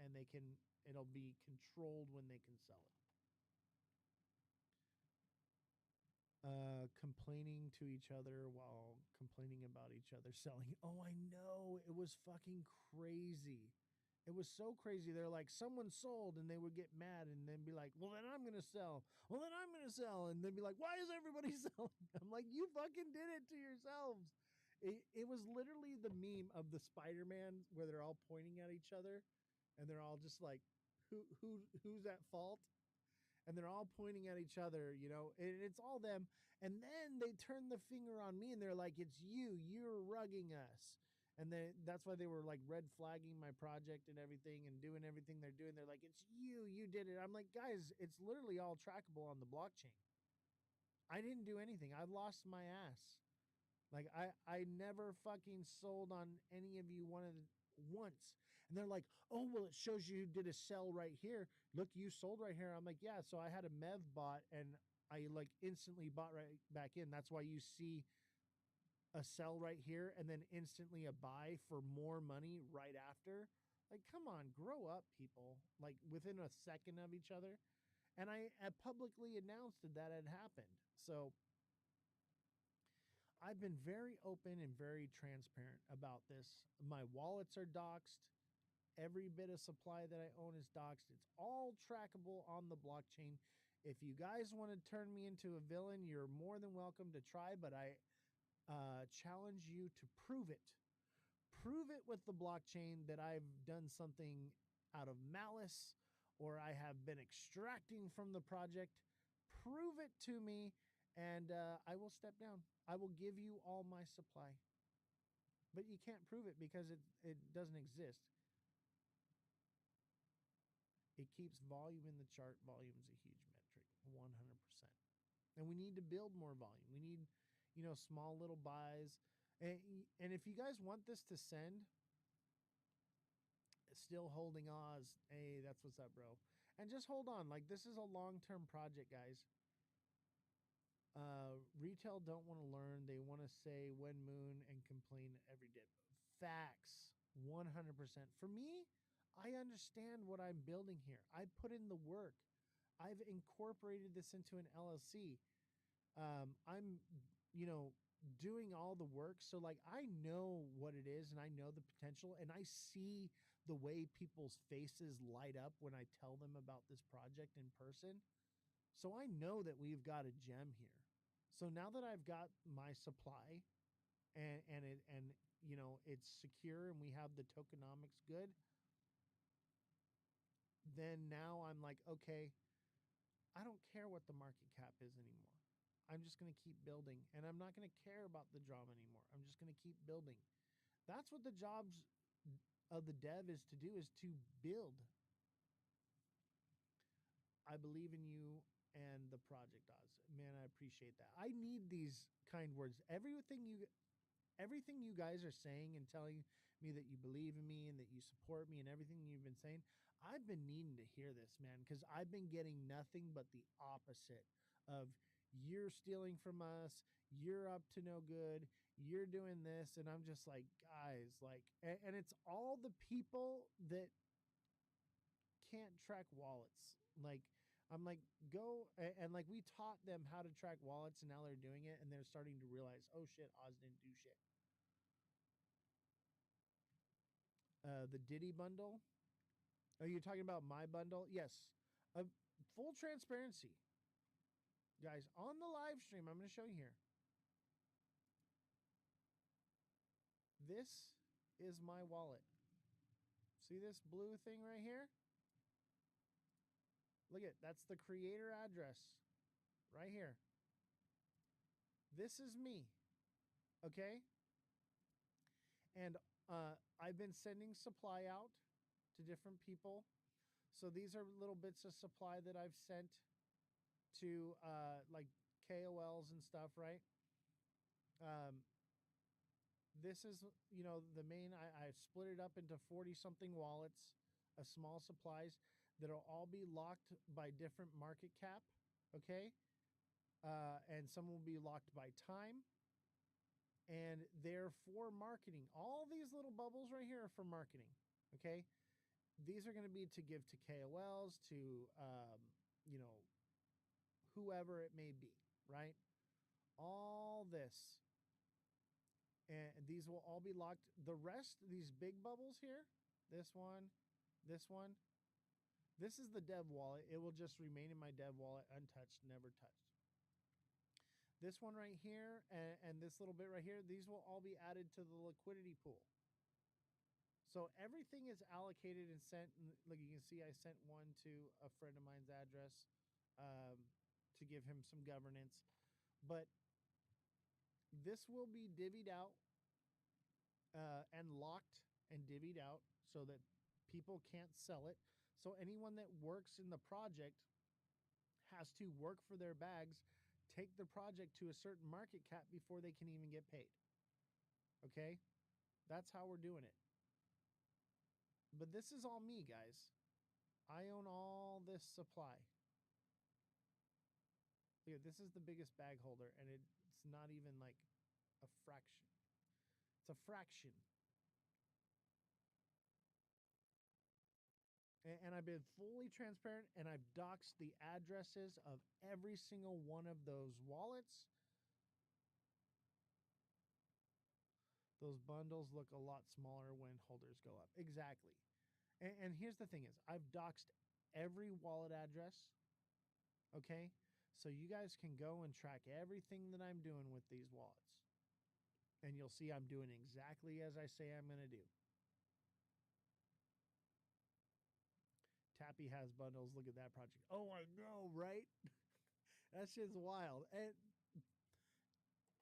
and it'll be controlled when they can sell it. Complaining to each other while complaining about each other selling. Oh, I know. It was fucking crazy. It was so crazy. They're like, someone sold, and they would get mad and then be like, well, then I'm going to sell. Well, then I'm going to sell. And then be like, why is everybody selling? I'm like, you fucking did it to yourselves. It was literally the meme of the Spider-Man where they're all pointing at each other and they're all just like, who's at fault? And they're all pointing at each other, it's all them. And then they turn the finger on me and they're like, it's you're rugging us. And then that's why they were like red flagging my project and everything and doing everything they're doing. They're like, it's you did it. I'm like, guys, it's literally all trackable on the blockchain. I didn't do anything. I lost my ass. Like I never fucking sold on any of you once. And they're like, oh, well, it shows you did a sell right here. Look, you sold right here. I'm like, yeah. So I had a MEV bot and I like instantly bought right back in. That's why you see a sell right here and then instantly a buy for more money right after. Like, come on, grow up, people. Like within a second of each other. And I publicly announced that had happened. So I've been very open and very transparent about this. My wallets are doxed. Every bit of supply that I own is doxed. It's all trackable on the blockchain. If you guys want to turn me into a villain, you're more than welcome to try, but I challenge you to prove it. Prove it with the blockchain that I've done something out of malice or I have been extracting from the project. Prove it to me and I will step down. I will give you all my supply. but you can't prove it because it doesn't exist. It keeps volume in the chart. Volume is a huge metric, 100%. And we need to build more volume. We need, small little buys. And if you guys want this to send, still holding Oz. Hey, that's what's up, bro. And just hold on. Like, this is a long-term project, guys. Retail don't want to learn. They want to say when moon and complain every day. Facts, 100%. For me, I understand what I'm building here. I put in the work. I've incorporated this into an LLC. I'm, doing all the work. So, like, I know what it is and I know the potential and I see the way people's faces light up when I tell them about this project in person. So I know that we've got a gem here. So now that I've got my supply and it's secure and we have the tokenomics good, then now I'm like, okay, I don't care what the market cap is anymore. I'm just going to keep building and I'm not going to care about the drama anymore. I'm just going to keep building. That's what the jobs of the dev is to do, is to build. I believe in you and the project, Oz. Man, I appreciate that. I need these kind words. Everything you guys are saying and telling me that you believe in me and that you support me and everything you've been saying, I've been needing to hear this, man, because I've been getting nothing but the opposite of you're stealing from us, you're up to no good, you're doing this. And I'm just like, guys, like, and it's all the people that can't track wallets. Like, I'm like, go and like we taught them how to track wallets and now they're doing it and they're starting to realize, oh shit, Oz didn't do shit. The Diddy bundle. Are you talking about my bundle? Yes. Full transparency. Guys, on the live stream, I'm going to show you here. This is my wallet. See this blue thing right here? Look at, that's the creator address right here. This is me. Okay? And I've been sending supply out to different people. So these are little bits of supply that I've sent to like KOLs and stuff, right? This is, the main, I split it up into 40 something wallets of small supplies that'll all be locked by different market cap. Okay. And some will be locked by time. And they're for marketing. All these little bubbles right here are for marketing. Okay. These are going to be to give to KOLs, to, whoever it may be, right? All this. And these will all be locked. The rest, these big bubbles here, this one, this is the dev wallet. It will just remain in my dev wallet untouched, never touched. This one right here and this little bit right here, these will all be added to the liquidity pool. So everything is allocated and sent. Look, you can see I sent one to a friend of mine's address to give him some governance. But this will be divvied out and locked and divvied out so that people can't sell it. So anyone that works in the project has to work for their bags, take the project to a certain market cap before they can even get paid. Okay? That's how we're doing it. But this is all me, guys. I own all this supply. Look, this is the biggest bag holder, and it's not even like a fraction. It's a fraction. And I've been fully transparent, and I've doxed the addresses of every single one of those wallets. Those bundles look a lot smaller when holders go up. Exactly. And here's the thing is, I've doxed every wallet address, okay? So you guys can go and track everything that I'm doing with these wallets. And you'll see I'm doing exactly as I say I'm going to do. Tappy has bundles. Look at that project. Oh, I know, right? That shit's wild. And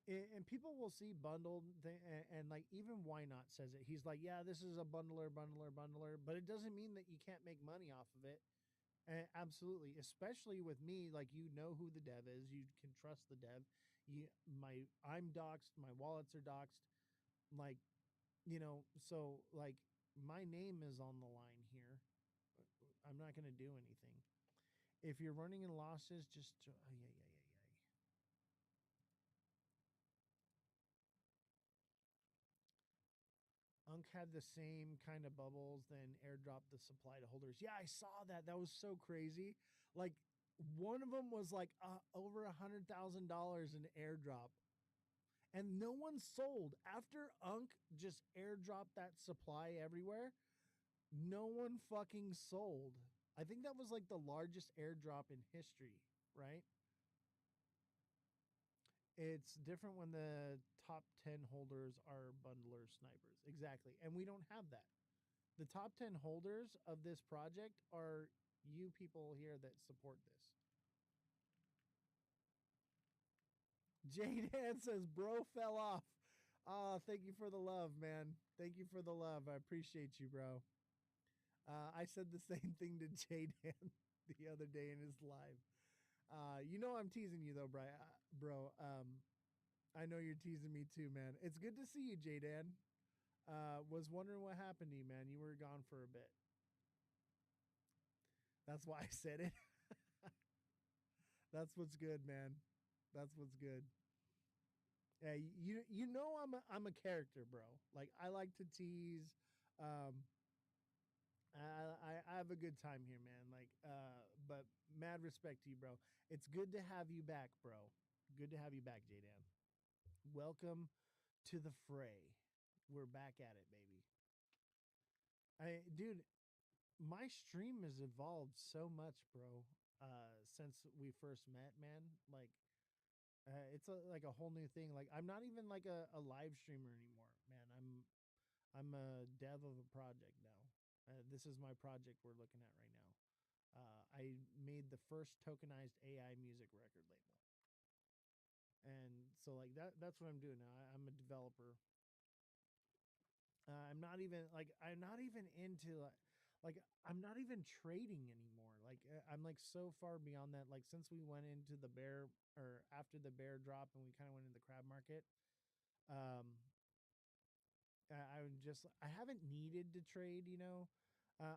And people will see bundled and like even Why Not says it. He's like, yeah, this is a bundler, but it doesn't mean that you can't make money off of it. And absolutely, especially with me, like you know who the dev is, you can trust the dev. I'm doxxed, my wallets are doxxed, like so like my name is on the line here. I'm not gonna do anything. If you're running in losses, just oh, yeah. Unk had the same kind of bubbles, then airdropped the supply to holders. Yeah, I saw that. That was so crazy. Like one of them was like over $100,000 in airdrop, and no one sold after Unk just airdropped that supply everywhere. No one fucking sold. I think that was like the largest airdrop in history, right? It's different when the top 10 holders are bundler snipers. Exactly. And we don't have that. The top 10 holders of this project are you people here that support this. Jade Han says, bro fell off. Thank you for the love, man. Thank you for the love. I appreciate you, bro. I said the same thing to Jade Han the other day in his live. I'm teasing you though, bro. I know you're teasing me too, man. It's good to see you, Jadan. Was wondering what happened to you, man. You were gone for a bit. That's why I said it. That's what's good, man. That's what's good. Yeah, I'm a character, bro. Like I like to tease. Um, I have a good time here, man. But mad respect to you, bro. It's good to have you back, bro. Good to have you back, Jadan. Welcome to the fray. We're back at it, baby. Dude, my stream has evolved so much, bro. Since we first met, man. It's like a whole new thing. Like, I'm not even like a live streamer anymore, man. I'm a dev of a project now. This is my project we're looking at right now. I made the first tokenized AI music record label, and so like that's what I'm doing now. I'm a developer. I'm not even into like I'm not even trading anymore. I'm like so far beyond that. Like since we went into the bear or after the bear drop and we kind of went into the crab market, um, I haven't needed to trade.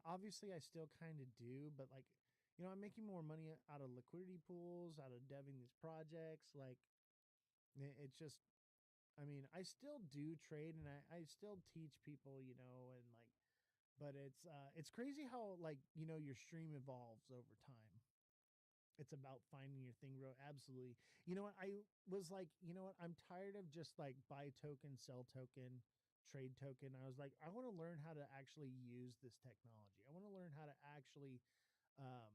Obviously I still kind of do, but like I'm making more money out of liquidity pools, out of deving these projects. Like it's just I mean, I still do trade and I still teach people, and like, but it's crazy how like, your stream evolves over time. It's about finding your thing, bro. Absolutely. You know what? I was like, I'm tired of just like buy token, sell token, trade token. I was like, I want to learn how to actually use this technology. I want to learn how to actually, um,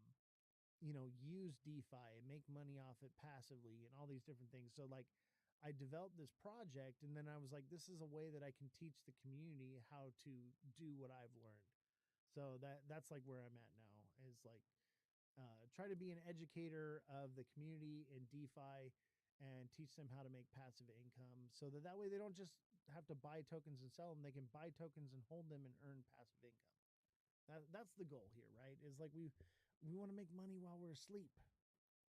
use DeFi and make money off it passively and all these different things. So like I developed this project and then I was like, this is a way that I can teach the community how to do what I've learned. So that's like where I'm at now is like try to be an educator of the community in DeFi and teach them how to make passive income so that way they don't just have to buy tokens and sell them. They can buy tokens and hold them and earn passive income. That's the goal here, right? Is like we want to make money while we're asleep.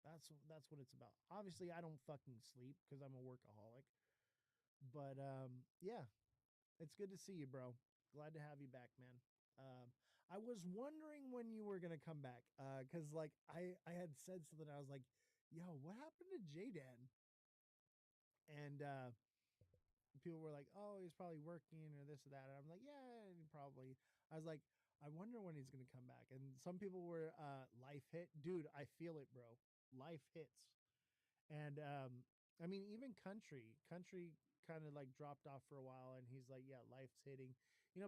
That's what it's about. Obviously, I don't fucking sleep because I'm a workaholic. But yeah, it's good to see you, bro. Glad to have you back, man. I was wondering when you were gonna come back, because like I had said something. I was like, "Yo, what happened to Jaden?" And people were like, "Oh, he's probably working or this or that." And I'm like, "Yeah, probably." I was like, "I wonder when he's gonna come back." And some people were life hit, dude. I feel it, bro. Life hits, and I mean, even country kind of like dropped off for a while, and he's like, "Yeah, life's hitting."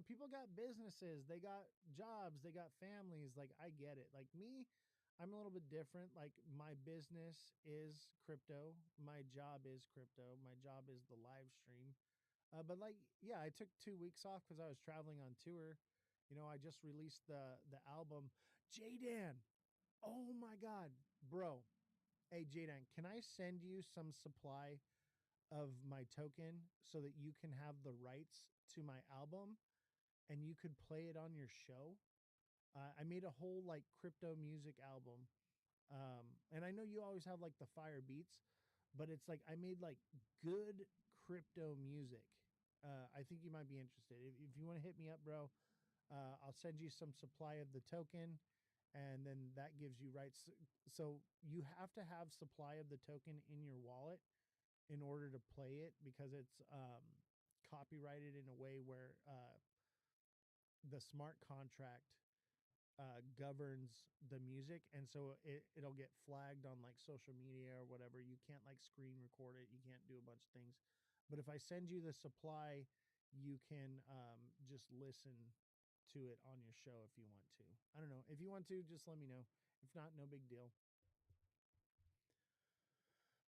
People got businesses, they got jobs, they got families. Like, I get it. Like me, I'm a little bit different. Like my business is crypto, my job is crypto, my job is the live stream. But like, yeah, I took 2 weeks off because I was traveling on tour. I just released the album. Jadan, oh my god, bro. Hey, Jadan, can I send you some supply of my token so that you can have the rights to my album and you could play it on your show. I made a whole like crypto music album. And I know you always have like the fire beats, but it's like I made like good crypto music. I think you might be interested. If you want to hit me up, bro, I'll send you some supply of the token, and then that gives you rights. So you have to have supply of the token in your wallet in order to play it because it's copyrighted in a way where the smart contract governs the music, and so it'll get flagged on like social media or whatever. You can't like screen record it, you can't do a bunch of things. But if I send you the supply, you can just listen to it on your show if you want to. I don't know, if you want to, just let me know. If not, no big deal.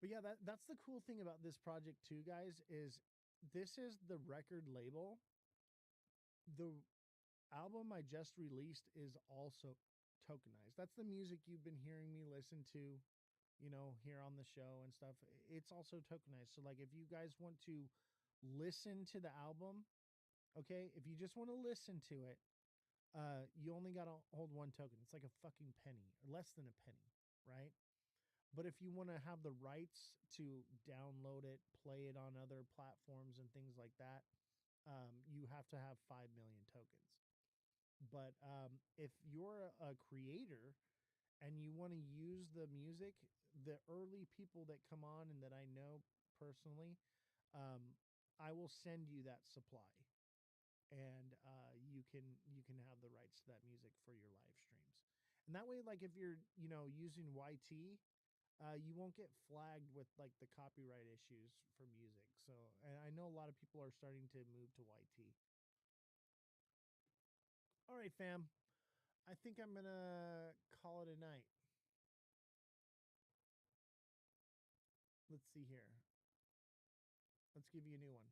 But yeah, that's the cool thing about this project too, guys, is this is the record label. The album I just released is also tokenized. That's the music you've been hearing me listen to, here on the show and stuff. It's also tokenized. So like if you guys want to listen to the album, okay, if you just want to listen to it, you only got to hold one token. It's like a fucking penny or less than a penny, right? But if you want to have the rights to download it, play it on other platforms and things like that, you have to have 5 million tokens. But if you're a creator and you want to use the music, the early people that come on and that I know personally, um, I will send you that supply, and you can have the rights to that music for your live streams. And that way, like if you're using YT, you won't get flagged with like the copyright issues for music. So, and I know a lot of people are starting to move to YT. All right, fam. I think I'm gonna call it a night. Let's see here. Let's give you a new one.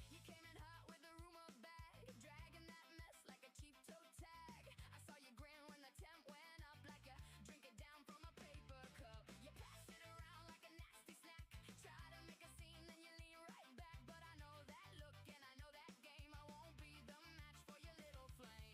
You came in hot with a rumor bag, dragging that mess like a cheap toe tag. I saw you grin when the temp went up, like you drink it down from a paper cup. You pass it around like a nasty snack, try to make a scene, then you lean right back. But I know that look and I know that game. I won't be the match for your little flame.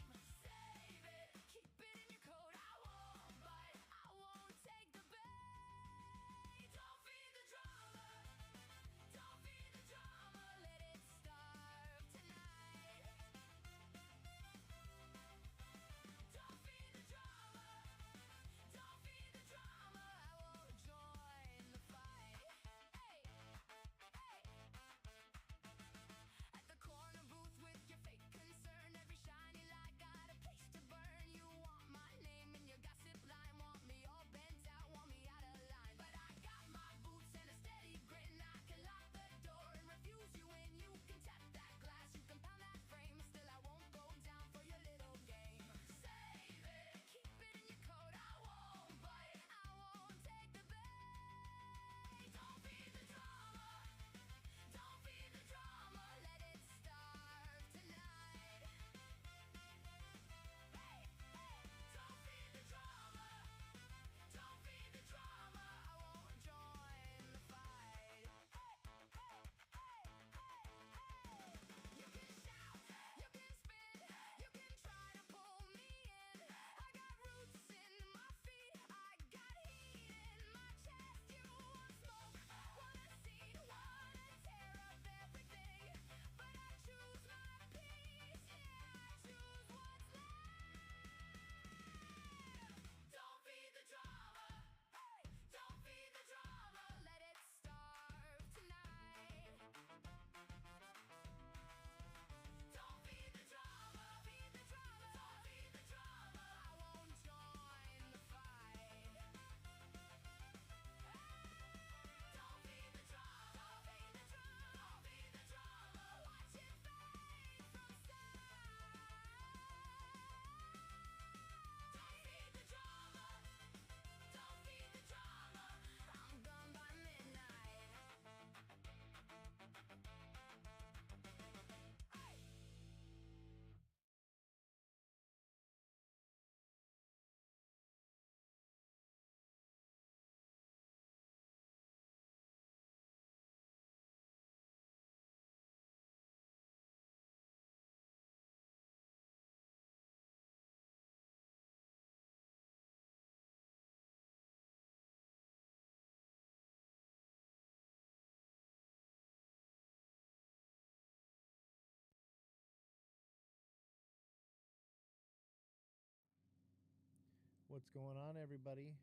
What's going on, everybody?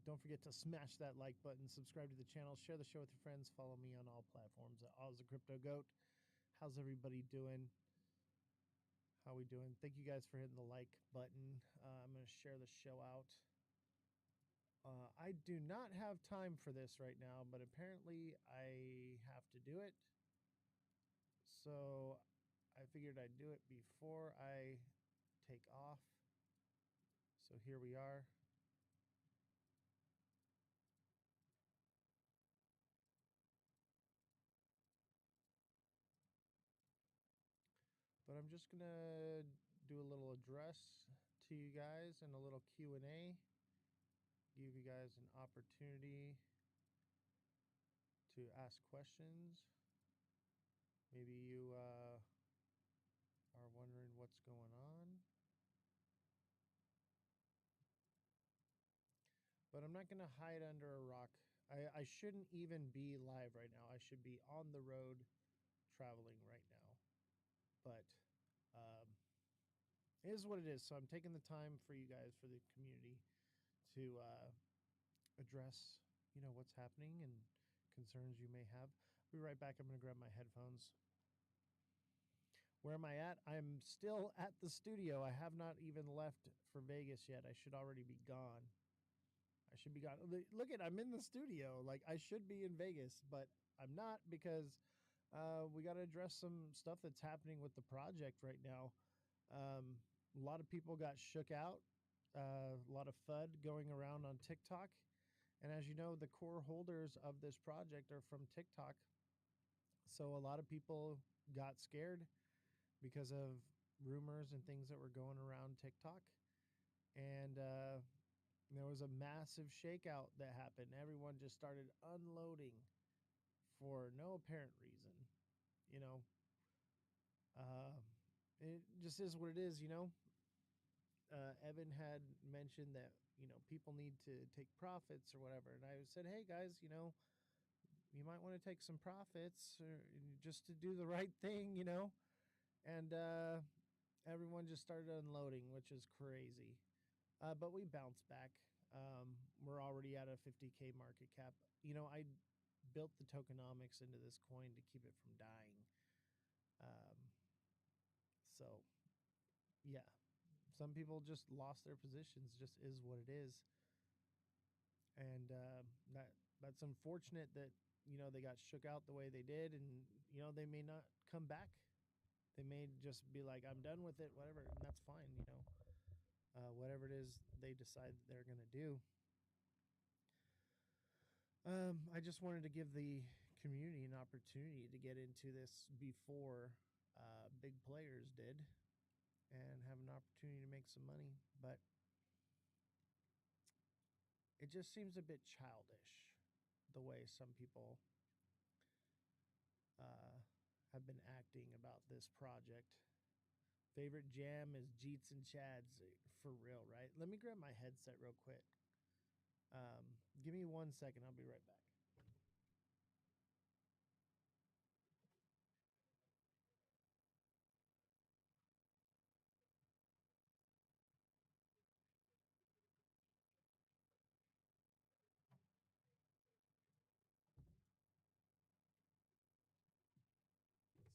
Don't forget to smash that like button, subscribe to the channel, share the show with your friends, follow me on all platforms at Ozthecryptogoat. How's everybody doing? How we doing? Thank you guys for hitting the like button. I'm going to share the show out. I do not have time for this right now, but apparently I have to do it. So I figured I'd do it before I take off. So here we are. But I'm just going to do a little address to you guys and a little Q&A. Give you guys an opportunity to ask questions. Maybe you are wondering what's going on. But I'm not going to hide under a rock. I shouldn't even be live right now. I should be on the road traveling right now. But it is what it is. So I'm taking the time for you guys, for the community, to address, what's happening and concerns you may have. I'll be right back. I'm going to grab my headphones. Where am I at? I'm still at the studio. I have not even left for Vegas yet. I should already be gone. I should be gone. Look at, I'm in the studio. Like, I should be in Vegas, but I'm not, because we got to address some stuff that's happening with the project right now. A lot of people got shook out. A lot of FUD going around on TikTok. And as you know, the core holders of this project are from TikTok. So a lot of people got scared because of rumors and things that were going around TikTok. And there was a massive shakeout that happened. Everyone just started unloading for no apparent reason. You know, it just is what it is, Evan had mentioned that, people need to take profits or whatever. And I said, hey, guys, you might want to take some profits just to do the right thing, And everyone just started unloading, which is crazy. But we bounced back. We're already at a 50K market cap. I built the tokenomics into this coin to keep it from dying. So, yeah. Some people just lost their positions, just is what it is. And that's unfortunate that, they got shook out the way they did, and, they may not come back. They may just be like, I'm done with it, whatever, and that's fine, whatever it is they decide they're going to do. I just wanted to give the community an opportunity to get into this before big players did and have an opportunity to make some money. But it just seems a bit childish the way some people have been acting about this project. Favorite jam is Jeets and Chads, for real, right? Let me grab my headset real quick. Give me 1 second. I'll be right back.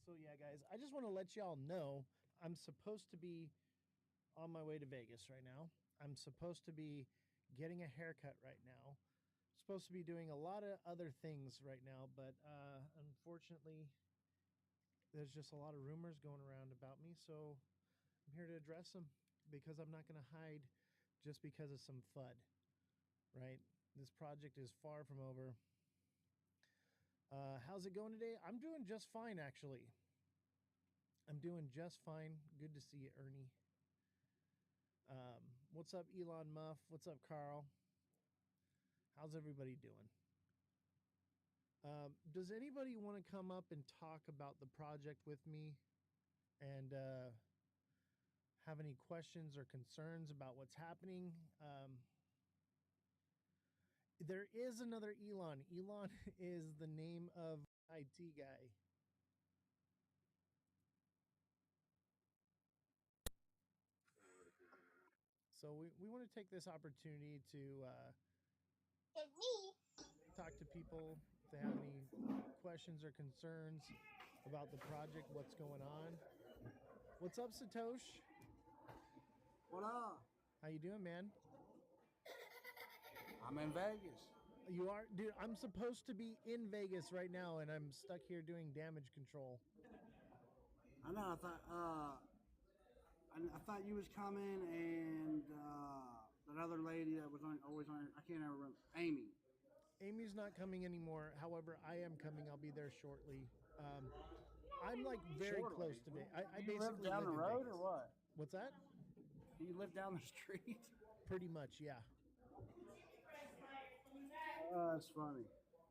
So yeah, guys, I just want to let y'all know I'm supposed to be on my way to Vegas right now. I'm supposed to be getting a haircut right now. Supposed to be doing a lot of other things right now, but unfortunately, there's just a lot of rumors going around about me. So I'm here to address them, because I'm not going to hide just because of some FUD, right? This project is far from over. How's it going today? I'm doing just fine, actually. I'm doing just fine. Good to see you, Ernie. What's up, Elon Muff? What's up, Carl? How's everybody doing? Does anybody want to come up and talk about the project with me and have any questions or concerns about what's happening? There is another Elon. Elon is the name of IT guy. So we want to take this opportunity to talk to people if they have any questions or concerns about the project, what's going on. What's up, Satosh? What up? How you doing, man? I'm in Vegas. You are, dude. I'm supposed to be in Vegas right now, and I'm stuck here doing damage control. I know. I thought you was coming, and that other lady that was always on. I can't ever remember. Amy. Amy's not coming anymore. However, I am coming. I'll be there shortly. I'm like very Shortly. close to Vegas. I Do you basically live down the in road Vegas. or what? What's that? Do you live down the street? Pretty much, yeah. That's funny.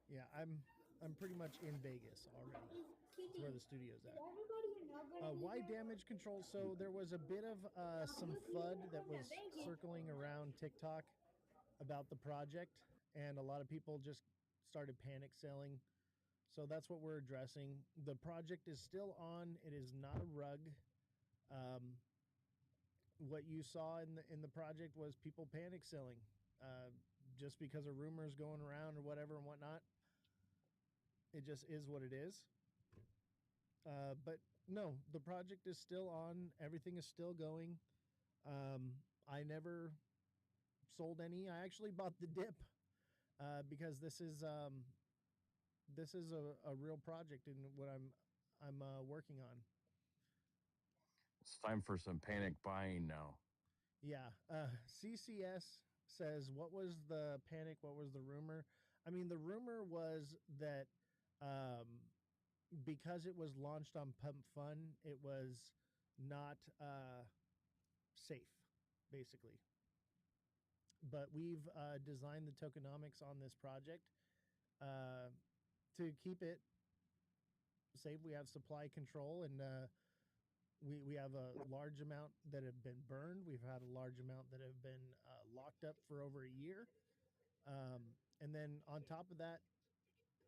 Yeah, I'm pretty much in Vegas already. That's where the studio's at. Why damage control? So there was a bit of some FUD that was circling around TikTok about the project, and a lot of people just started panic selling. So that's what we're addressing. The project is still on. It is not a rug. What you saw in the project was people panic selling, just because of rumors going around or whatever and whatnot. It just is what it is. But no, the project is still on. Everything is still going. I never sold any. I actually bought the dip because this is a real project and what I'm working on. It's time for some panic buying now. Yeah. CCS says, what was the panic? What was the rumor? I mean, the rumor was that because it was launched on Pump Fun, it was not safe, basically. But we've designed the tokenomics on this project to keep it safe. We have supply control, and we have a large amount that have been burned. We've had a large amount that have been locked up for over a year. And then on top of that,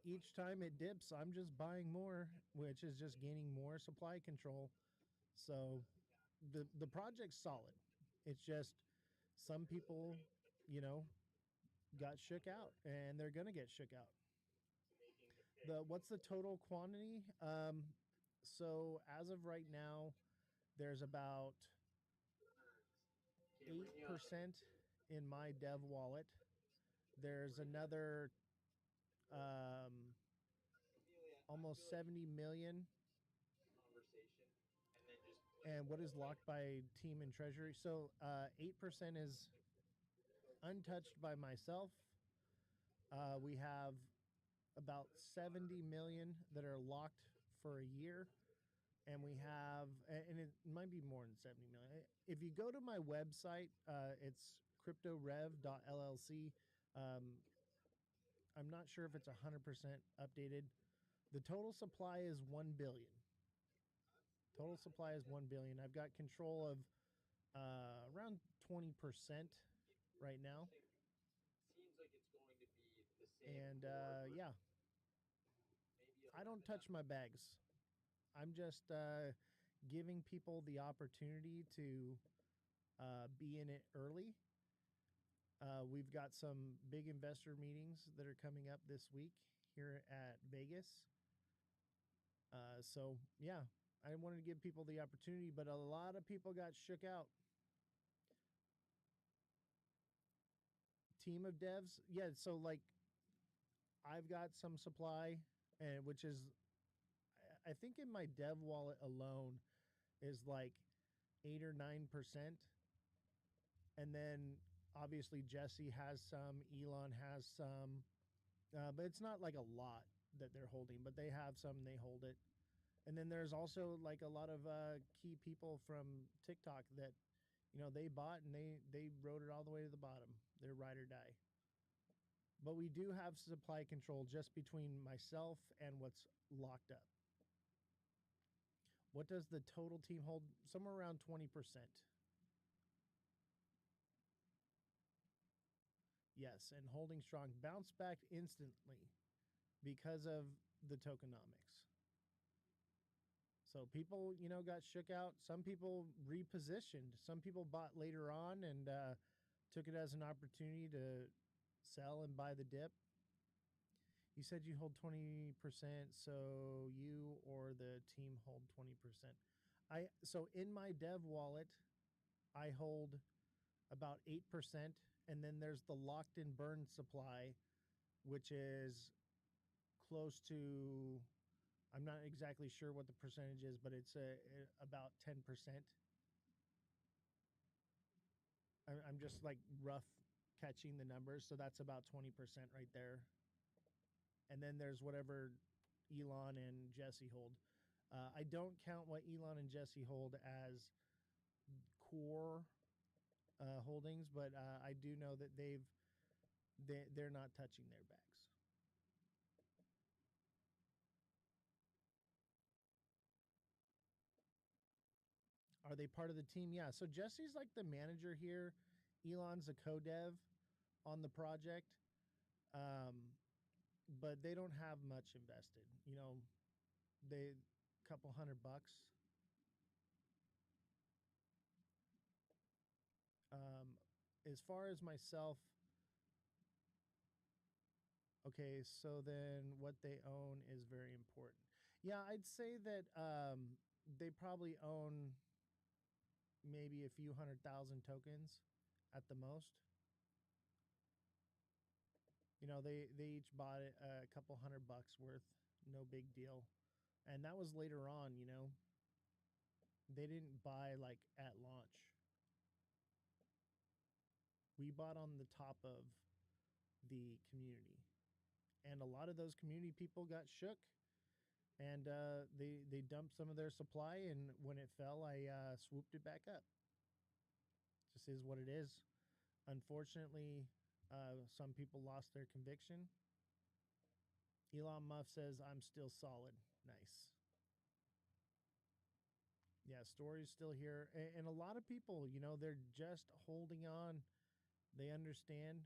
each time it dips, I'm just buying more, which is just gaining more supply control. So the project's solid. It's just some people, got shook out, and they're gonna get shook out. What's the total quantity? So as of right now, there's about 8% in my dev wallet. There's another almost 70 million. And what is locked by team and treasury? So 8% is untouched by myself. We have about 70 million that are locked for a year. And we have, and it might be more than 70 million. If you go to my website, it's cryptorev.llc. I'm not sure if it's 100% updated. The total supply is 1 billion. Total supply is 1 billion. I've got control of around 20% right now. And yeah, I don't touch my bags. I'm just giving people the opportunity to be in it early. We've got some big investor meetings that are coming up this week here at Vegas. So yeah, I wanted to give people the opportunity, but a lot of people got shook out. Team of devs, yeah. So like, I've got some supply, and which is, I think in my dev wallet alone is like 8 or 9%. And then obviously Jesse has some, Elon has some, but it's not like a lot that they're holding, but they have some, they hold it. And then there's also like a lot of key people from TikTok that, they bought and they rode it all the way to the bottom. They're ride or die. But we do have supply control just between myself and what's locked up. What does the total team hold? Somewhere around 20%. Yes, and holding strong. Bounce back instantly because of the tokenomics. So people, got shook out. Some people repositioned. Some people bought later on and took it as an opportunity to sell and buy the dip. You said you hold 20%, so you or the team hold 20%. So in my dev wallet, I hold about 8%, and then there's the locked in burn supply, which is close to, I'm not exactly sure what the percentage is, but it's about 10%. I'm just like rough catching the numbers, so that's about 20% right there. And then there's whatever Elon and Jesse hold. I don't count what Elon and Jesse hold as core holdings, but I do know that they're not touching their bags. Are they part of the team? Yeah. So Jesse's like the manager here. Elon's a co-dev on the project, but they don't have much invested. They couple $100. As far as myself, okay, so then what they own is very important. Yeah, I'd say that they probably own maybe a few 100,000 tokens at the most. They each bought it a couple $100 worth, no big deal. And that was later on, They didn't buy like at launch. We bought on the top of the community. And a lot of those community people got shook, and they dumped some of their supply, and when it fell, I swooped it back up. Just is what it is. Unfortunately, some people lost their conviction. Elon Musk says, I'm still solid. Nice. Yeah, Story's still here. And a lot of people, they're just holding on. They understand.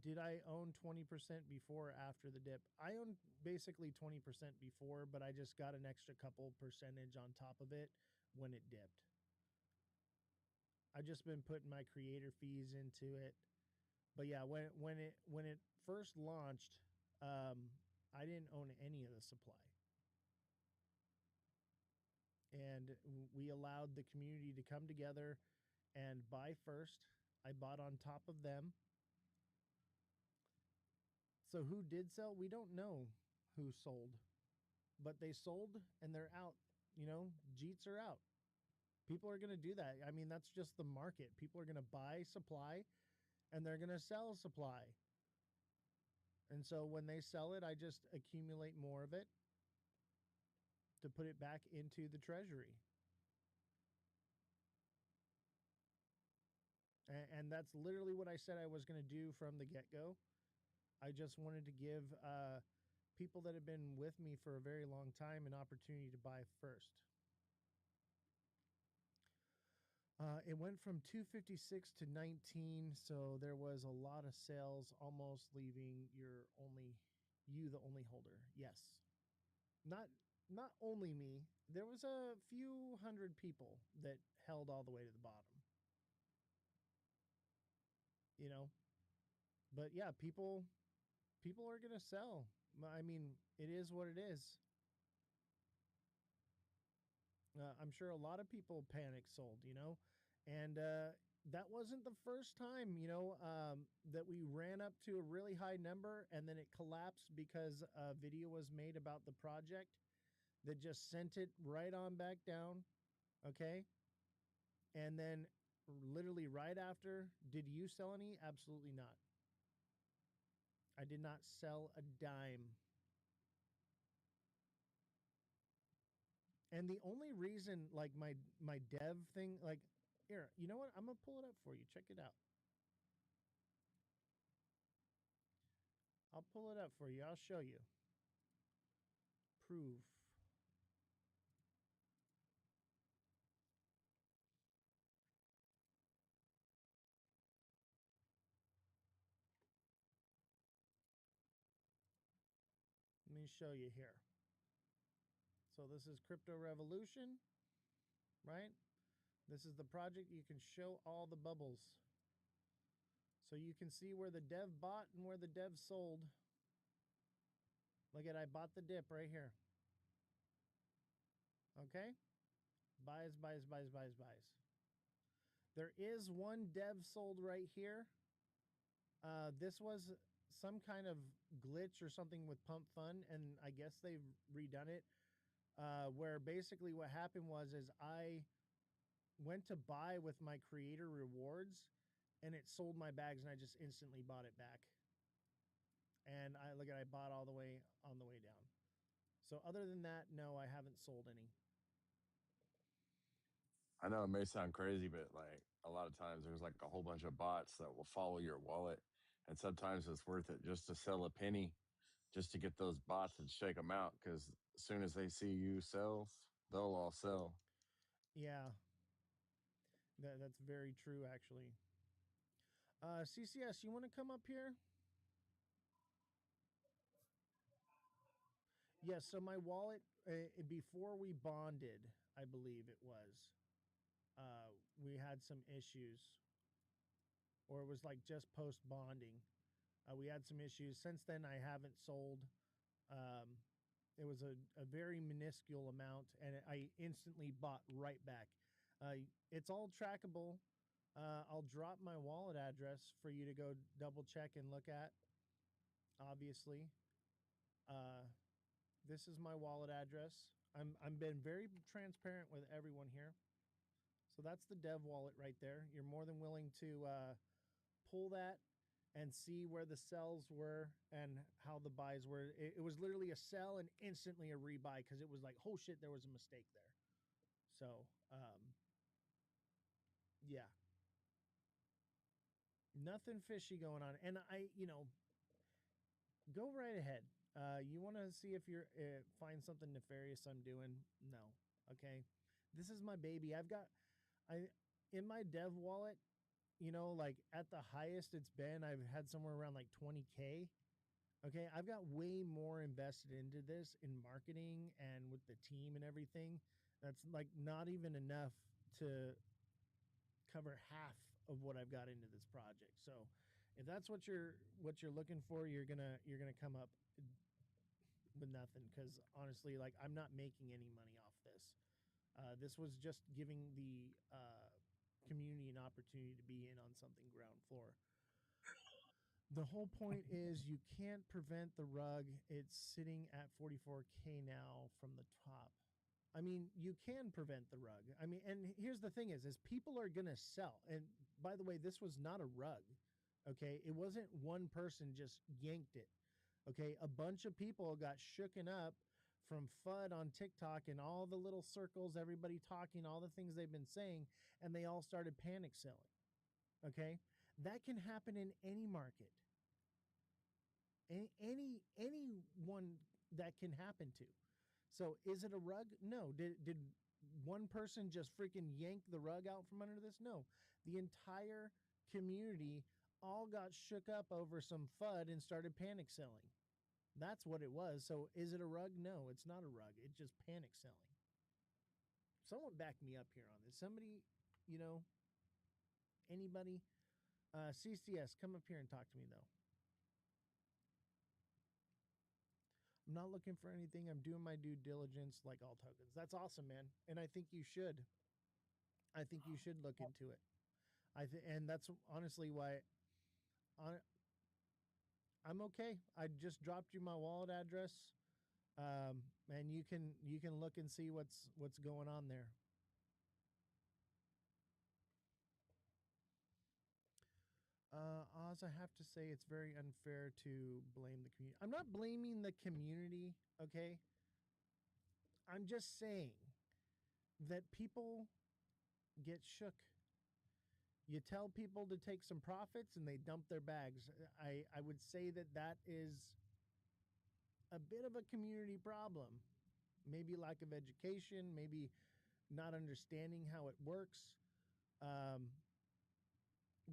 Did I own 20% before or after the dip? I owned basically 20% before, but I just got an extra couple percentage on top of it when it dipped. I've just been putting my creator fees into it. But yeah, when it first launched, I didn't own any of the supply. And we allowed the community to come together and buy first. I bought on top of them. So who did sell? We don't know who sold, but they sold and they're out. Jeets are out. People are going to do that. I mean, that's just the market. People are going to buy supply and they're going to sell supply. And so when they sell it, I just accumulate more of it to put it back into the treasury. And that's literally what I said I was going to do from the get-go. I just wanted to give people that have been with me for a very long time an opportunity to buy first. It went from 256 to 19, so there was a lot of sales, almost leaving you the only holder. Yes. Not only me. There was a few hundred people that held all the way to the bottom. But yeah, people are going to sell. I mean, it is what it is. I'm sure a lot of people panic sold, and that wasn't the first time, that we ran up to a really high number and then it collapsed because a video was made about the project that just sent it right on back down. Okay. And then literally right after, did you sell any? Absolutely not. I did not sell a dime. And the only reason, like my dev thing, like, here, you know what? I'm going to pull it up for you. Check it out. I'll pull it up for you. I'll show you. Proof. Let me show you here. So this is Crypto Revolution, right? This is the project. You can show all the bubbles. So you can see where the dev bought and where the dev sold. Look at, I bought the dip right here. Okay? Buys, buys, buys, buys, buys. There is one dev sold right here. This was some kind of glitch or something with Pump Fun, and I guess they've redone it. Where basically what happened was is I went to buy with my creator rewards, and it sold my bags, and I just instantly bought it back. And I look at, I bought all the way on the way down. So other than that, no, I haven't sold any. I know it may sound crazy, but like a lot of times there's like a whole bunch of bots that will follow your wallet, and sometimes it's worth it just to sell a penny, just to get those bots and shake them out. Because as soon as they see you sell, they'll all sell. Yeah, that's very true, actually. CCS, you want to come up here? Yes, so my wallet, before we bonded, I believe it was, we had some issues, or it was like just post bonding. We had some issues. Since then, I haven't sold. Um, it was a very minuscule amount, and I instantly bought right back. It's all trackable. I'll drop my wallet address for you to go double check and look at. Obviously, uh, this is my wallet address. I'm been very transparent with everyone here. So that's the dev wallet right there. You're more than willing to pull that and see where the sells were and how the buys were. It was literally a sell and instantly a rebuy because it was like, oh shit, there was a mistake there. So, yeah, nothing fishy going on. And go right ahead. You want to see if you're find something nefarious I'm doing? No. Okay. This is my baby. I in my dev wallet, like at the highest it's been, I've had somewhere around like 20K. Okay, I've got way more invested into this in marketing and with the team and everything. That's like not even enough to cover half of what I've got into this project. So, if that's what you're looking for, you're gonna come up with nothing because honestly, like I'm not making any money off this. This was just giving the community an opportunity to be in on something ground floor. The whole point is you can't prevent the rug. It's sitting at 44K now from the top. I mean, you can prevent the rug. I mean, and here's the thing is people are going to sell. And by the way, this was not a rug. Okay? It wasn't one person just yanked it. Okay? A bunch of people got shooken up from FUD on TikTok and all the little circles, everybody talking, all the things they've been saying, and they all started panic selling. Okay? That can happen in any market. Anyone that can happen to. So is it a rug? No. Did one person just freaking yank the rug out from under this? No. The entire community all got shook up over some FUD and started panic selling. That's what it was. So is it a rug? No, it's not a rug. It's just panic selling. Someone back me up here on this. Somebody, anybody? CCS, come up here and talk to me, though. I'm not looking for anything. I'm doing my due diligence like all tokens. That's awesome, man. And I think you should. I think you should look into it. And that's honestly why I'm okay. I just dropped you my wallet address. And you can look and see what's going on there. Oz, I have to say it's very unfair to blame the community. I'm not blaming the community, okay? I'm just saying that people get shook. You tell people to take some profits and they dump their bags. I would say that is a bit of a community problem. Maybe lack of education, maybe not understanding how it works.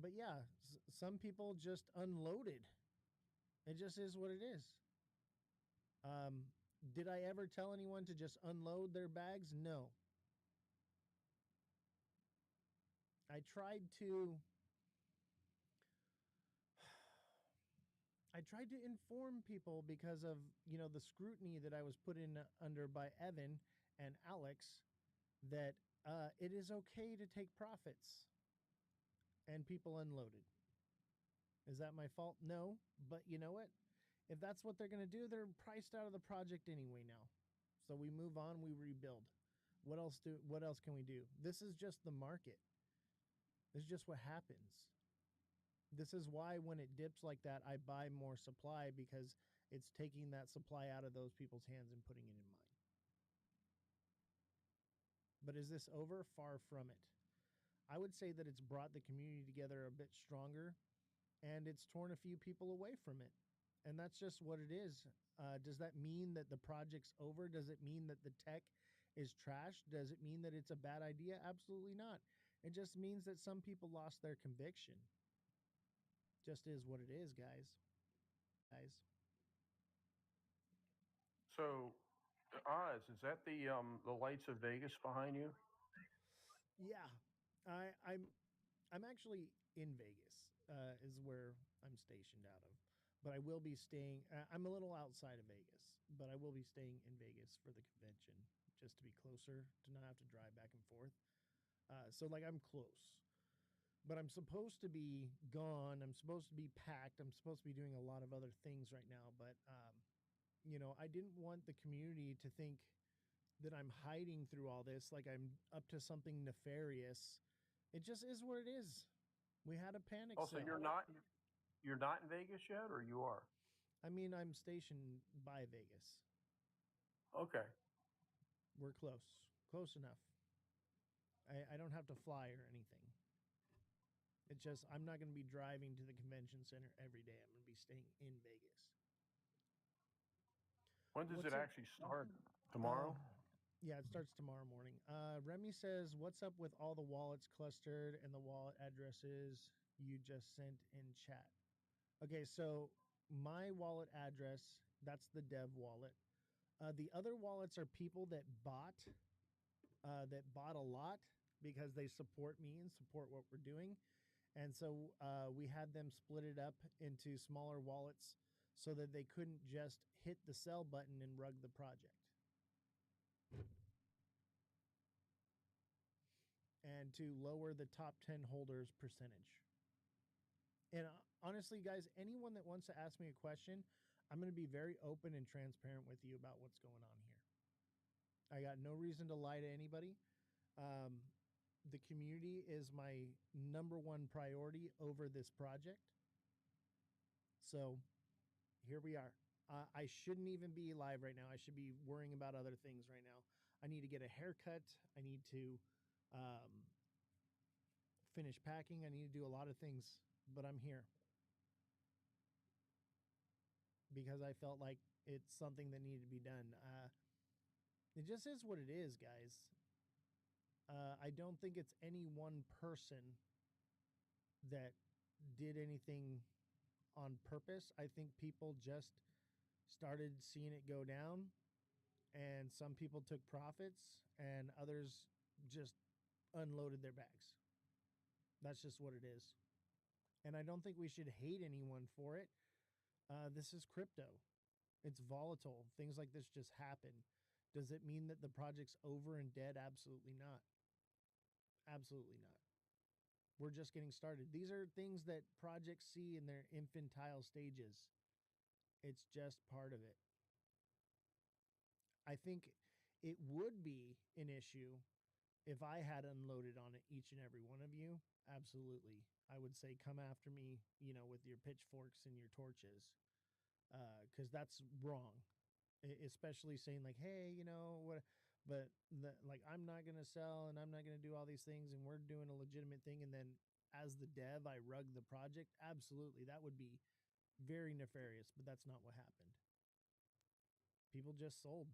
But yeah, some people just unloaded. It just is what it is. Did I ever tell anyone to just unload their bags? No. I tried to inform people because of, the scrutiny that I was put in under by Evan and Alex, that it is okay to take profits, and people unloaded. Is that my fault? No, but you know what? If that's what they're going to do, they're priced out of the project anyway now. So we move on, we rebuild. What else can we do? This is just the market. This is just what happens. This is why when it dips like that, I buy more supply, because it's taking that supply out of those people's hands and putting it in mine. But is this over? Far from it. I would say that it's brought the community together a bit stronger, and it's torn a few people away from it. And that's just what it is. Does that mean that the project's over? Does it mean that the tech is trash? Does it mean that it's a bad idea? Absolutely not. It just means that some people lost their conviction. Just is what it is, guys. So, Oz, is that the lights of Vegas behind you? Yeah, I'm actually in Vegas. Is where I'm stationed out of, but I will be staying. I'm a little outside of Vegas, but I will be staying in Vegas for the convention, just to be closer, to not have to drive back and forth. So like I'm close, but I'm supposed to be gone. I'm supposed to be packed. I'm supposed to be doing a lot of other things right now, but I didn't want the community to think that I'm hiding through all this, like I'm up to something nefarious. It just is what it is. We had a panic Also, sale. you're not in Vegas yet, or you are? I mean, I'm stationed by Vegas. Okay. We're close enough. I don't have to fly or anything. It's just I'm not going to be driving to the convention center every day. I'm going to be staying in Vegas. When does What's it up? actually start? Tomorrow? Yeah, it starts tomorrow morning. Remy says, "What's up with all the wallets clustered and the wallet addresses you just sent in chat?" Okay, so my wallet address, that's the dev wallet. The other wallets are people that bought a lot because they support me and support what we're doing. And so we had them split it up into smaller wallets so that they couldn't just hit the sell button and rug the project. And to lower the top 10 holders percentage. And honestly, guys, anyone that wants to ask me a question, I'm going to be very open and transparent with you about what's going on here. I got no reason to lie to anybody. The community is my number one priority over this project. So here we are. I shouldn't even be live right now. I should be worrying about other things right now. I need to get a haircut. I need to finish packing. I need to do a lot of things, but I'm here because I felt like it's something that needed to be done. It just is what it is, guys. I don't think it's any one person that did anything on purpose. I think people just started seeing it go down, and some people took profits, and others just unloaded their bags. That's just what it is. And I don't think we should hate anyone for it. This is crypto. It's volatile. Things like this just happen. Does it mean that the project's over and dead? Absolutely not. Absolutely not. We're just getting started. These are things that projects see in their infantile stages. It's just part of it. I think it would be an issue if I had unloaded on it, each and every one of you. Absolutely. I would say come after me, with your pitchforks and your torches, because that's wrong. Especially saying like, hey, what, but like I'm not going to sell and I'm not going to do all these things and we're doing a legitimate thing. And then as the dev, I rug the project. Absolutely. That would be very nefarious, but that's not what happened. People just sold.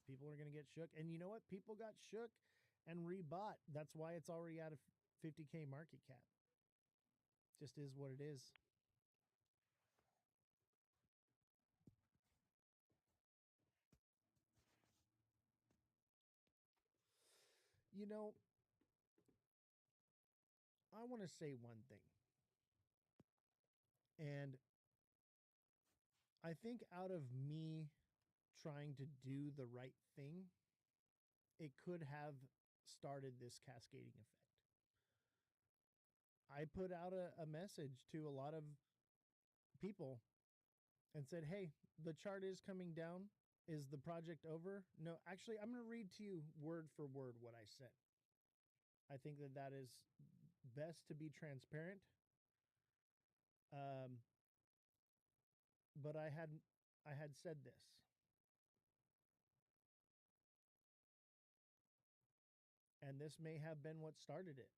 People are going to get shook. And you know what? People got shook and rebought. That's why it's already out of 50K market cap. Just is what it is. You know, I want to say one thing. And I think out of me trying to do the right thing, it could have started this cascading effect. I put out a message to a lot of people and said, hey, the chart is coming down. Is the project over? No, actually, I'm going to read to you word for word what I said. I think that that is best to be transparent. Um, but I had said this. And this may have been what started it.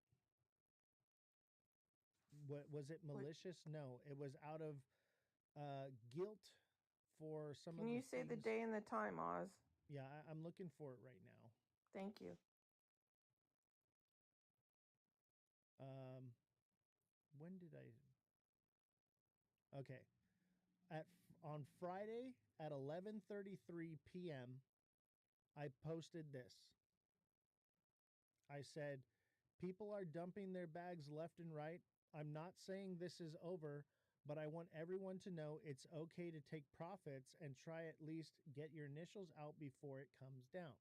What was it malicious? No, it was out of guilt for some of Can the you say the things. day and the time, Oz? Yeah, I'm looking for it right now. Thank you. Um, when did I? Okay, at on Friday at 11:33 p.m. I posted this. I said, people are dumping their bags left and right. I'm not saying this is over, but I want everyone to know it's okay to take profits and try at least get your initials out before it comes down.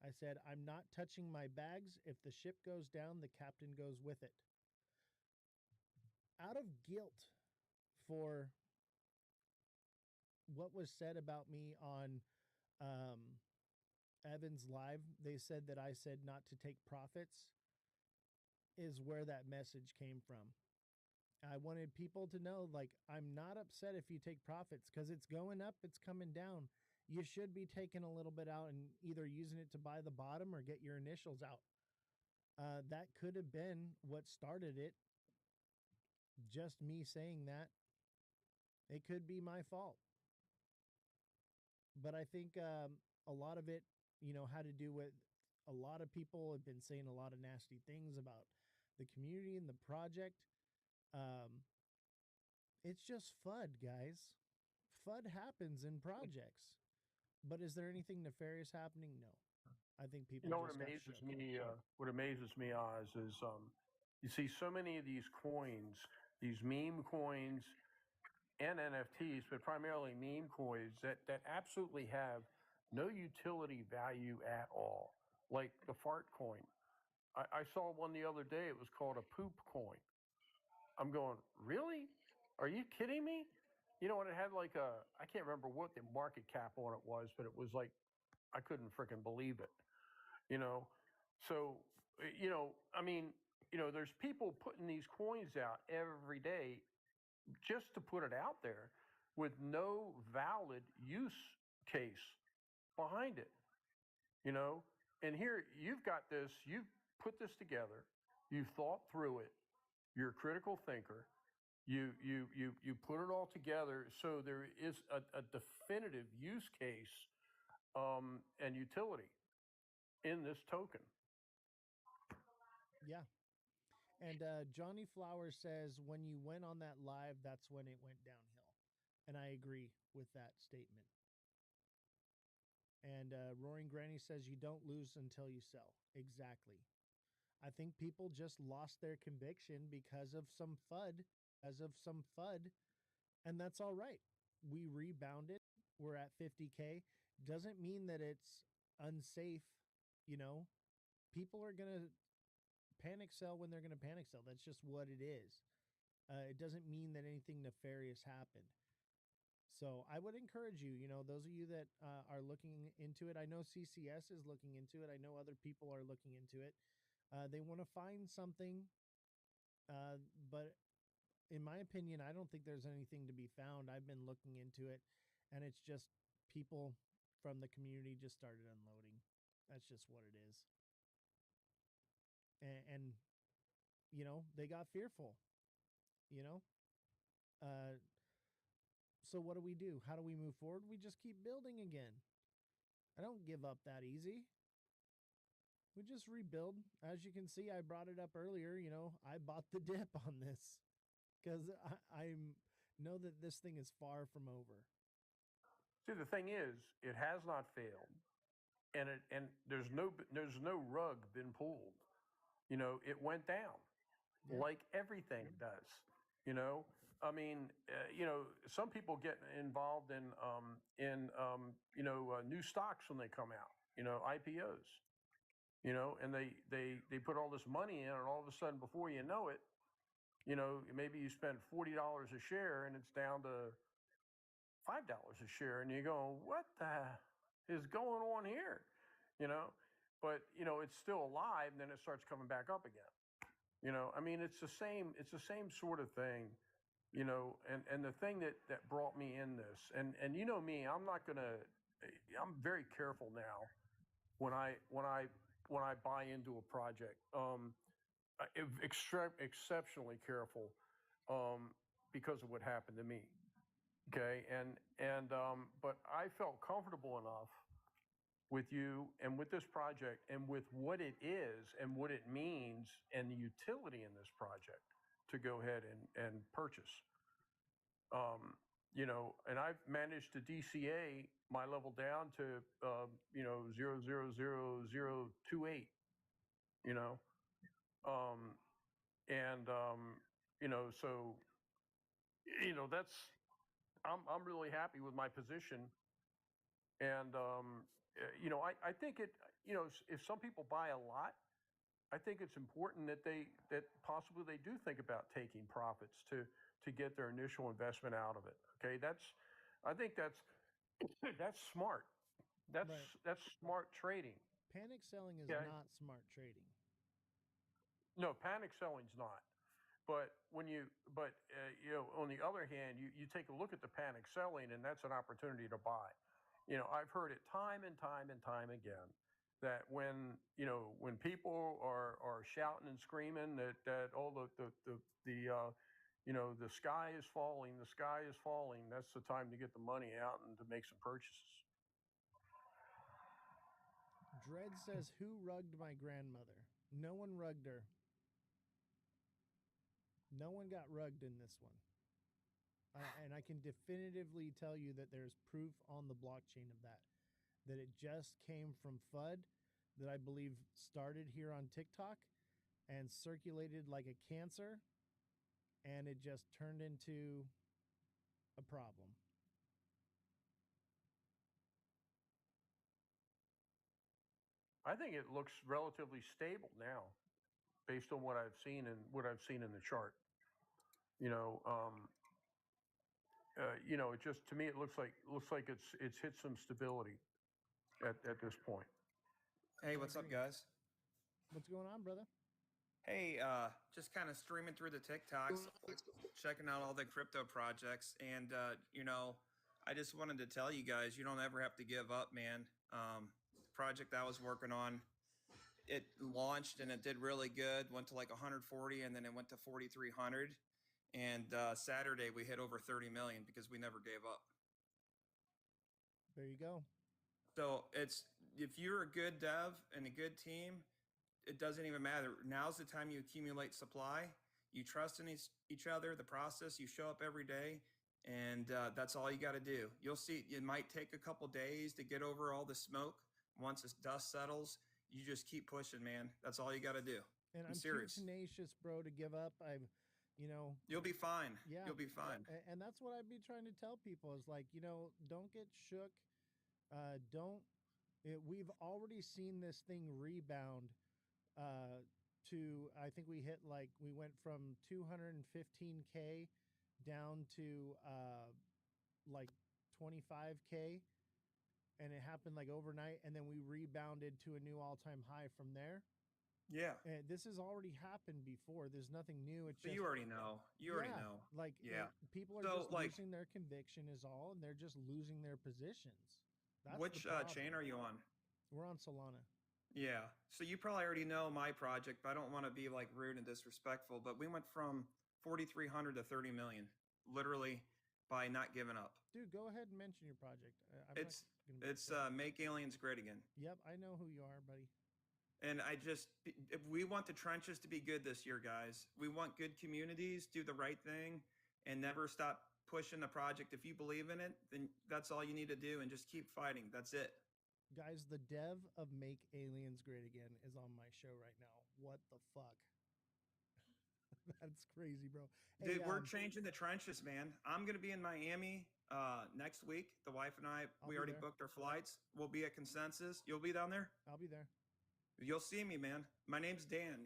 I said, I'm not touching my bags. If the ship goes down, the captain goes with it. Out of guilt for what was said about me on Evan's Live, they said that I said not to take profits, is where that message came from. I wanted people to know, like, I'm not upset if you take profits because it's going up, it's coming down. You should be taking a little bit out and either using it to buy the bottom or get your initials out. That could have been what started it. Just me saying that. It could be my fault. But I think a lot of it, had to do with a lot of people have been saying a lot of nasty things about the community and the project. Um, it's just FUD, guys. FUD happens in projects. But is there anything nefarious happening? No. I think people What just got amazes shook. me, Oz, is you see so many of these coins, these meme coins and NFTs, but primarily meme coins that absolutely have no utility value at all, like the fart coin. I saw one the other day. It was called a poop coin. I'm going, really? Are you kidding me? And it had like I can't remember what the market cap on it was, but it was like, I couldn't freaking believe it, you know? So, I mean, there's people putting these coins out every day just to put it out there with no valid use case behind it, you know? And here you've got this, you've put this together, you've thought through it, you're a critical thinker. You put it all together so there is a definitive use case and utility in this token. Yeah. And Johnny Flowers says, when you went on that live, that's when it went downhill. And I agree with that statement. And Roaring Granny says, you don't lose until you sell. Exactly. I think people just lost their conviction because of some FUD, and that's all right. We rebounded. We're at 50K. Doesn't mean that it's unsafe. You know, people are going to panic sell when they're going to panic sell. That's just what it is. It doesn't mean that anything nefarious happened. So I would encourage you, those of you that are looking into it. I know CCS is looking into it. I know other people are looking into it. They want to find something, but in my opinion, I don't think there's anything to be found. I've been looking into it, and it's just people from the community just started unloading. That's just what it is. And they got fearful, you know? So what do we do? How do we move forward? We just keep building again. I don't give up that easy. We just rebuild. As you can see, I brought it up earlier. I bought the dip on this because I know that this thing is far from over. See, the thing is, it has not failed. and there's no rug been pulled. It went down like everything does. I mean, some people get involved in new stocks when they come out, IPOs, and they put all this money in, and all of a sudden, before you know it, maybe you spend $40 a share, and it's down to $5 a share, and you go, what the is going on here? But it's still alive, and then it starts coming back up again. I mean, it's the same sort of thing. And the thing that brought me in this, and me, I'm very careful now when I buy into a project. Exceptionally careful, because of what happened to me. Okay, but I felt comfortable enough with you and with this project and with what it is and what it means and the utility in this project to go ahead and purchase. And I've managed to DCA my level down to 0.00028. So that's I'm really happy with my position. And I think if some people buy a lot, I think it's important that possibly they do think about taking profits to get their initial investment out of it. Okay, I think that's smart. That's Right. that's smart trading. Panic selling is Okay. not smart trading. No, panic selling's not. But on the other hand, you take a look at the panic selling, and that's an opportunity to buy. I've heard it time and time and time again that when people are shouting and screaming that the sky is falling, the sky is falling, that's the time to get the money out and to make some purchases. Dread says, "Who rugged my grandmother?" No one rugged her. No one got rugged in this one. And I can definitively tell you that there's proof on the blockchain of that. That it just came from FUD that I believe started here on TikTok and circulated like a cancer, and it just turned into a problem. I think it looks relatively stable now, based on what I've seen and what I've seen in the chart. It just, to me, it looks like it's hit some stability at this point. Hey, what's up, guys? What's going on, brother? Hey, just kind of streaming through the TikToks, checking out all the crypto projects, and I just wanted to tell you guys, you don't ever have to give up, man. The project I was working on, it launched and it did really good. Went to like 140, and then it went to 4,300. And Saturday we hit over 30 million because we never gave up. There you go. So if you're a good dev and a good team, it doesn't even matter. Now's the time you accumulate supply. You trust in each other, the process. You show up every day, and that's all you got to do. You'll see. It might take a couple days to get over all the smoke. Once the dust settles, you just keep pushing, man. That's all you got to do. And I'm serious. too tenacious, bro, to give up. You'll be fine. Yeah, You'll be fine. And that's what I'd be trying to tell people is like, don't get shook. We've already seen this thing rebound to, I think we went from 215K down to like 25K, and it happened like overnight, and then we rebounded to a new all-time high from there. Yeah. And this has already happened before. There's nothing new. It's But just, you already know. You already know. Like, yeah. People are just losing their conviction is all, and they're just losing their positions. That's which chain are you on? We're on Solana. Yeah. So you probably already know my project, but I don't want to be like rude and disrespectful, but we went from 4,300 to 30 million, literally by not giving up. Dude, go ahead and mention your project. It's Make Aliens Great Again. Yep, I know who you are, buddy. And if we want the trenches to be good this year, guys. We want good communities, do the right thing, and never stop pushing the project. If you believe in it, then that's all you need to do, and just keep fighting. That's it. Guys, the dev of Make Aliens Great Again is on my show right now. What the fuck? That's crazy, bro. Hey, Dude, we're changing the trenches, man. I'm gonna be in Miami next week. The wife and I, I'll we be already there. booked our flights. We'll be at Consensus. You'll be down there. I'll be there. You'll see me, man. My name's Dan.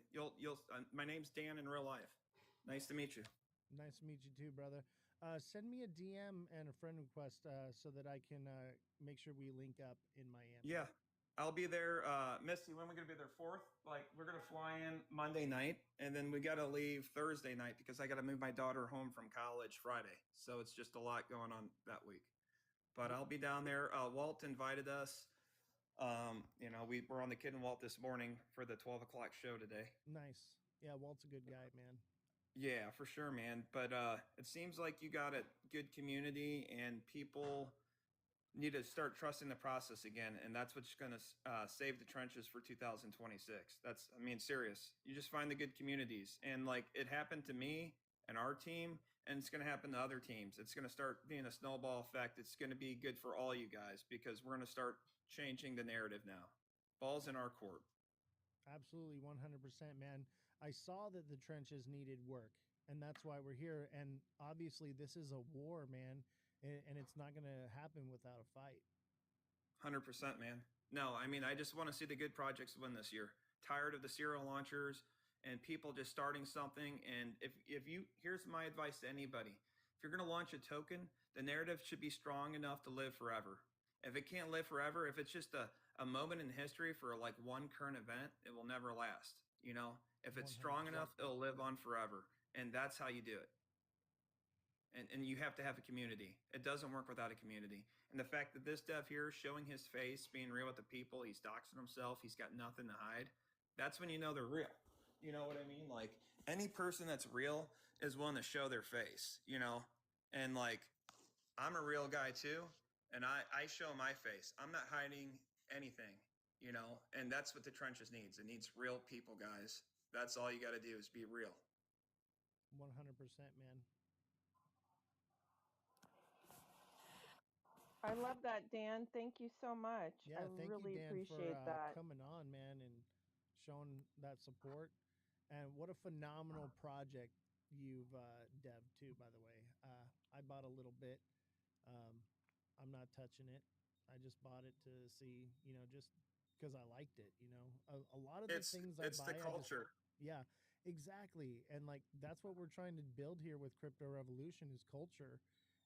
My name's Dan in real life. Nice to meet you. Nice to meet you too, brother. Send me a DM and a friend request so that I can make sure we link up in Miami. Yeah, I'll be there. Misty, when are we gonna be there? Fourth? Like we're gonna fly in Monday night, and then we gotta leave Thursday night because I gotta move my daughter home from college Friday. So it's just a lot going on that week. But I'll be down there. Walt invited us. We were on the Kid and Walt this morning for the 12 o'clock show today. Nice. Yeah, Walt's a good guy, man. Yeah, for sure, man. But it seems like you got a good community, and people need to start trusting the process again, and that's what's going to save the trenches for 2026. Serious. You just find the good communities, and like it happened to me and our team, and it's going to happen to other teams. It's going to start being a snowball effect. It's going to be good for all you guys because we're going to start changing the narrative now. Ball's in our court. Absolutely, 100%, man. I saw that the trenches needed work, and that's why we're here. And obviously, this is a war, man, and it's not going to happen without a fight. 100%, man. No, I just want to see the good projects win this year. Tired of the serial launchers and people just starting something. And here's my advice to anybody. If you're going to launch a token, the narrative should be strong enough to live forever. If it can't live forever, if it's just a moment in history for like one current event, it will never last. If it's strong enough, it'll live on forever. And that's how you do it. And you have to have a community. It doesn't work without a community. And the fact that this dev here is showing his face, being real with the people, he's doxing himself, he's got nothing to hide. That's when you know they're real. You know what I mean? Like any person that's real is willing to show their face, And like I'm a real guy too, and I show my face. I'm not hiding anything, and that's what the trenches needs. It needs real people, guys. That's all you got to do is be real. 100%, man. I love that, Dan. Thank you so much. Yeah, I thank really you, Dan, appreciate for that. coming on, man, and showing that support. And what a phenomenal project you've dev too, by the way. I bought a little bit. Um, I'm not touching it. I just bought it to see, just because I liked it. A lot of the things I buy, the culture. Yeah, exactly. And like that's what we're trying to build here with Crypto Revolution is culture,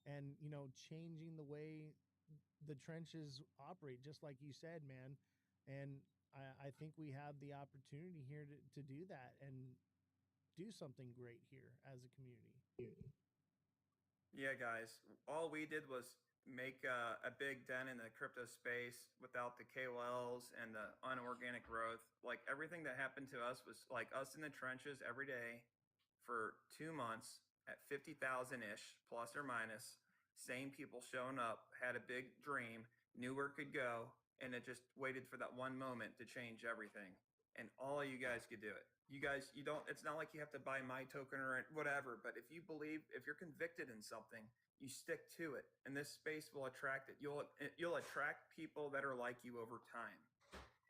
and changing the way the trenches operate, just like you said, man. And I think we have the opportunity here to do that and do something great here as a community. Yeah, guys. All we did was make a big dent in the crypto space without the KOLs and the unorganic growth. Like everything that happened to us was like us in the trenches every day for 2 months at 50,000 ish, plus or minus. Same people showing up, had a big dream, knew where it could go, and it just waited for that one moment to change everything. And all of you guys could do it. You guys, it's not like you have to buy my token or whatever, but if you believe, if you're convicted in something, you stick to it, and this space will attract it. You'll attract people that are like you over time,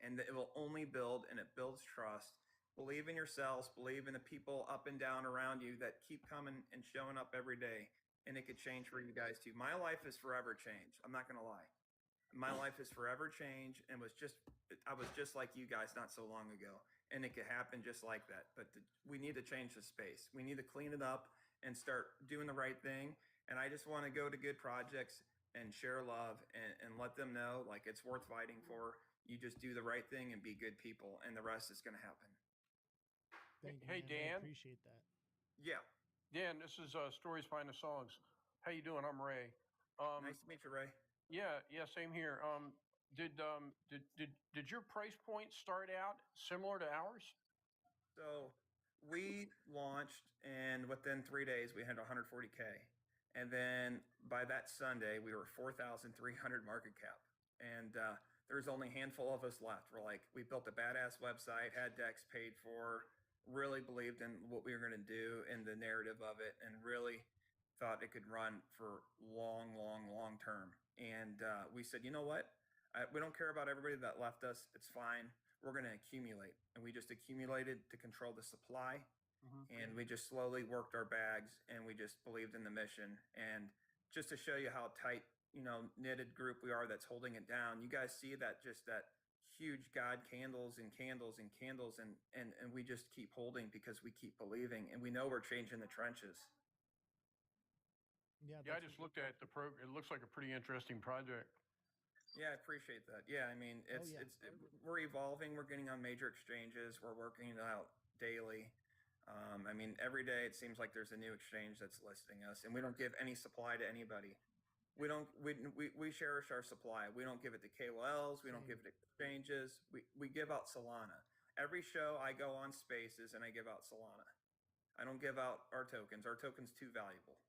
and it will only build, and it builds trust. Believe in yourselves, believe in the people up and down around you that keep coming and showing up every day, and it could change for you guys too. My life is forever changed. I'm not going to lie. My life is forever changed, and I was just like you guys not so long ago, and it could happen just like that. But we need to change the space. We need to clean it up and start doing the right thing. And I just want to go to good projects and share love and let them know like it's worth fighting for. You just do the right thing and be good people, and the rest is going to happen. Thank you, Hey, man. I Dan. appreciate that. Yeah. Dan, this is Stories Behind the Songs. How you doing? I'm Ray. Nice to meet you, Ray. Yeah, same here. Did your price point start out similar to ours? So we launched, and within 3 days, we had 140K. And then by that Sunday, we were 4,300 market cap. And there's only a handful of us left. We built a badass website, had decks paid for, really believed in what we were going to do and the narrative of it, and really thought it could run for long, long, long term. And we said, you know what? We don't care about everybody that left us. It's fine. We're going to accumulate, and we just accumulated to control the supply, and we just slowly worked our bags, and we just believed in the mission. And just to show you how tight, knitted group we are that's holding it down, you guys see that, just that huge God candles and candles and candles, and we just keep holding because we keep believing, and we know we're changing the trenches. Yeah, Yeah, I that's just looked at the program. It looks like a pretty interesting project. Yeah, I appreciate that. Yeah, I mean, we're evolving. We're getting on major exchanges. We're working it out daily. I mean, every day it seems like there's a new exchange that's listing us, and we don't give any supply to anybody. We cherish our supply. We don't give it to KOLs. We don't give it to exchanges. We give out Solana. Every show I go on Spaces and I give out Solana. I don't give out our tokens. Our tokens too valuable.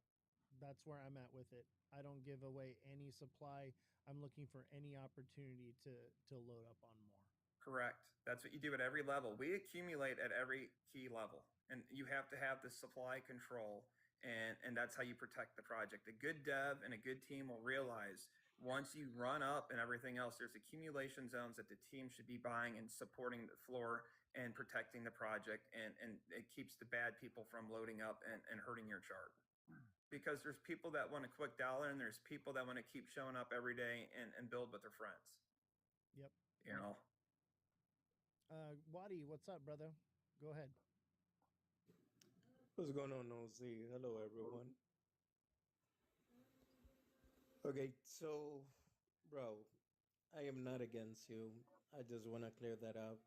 that's where I'm at with it. I don't give away any supply. I'm looking for any opportunity to load up on more. Correct. That's what you do at every level. We accumulate at every key level, and you have to have the supply control, and that's how you protect the project. A good dev and a good team will realize once you run up and everything else, there's accumulation zones that the team should be buying and supporting the floor and protecting the project, and it keeps the bad people from loading up and hurting your chart. Because there's people that want a quick dollar, and there's people that want to keep showing up every day and build with their friends. Yep. You know? Wadi, what's up, brother? Go ahead. What's going on, OZ? Hello, everyone. Okay, so, bro, I am not against you. I just want to clear that up.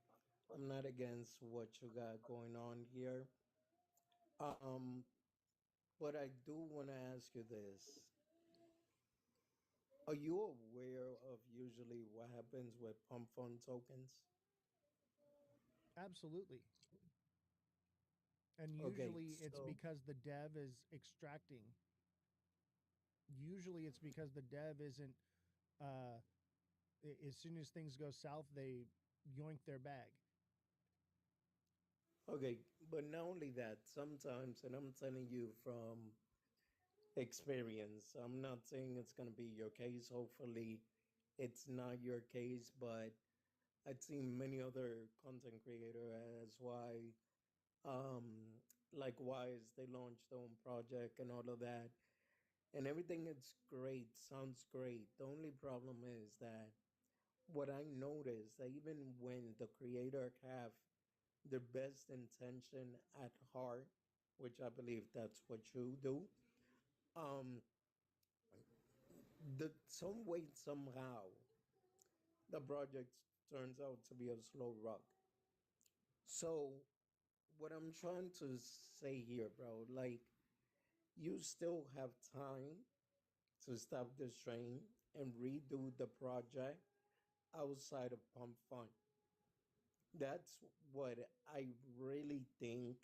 I'm not against what you got going on here. Um, but I do want to ask you this. Are you aware of usually what happens with pump fund tokens? Absolutely. And Okay, usually it's so, because the dev is extracting. Usually it's because the dev isn't uh as soon as things go south, they yoink their bag. okay, but not only that, sometimes, and I'm telling you from experience. I'm not saying it's going to be your case. Hopefully, it's not your case, but I've seen many other content creator as why, um, likewise, they launched their own project and all of that, and everything is great, sounds great. The only problem is that what I noticed that even when the creator have their best intention at heart, which I believe that's what you do, um, the some way somehow the project turns out to be a slow rock. So what I'm trying to say here, bro, like you still have time to stop this train and redo the project outside of Pump Fun. That's what I really think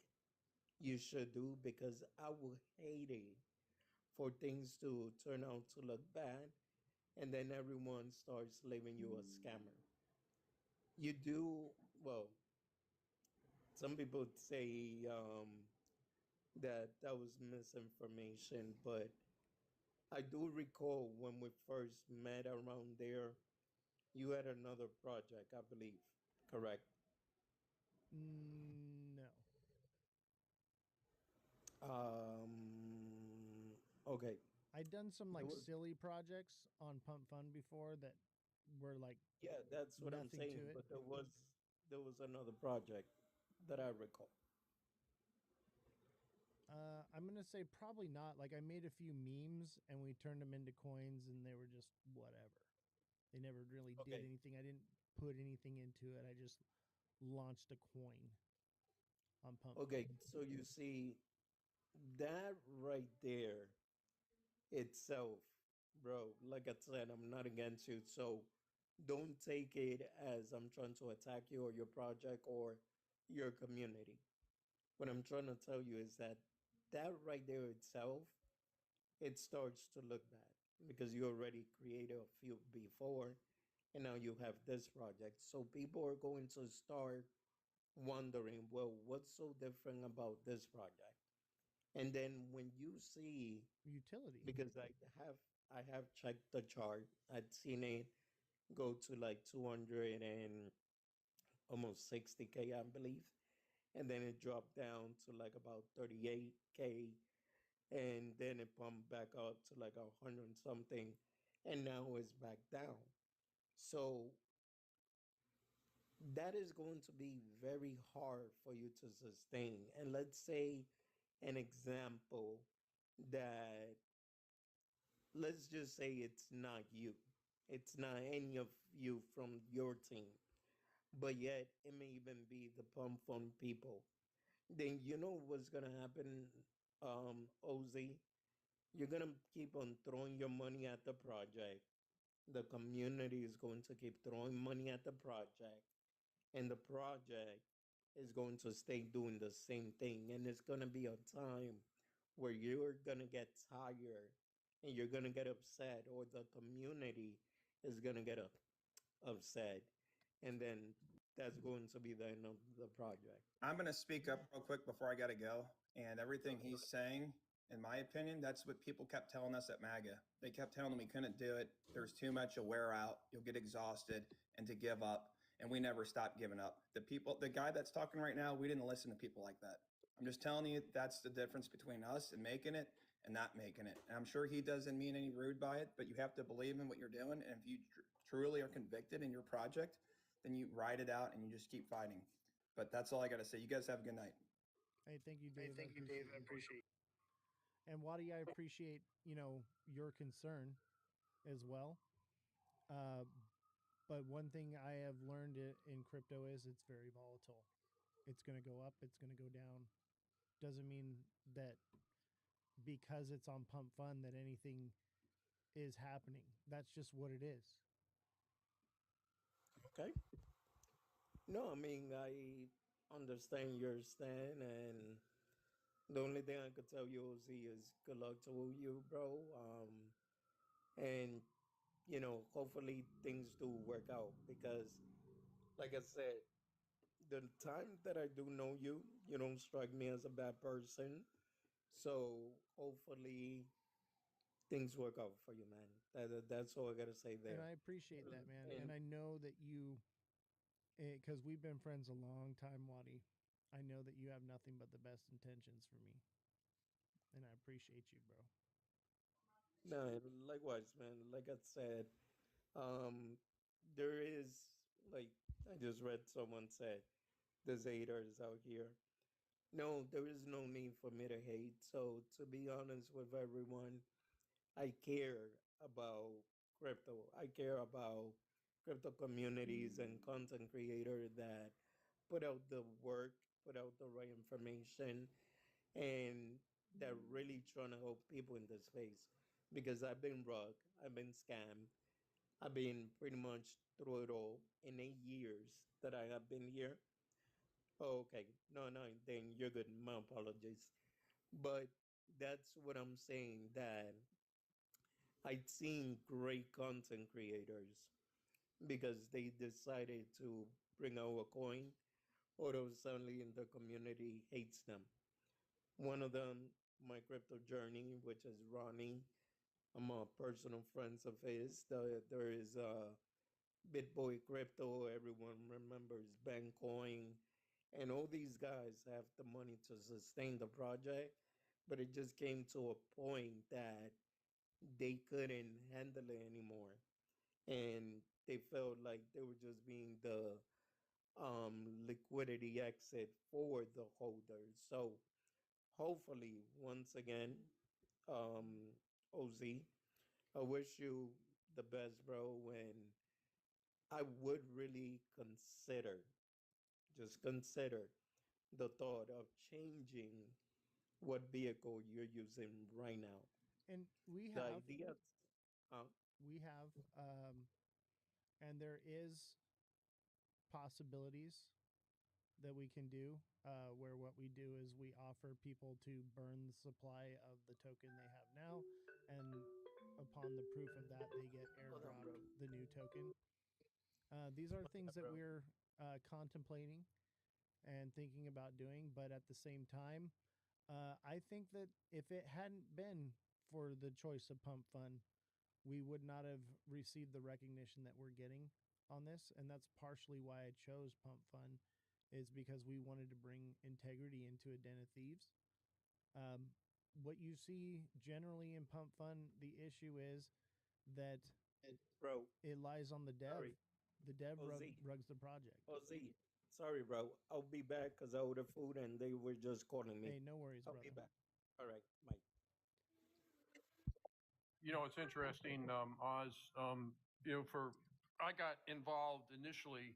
you should do because I would hate it for things to turn out to look bad and then everyone starts leaving you a scammer. You do, well, some people say that that was misinformation, but I do recall when we first met around there, you had another project, I believe, correct? No. Okay. I'd done some There like was, silly projects on Pump Fun before that were like yeah, that's what I'm nothing to saying, it. but there was another project that I recall. I'm gonna say probably not. Like I made a few memes and we turned them into coins, and they were just whatever. They never really did Okay. anything. I didn't put anything into it. I just launched a coin on Pump Fun. Okay, so you see that right there itself, bro. Like I said, I'm not against you. So don't take it as I'm trying to attack you or your project or your community. What I'm trying to tell you is that that right there itself, it starts to look bad because you already created a few before and now you have this project. So people are going to start wondering, well, what's so different about this project? And then when you see, Utility. because I have checked the chart, I'd seen it, go to like 200 and almost 60K, I believe. And then it dropped down to like about 38K. And then it pumped back up to like 100 something. And now it's back down. So that is going to be very hard for you to sustain. And let's say an example that, let's just say it's not you, it's not any of you from your team, but yet it may even be the pump fund people. Then you know what's gonna happen, Oz. You're gonna keep on throwing your money at the project. The community is going to keep throwing money at the project, and the project is going to stay doing the same thing. And it's going to be a time where you're going to get tired and you're going to get upset, or the community is going to get upset. And then that's going to be the end of the project. I'm going to speak up real quick before I got to go. And everything he's saying, in my opinion, that's what people kept telling us at MAGA. They kept telling them we couldn't do it. There's too much. You'll wear out. You'll get exhausted, and to give up. And we never stopped giving up. The guy that's talking right now, we didn't listen to people like that. I'm just telling you, that's the difference between us and making it and not making it. And I'm sure he doesn't mean any rude by it, but you have to believe in what you're doing. And if you truly are convicted in your project, then you ride it out and you just keep fighting. But that's all I got to say. You guys have a good night. Hey, thank you, Dave. I appreciate you. And Waddy, I appreciate your concern as well. Uh, but one thing I have learned in crypto is it's very volatile. It's going to go up. It's going to go down. Doesn't mean that because it's on pump fund that anything is happening. That's just what it is. Okay. No, I mean, I understand your stand, and the only thing I could tell you, Oz, is good luck to you, bro. And hopefully things do work out because, like I said, the time that I do know you, you don't strike me as a bad person. So hopefully things work out for you, man. That's all I gotta say And there. I appreciate that, man. And And I know that you, because we've been friends a long time, Waddy. I know that you have nothing but the best intentions for me, and I appreciate you, bro. no, likewise, man. Like I said, um, there is, like, I just read someone said, there's haters out here. No, there is no need for me to hate. So to be honest with everyone, I care about crypto. I care about crypto communities and content creators that put out the work, put out the right information, and that really trying to help people in this space. Because I've been robbed, I've been scammed, I've been pretty much through it all in 8 years that I have been here. Oh, okay, no, no, then you're good. My apologies. But that's what I'm saying. That I've seen great content creators because they decided to bring out a coin, or suddenly in the community hates them. One of them, my crypto journey, which is Ronnie. I'm a personal friends of his. There is BitBoy Crypto. Everyone remembers Bancoin, and all these guys have the money to sustain the project, but it just came to a point that they couldn't handle it anymore, and they felt like they were just being the liquidity exit for the holders. So hopefully, once again, um, Oz, I wish you the best, bro. And I would really consider, just consider the thought of changing what vehicle you're using right now. And we The have, idea, uh, we have, and there is possibilities that we can do where what we do is we offer people to burn the supply of the token they have now, and upon the proof of that, they get hold on, bro. airdropped the new token. These are things that Bro. we're contemplating and thinking about doing, but at the same time, I think that if it hadn't been for the choice of pump fund, we would not have received the recognition that we're getting on this. And that's partially why I chose Pump Fun, is because we wanted to bring integrity into a den of thieves. Um, what you see generally in Pump Fun, the issue is that Bro, it lies on the dev. sorry. The dev OZ. rugs the project. OZ. Sorry, bro. I'll be back because I ordered food and they were just calling me. Hey, no worries, I'll brother. be back. All right, Mike. You know, it's interesting, Oz. For I got involved initially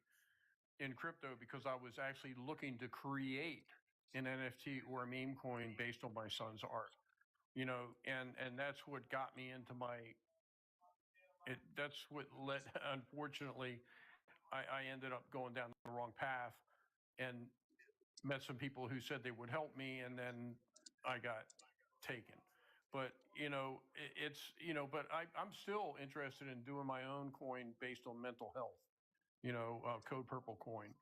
in crypto because I was actually looking to create an NFT or a meme coin based on my son's art. And that's what got me into that's what led, unfortunately, I ended up going down the wrong path and met some people who said they would help me, and then I got taken. But but I'm still interested in doing my own coin based on mental health. Code Purple coin.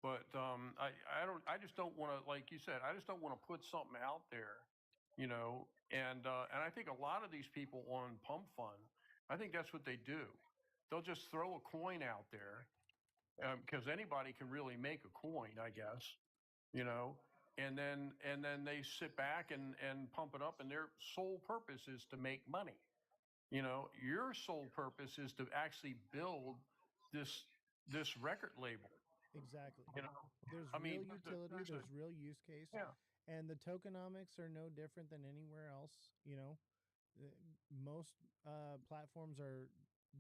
But I don't. I just don't want to, like you said, I just don't want to put something out there. And I think a lot of these people on Pump Fund, I think that's what they do. They'll just throw a coin out there because anybody can really make a coin, I guess. you know, and then they sit back and pump it up, and their sole purpose is to make money. Your sole purpose is to actually build this record label. Exactly. You know, There's I real mean, utility, there's real use case, yeah, and the tokenomics are no different than anywhere else. Uh, Most platforms are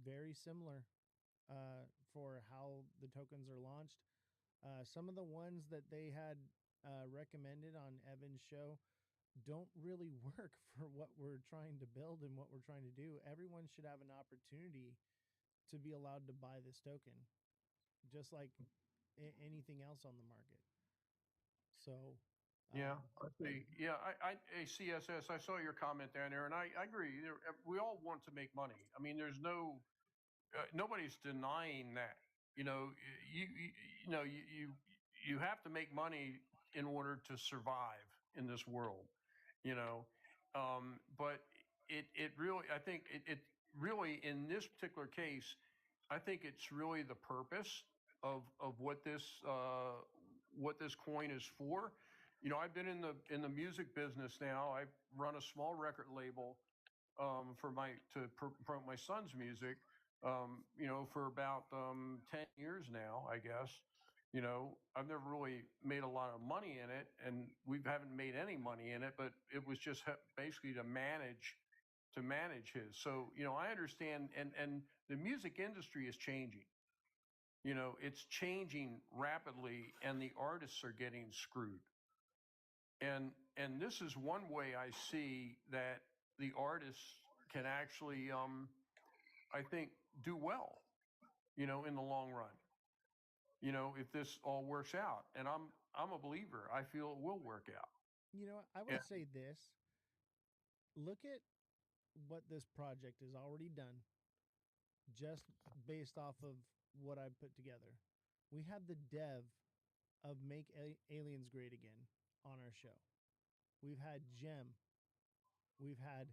very similar for how the tokens are launched. Some of the ones that they had recommended on Evan's show don't really work for what we're trying to build and what we're trying to do. Everyone should have an opportunity to be allowed to buy this token, just like anything else on the market. So, yeah. um, I see. Yeah, CSS. I saw your comment down there, and I agree. We all want to make money. I mean, there's nobody's denying that. You know, you know, you have to make money in order to survive in this world. You know, but it really, I think it really, in this particular case, I think it's really the purpose of what this coin is for. I've been in the music business now. I run a small record label to promote my son's music. For about 10 years now, I guess. I've never really made a lot of money in it, and we haven't made any money in it. But it was just basically to manage his. So I understand, and the music industry is changing. It's changing rapidly, and the artists are getting screwed. And this is one way I see that the artists can actually, I think, do well, in the long run. If this all works out, and I'm a believer, I feel it will work out. I And would say this: look at what this project has already done, just based off of what I put together. We had the dev of Make Aliens Great Again on our show. We've had Jem. We've had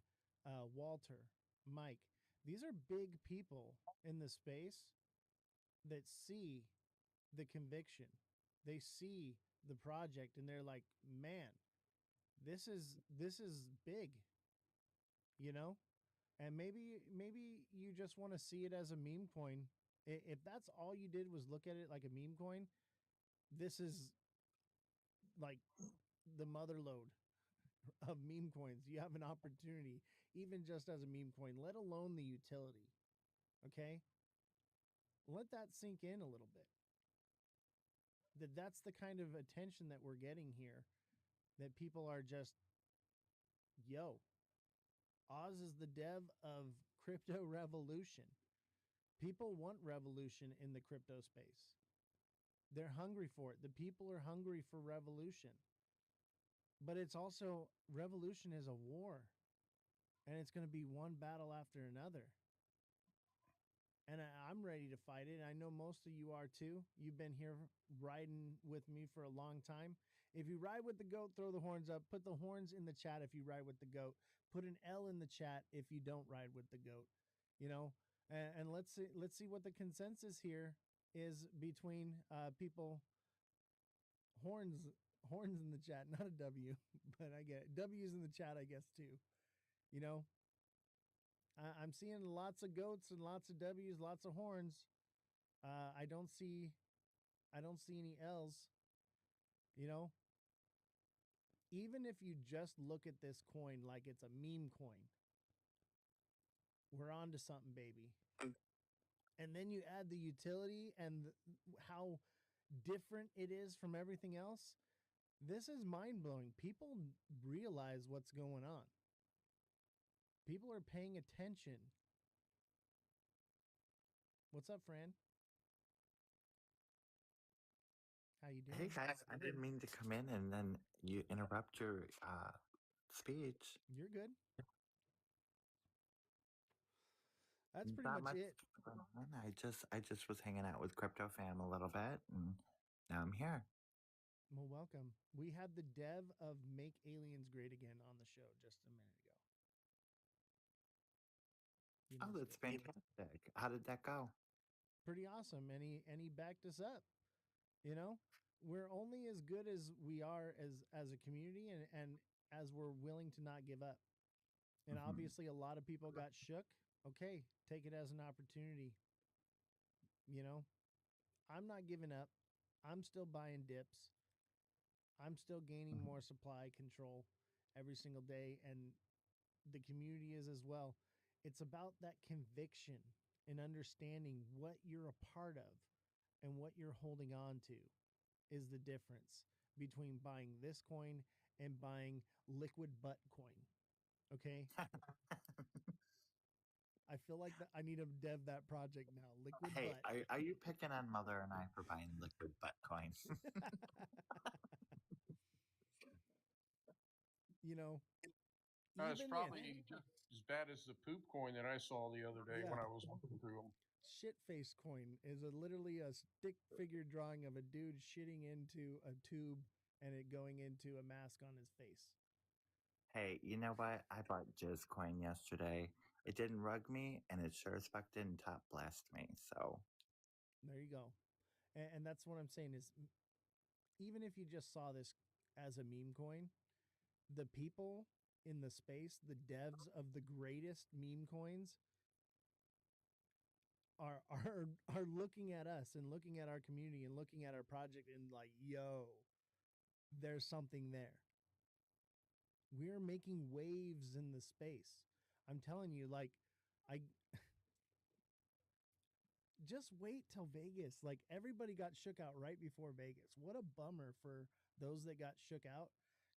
Walter, Mike. These are big people in the space that see the conviction. They see the project and they're like, "Man, this is big," you know? And maybe you just want to see it as a meme coin. If that's all you did was look at it like a meme coin, this is like the mother lode of meme coins. You have an opportunity, even just as a meme coin, let alone the utility. Okay? Let that sink in a little bit. That's the kind of attention that we're getting here. That people are just, yo, Oz is the dev of crypto revolution. People want revolution in the crypto space. They're hungry for it. The people are hungry for revolution. But it's also, revolution is a war, and it's going to be one battle after another. And I'm ready to fight it. I know most of you are too. You've been here riding with me for a long time. If you ride with the goat, throw the horns up. Put the horns in the chat if you ride with the goat. Put an L in the chat if you don't ride with the goat. you know, and let's see what the consensus here is between people. Horns in the chat, not a W, but I get it. W's in the chat, I guess too. You know, I'm seeing lots of goats and lots of W's, lots of horns. I don't see any L's. You know, even if you just look at this coin like it's a meme coin, we're on to something, baby. And then you add the utility and how different it is from everything else. This is mind blowing. People realize what's going on. People are paying attention. What's up, Fran? How you doing? Hey guys, I didn't mean to come in and then you interrupt your speech. You're good. That's pretty Not much much it. going on. I just was hanging out with Crypto Fam a little bit, and now I'm here. Well, welcome. We had the dev of Make Aliens Great Again on the show just a minute ago. You Oh, missed that's it. fantastic. How did that go? Pretty awesome. And he backed us up. You know, we're only as good as we are as a community, and as we're willing to not give up. And Hmm. obviously, a lot of people got shook. Okay, take it as an opportunity. You know, I'm not giving up. I'm still buying dips. I'm still gaining more supply control every single day, and the community is as well. It's about that conviction and understanding what you're a part of and what you're holding on to is the difference between buying this coin and buying liquid butt coin. Okay? I feel like that I need to dev that project now. Liquid Hey, butt. are you picking on Mother and I for buying liquid butt coin? You know, It's even if probably just as bad as the poop coin that I saw the other day yeah, when I was looking through them. shit face coin is literally a stick figure drawing of a dude shitting into a tube and it going into a mask on his face. Hey, you know what? I bought Jizz coin yesterday. It didn't rug me, and it sure as fuck didn't top blast me. So There you go. And that's what I'm saying is even if you just saw this as a meme coin, the people in the space, the devs of the greatest meme coins are looking at us and looking at our community and looking at our project and like, yo, there's something there. We're making waves in the space. I'm telling you, like, I just wait till Vegas. Like everybody got shook out right before Vegas. What a bummer for those that got shook out.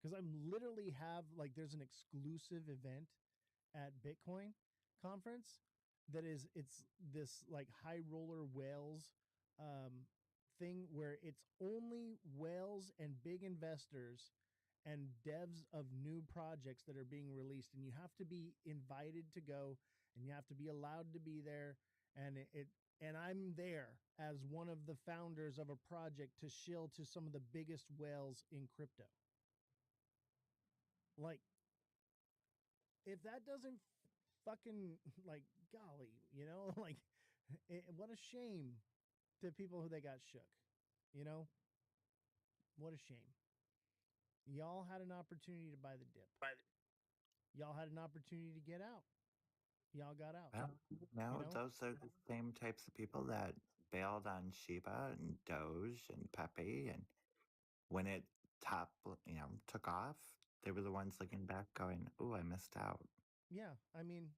Because I'm literally have like there's an exclusive event at Bitcoin conference that is it's this like high roller whales um, thing where it's only whales and big investors and devs of new projects that are being released, and you have to be invited to go and you have to be allowed to be there, and it and I'm there as one of the founders of a project to shill to some of the biggest whales in crypto. Like if that doesn't fucking like golly, you know, like what a shame to people who they got shook. You know, what a shame. Y'all had an opportunity to buy the dip. Y'all had an opportunity to get out. Y'all got out. well, You no, know? those are the same types of people that bailed on Shiba and Doge and Pepe, and when it top, took off, they were the ones looking back, going, "Ooh, I missed out," Yeah. I mean,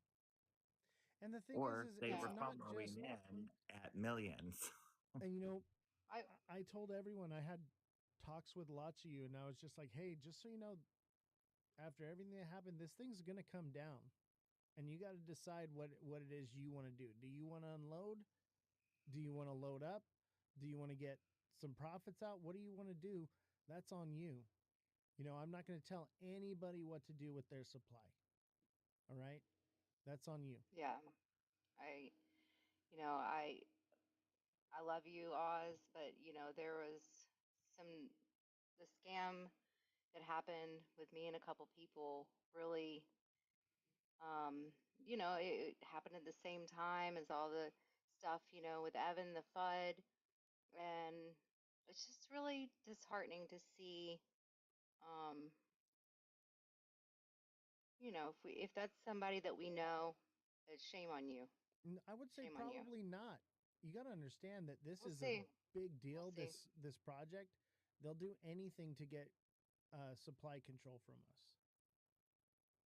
and the thing or is they it's were Yeah. not FOMOing just in at millions. and you know, I I told everyone I had talks with lots of you and I was just like, "Hey, just so you know, after everything that happened, this thing's going to come down." And you got to decide what it is you want to do. Do you want to unload? Do you want to load up? Do you want to get some profits out? What do you want to do? That's on you. You know, I'm not going to tell anybody what to do with their supply. All right? That's on you. yeah, I you know, I love you, Oz, but there was some the scam that happened with me and a couple people really Um, it happened at the same time as all the stuff, with Evan the FUD, and it's just really disheartening to see, um, if that's somebody that we know, shame on you. I would say Shame on you. probably not. You got to understand that this We'll is a see. big We'll deal. see. This project, they'll do anything to get supply control from us.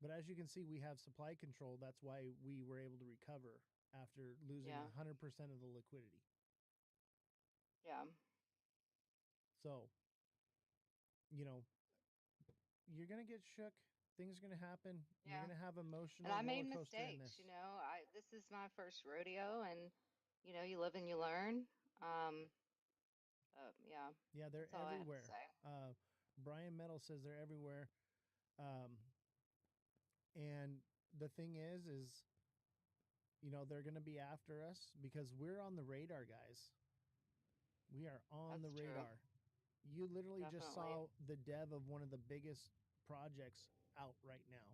But as you can see, we have supply control. That's why we were able to recover after losing Yeah. 100% of the liquidity. Yeah. So, you know, you're gonna get shook. Things are gonna happen. You're Yeah. gonna have And emotional I roller made coaster in mistakes, this. this is my first rodeo, and you live and you learn. Yeah, Yeah, they're that's all I have to everywhere. say. Brian Metal says they're everywhere. Um, and the thing is they're gonna be after us because we're on the radar, guys. We are on the That's true. radar. You literally just Definitely. saw the dev of one of the biggest projects out right now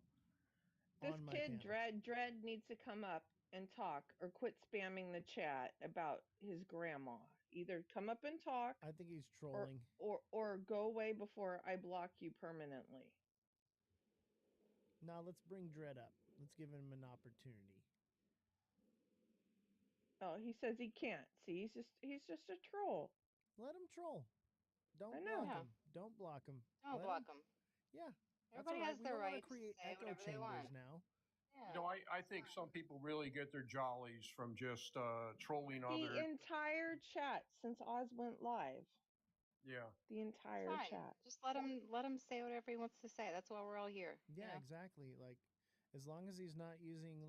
This on my kid panel. Dread needs to come up and talk or quit spamming the chat about his grandma. Either come up and talk I think he's or trolling. or go away before I block you permanently. Now let's bring Dread up. Let's give him an opportunity. Oh, he says he can't. See, he's just a troll. Let him troll. I Don't know. block Yeah. him. Don't block him. Don't Let block him. them. Yeah, that's all Everybody right. has We their don't want to right to create say echo whatever they chambers want. now. Yeah. I think some people really get their jollies from just trolling The others. entire chat since Oz went live. Yeah. The It's entire fine. chat. Just let him say whatever he wants to say. That's why we're all here. Yeah, exactly. Like, as long as he's not using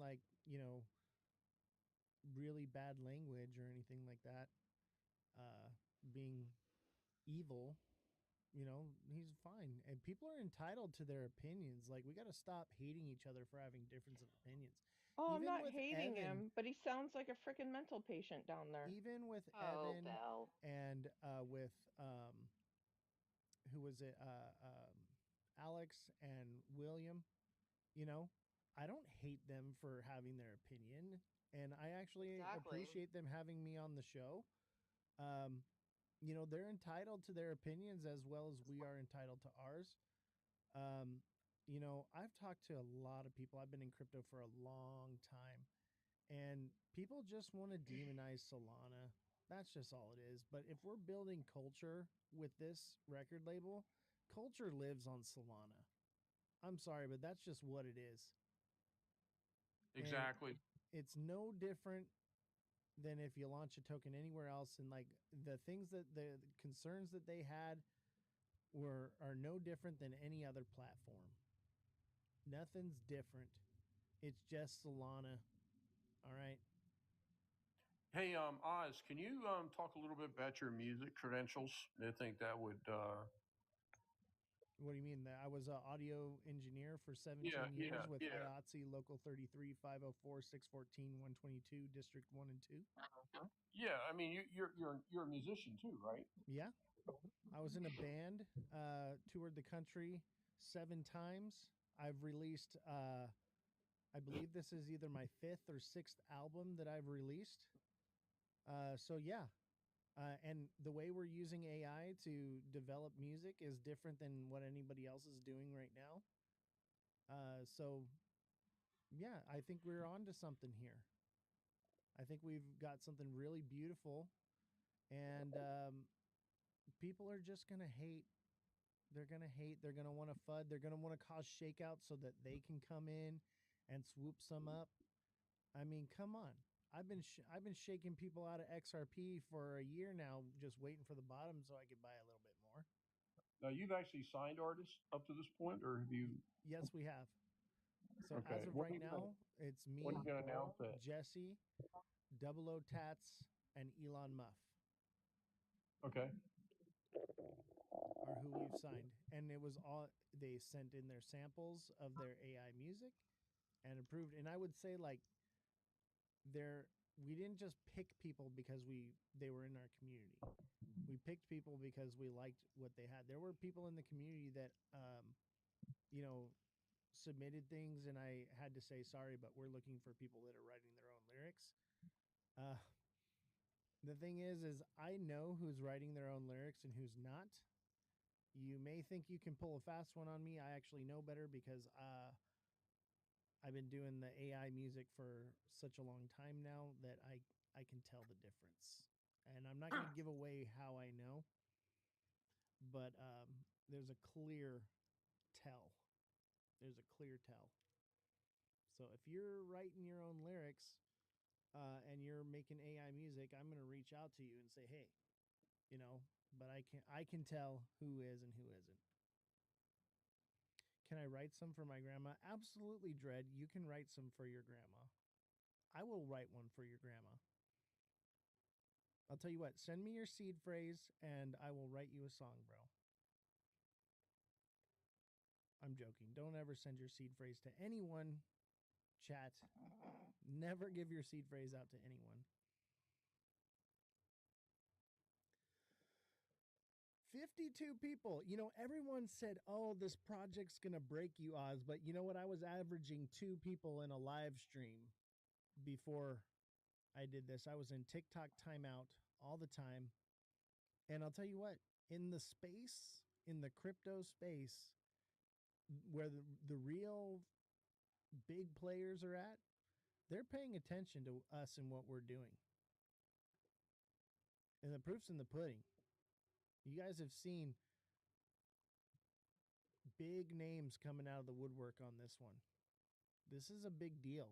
really bad language or anything like that, being evil, he's fine. And people are entitled to their opinions. Like, we got to stop hating each other for having difference of opinions. Oh, I'm Even not with hating Evan, him, but he sounds like a freaking mental patient down there. even with Oh, Evan Belle. and with who was it? Alex and William. I don't hate them for having their opinion, and I actually Exactly. appreciate them having me on the show. Um, they're entitled to their opinions as well as we are entitled to ours. I've talked to a lot of people. I've been in crypto for a long time, and people just want to demonize Solana. That's just all it is. But if we're building culture with this record label, culture lives on Solana. I'm sorry, but that's just what it is. Exactly. And it's no different than if you launch a token anywhere else. And like the things that the concerns that they had are no different than any other platform. Nothing's different. It's just Solana. All right. Hey, Oz, can you talk a little bit about your music credentials? I think that would. What do you mean? That I was an audio engineer for 17 Yeah, years yeah, with yeah. IATSE Local 33, 504, 614, 122, District 1 and 2. Yeah, I mean, you're a musician too, right? Yeah. I was in a band, toured the country 7 times. I've released, I believe this is either my 5th or 6th album that I've released. So yeah. And the way we're using AI to develop music is different than what anybody else is doing right now. So yeah, I think we're on to something here. I think we've got something really beautiful, and people are just gonna hate. They're gonna hate. They're gonna want to FUD. They're gonna want to cause shakeouts so that they can come in and swoop some up. I mean, come on. I've been shaking people out of XRP for a year now, just waiting for the bottom so I could buy a little bit more. Now, you've actually signed artists up to this point, or have you? Yes, we have. So Okay. as of right now, it's me, When are you gonna announce that? Jesse, Double O Tats, and Elon Muff Okay. are who we've signed. And it was all they sent in their samples of their AI music and approved. And I would say like we didn't just pick people because they were in our community. We picked people because we liked what they had. There were people in the community that you know submitted things, and I had to say sorry, but we're looking for people that are writing their own lyrics. Uh, the thing is I know who's writing their own lyrics and who's not. You may think you can pull a fast one on me. I actually know better because I've been doing the AI music for such a long time now that I can tell the difference. And I'm not going to give away how I know, but there's a clear tell. There's a clear tell. So if you're writing your own lyrics and you're making AI music, I'm going to reach out to you and say, hey, you know, but I can tell who is and who isn't. Can I write some for my grandma? Absolutely, Dread. You can write some for your grandma. I will write one for your grandma. I'll tell you what, send me your seed phrase and I will write you a song, bro. I'm joking. Don't ever send your seed phrase to anyone, chat. Never give your seed phrase out to anyone. 52 people. You know, everyone said, oh, this project's going to break you, Oz. But you know what? I was averaging 2 people in a live stream before I did this. I was in TikTok timeout all the time. And I'll tell you what, in the space, in the crypto space, where the real big players are at, they're paying attention to us and what we're doing. And the proof's in the pudding. You guys have seen big names coming out of the woodwork on this one. This is a big deal.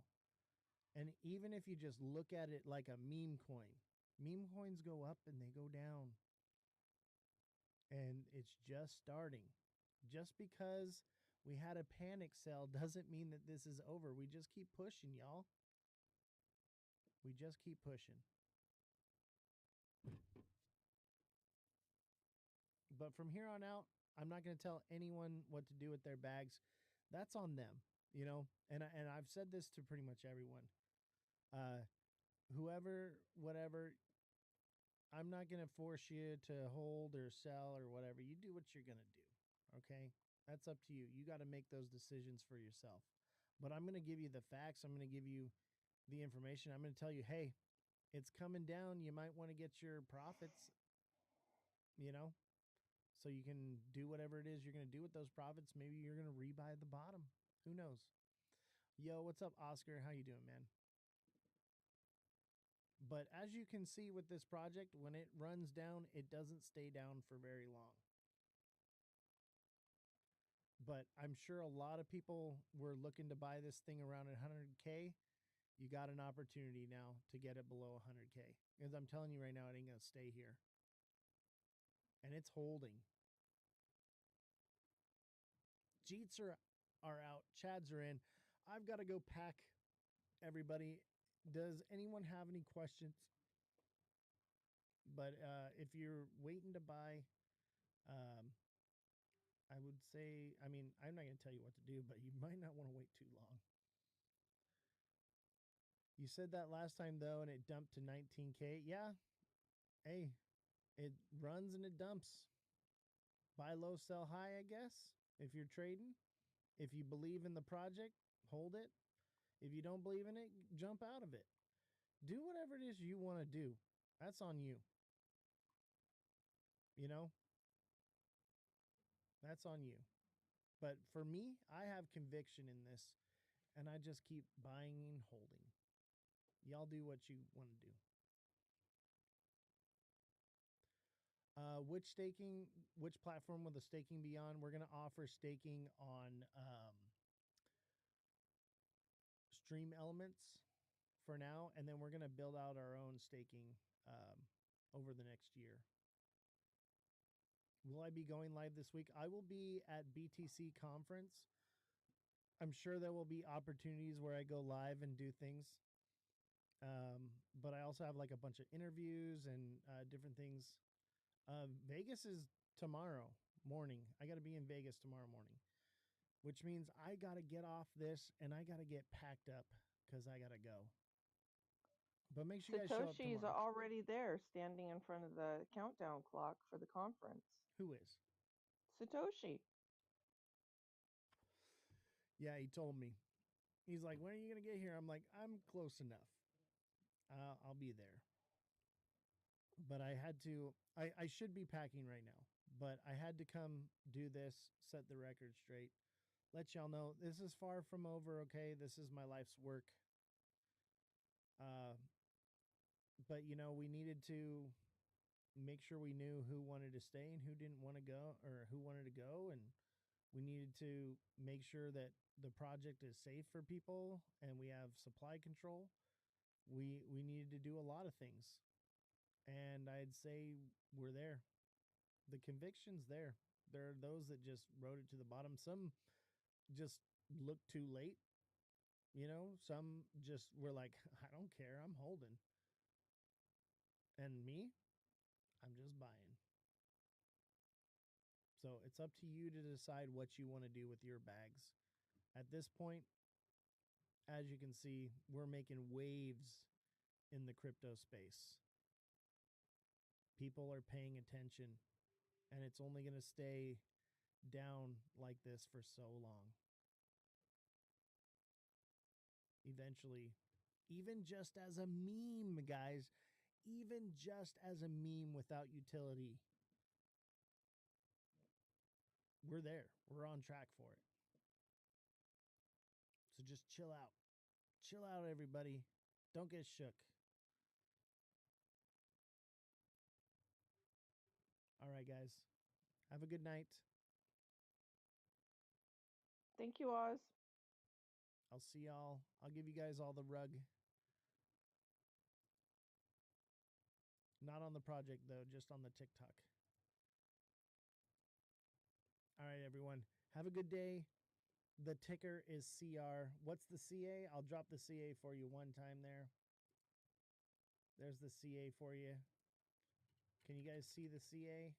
And even if you just look at it like a meme coins go up and they go down. And it's just starting. Just because we had a panic sell doesn't mean that this is over. We just keep pushing, y'all. We just keep pushing. But from here on out, I'm not going to tell anyone what to do with their bags. That's on them, you know. And I've said this to pretty much everyone. Whoever, whatever, I'm not going to force you to hold or sell or whatever. You do what you're going to do, okay? That's up to you. You got to make those decisions for yourself. But I'm going to give you the facts. I'm going to give you the information. I'm going to tell you, hey, it's coming down. You might want to get your profits, you know, so you can do whatever it is you're going to do with those profits. Maybe you're going to rebuy the bottom. Who knows? Yo, what's up, Oscar? How you doing, man? But as you can see with this project, when it runs down, it doesn't stay down for very long. But I'm sure a lot of people were looking to buy this thing around 100K. You got an opportunity now to get it below 100K. Because I'm telling you right now, it ain't going to stay here. And it's holding. Jeets are out. Chads are in. I've got to go pack everybody. Does anyone have any questions? But if you're waiting to buy, I would say, I mean, I'm not going to tell you what to do, but you might not want to wait too long. You said that last time, though, and it dumped to 19K. Yeah. Hey, it runs and it dumps. Buy low, sell high, I guess, if you're trading. If you believe in the project, hold it. If you don't believe in it, jump out of it. Do whatever it is you want to do. That's on you. You know? That's on you. But for me, I have conviction in this, and I just keep buying and holding. Y'all do what you want to do. Which platform will the staking be on? We're going to offer staking on Stream Elements for now, and then we're going to build out our own staking over the next year. Will I be going live this week? I will be at BTC conference. I'm sure there will be opportunities where I go live and do things. But I also have like a bunch of interviews and different things. Vegas is tomorrow morning. I got to be in Vegas tomorrow morning, which means I got to get off this and I got to get packed up because I got to go. But make sure you guys show up Satoshi's tomorrow. already there, standing in front of the countdown clock for the conference. Who is? Satoshi. Yeah, he told me. He's like, when are you going to get here? I'm like, I'm close enough. I'll be there. But I had to, I should be packing right now, but I had to come do this, set the record straight, let y'all know this is far from over, okay? This is my life's work. But, you know, we needed to make sure we knew who wanted to stay and who didn't want to go, or who wanted to go. And we needed to make sure that the project is safe for people and we have supply control. We needed to do a lot of things. And I'd say we're there. The conviction's there. There are those that just wrote it to the bottom. Some just looked too late. You know, some just were like, I don't care, I'm holding. And me, I'm just buying. So it's up to you to decide what you want to do with your bags. At this point, as you can see, we're making waves in the crypto space. People are paying attention, and it's only going to stay down like this for so long. Eventually, even just as a meme, guys, even just as a meme without utility, we're there. We're on track for it. So just chill out. Chill out, everybody. Don't get shook. All right, guys. Have a good night. Thank you, Oz. I'll see y'all. I'll give you guys all the rug. Not on the project, though, just on the TikTok. All right, everyone. Have a good day. The ticker is CR. What's the CA? I'll drop the CA for you one time there. There's the CA for you. Can you guys see the CA?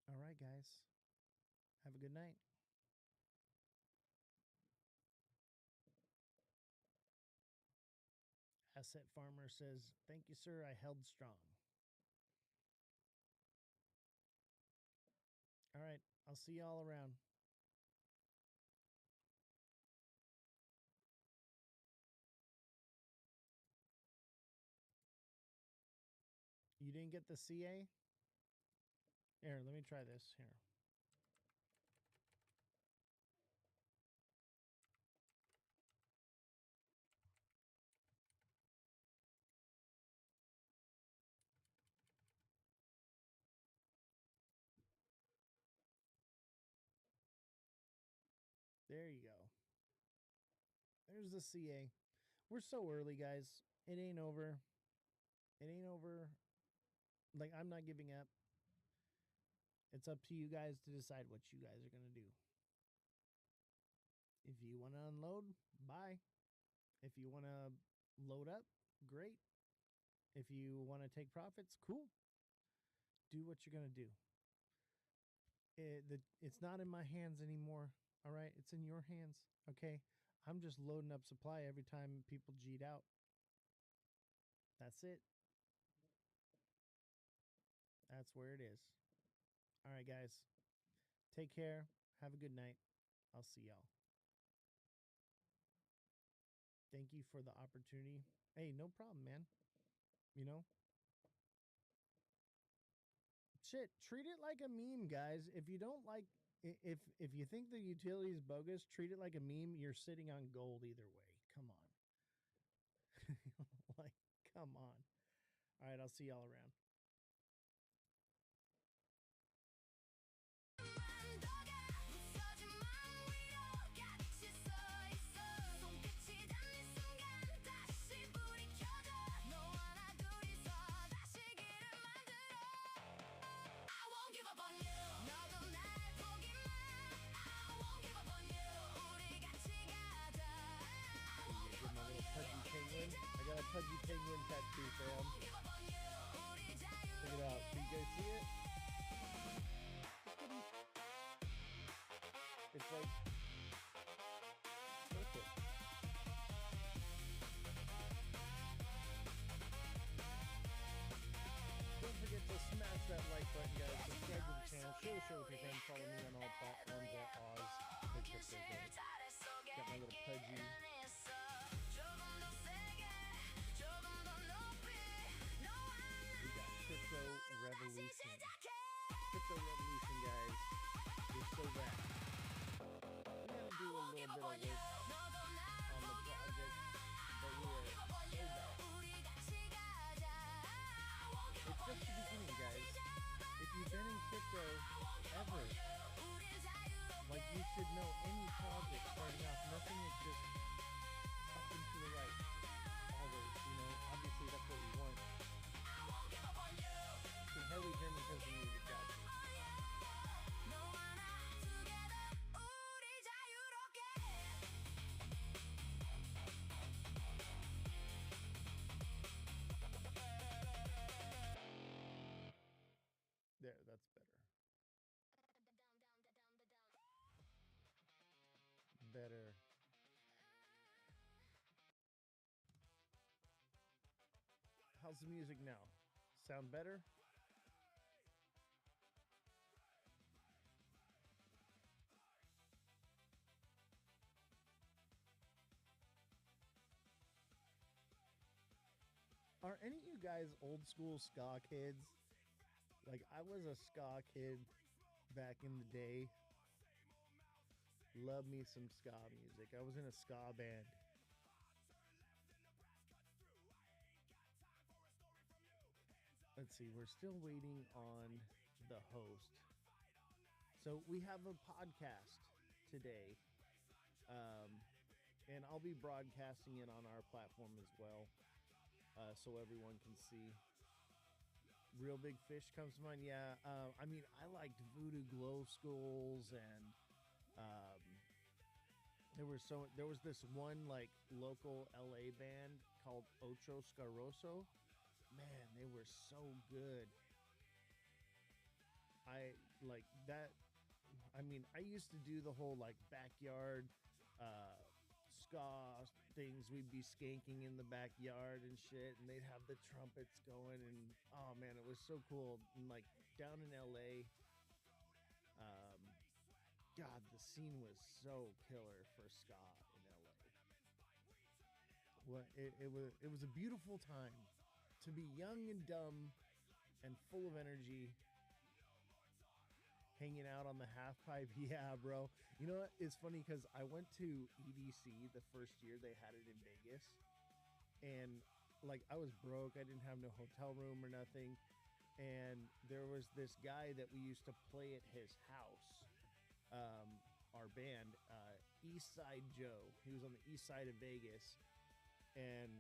All right, guys. Have a good night. Asset Farmer says, thank you, sir. I held strong. All right. I'll see y'all around. You didn't get the CA? Here, let me try this. Here. There you go. There's the CA. We're so early, guys. It ain't over. It ain't over. Like, I'm not giving up. It's up to you guys to decide what you guys are going to do. If you want to unload, buy. If you want to load up, great. If you want to take profits, cool. Do what you're going to do. It's not in my hands anymore. All right. It's in your hands. Okay. I'm just loading up supply every time people G'd out. That's it. That's where it is. All right, guys. Take care. Have a good night. I'll see y'all. Thank you for the opportunity. Hey, no problem, man. You know? Shit, treat it like a meme, guys. If you don't like, if you think the utility is bogus, treat it like a meme. You're sitting on gold either way. Come on. Like, come on. All right, I'll see y'all around. I got a pudgy penguin tattoo, fam. Check it out. Can you guys see it? It's like perfect. Share the show with your friends. Follow me on all platforms at Ozthecryptogoat. Got my little pudgy. We got Crypto Revolution. Crypto Revolution, guys. We're so back. We had to do a little bit of work on the project, but we are so back. It's just the beginning, guys. If you've been in crypto ever, like, you should know any project starting off, nothing is just up and to the right. Always, you know, obviously that's what we want. You can hardly hear me because the music got me. There, that's better. Better. How's the music now? Sound better? Are any of you guys old school ska kids? Like, I was a ska kid back in the day. Love me some ska music. I was in a ska band. Let's see, we're still waiting on the host. So we have a podcast today. And I'll be broadcasting it on our platform as well, so everyone can see. Real Big Fish comes to mind. Yeah, I mean, I liked Voodoo Glow Skulls, and there was this one like local LA band called Ocho Scaroso. Man, they were so good. I like that. I mean, I used to do the whole like backyard ska things. We'd be skanking in the backyard and shit, and they'd have the trumpets going, and oh man, it was so cool. And like down in LA, God, the scene was so killer for ska in LA. Well, it was a beautiful time to be young and dumb and full of energy, hanging out on the half pipe. Yeah, bro. You know what? It's funny because I went to EDC the first year they had it in Vegas, and like I was broke. I didn't have no hotel room or nothing, and there was this guy that we used to play at his house. Our band, East Side Joe. He was on the east side of Vegas, and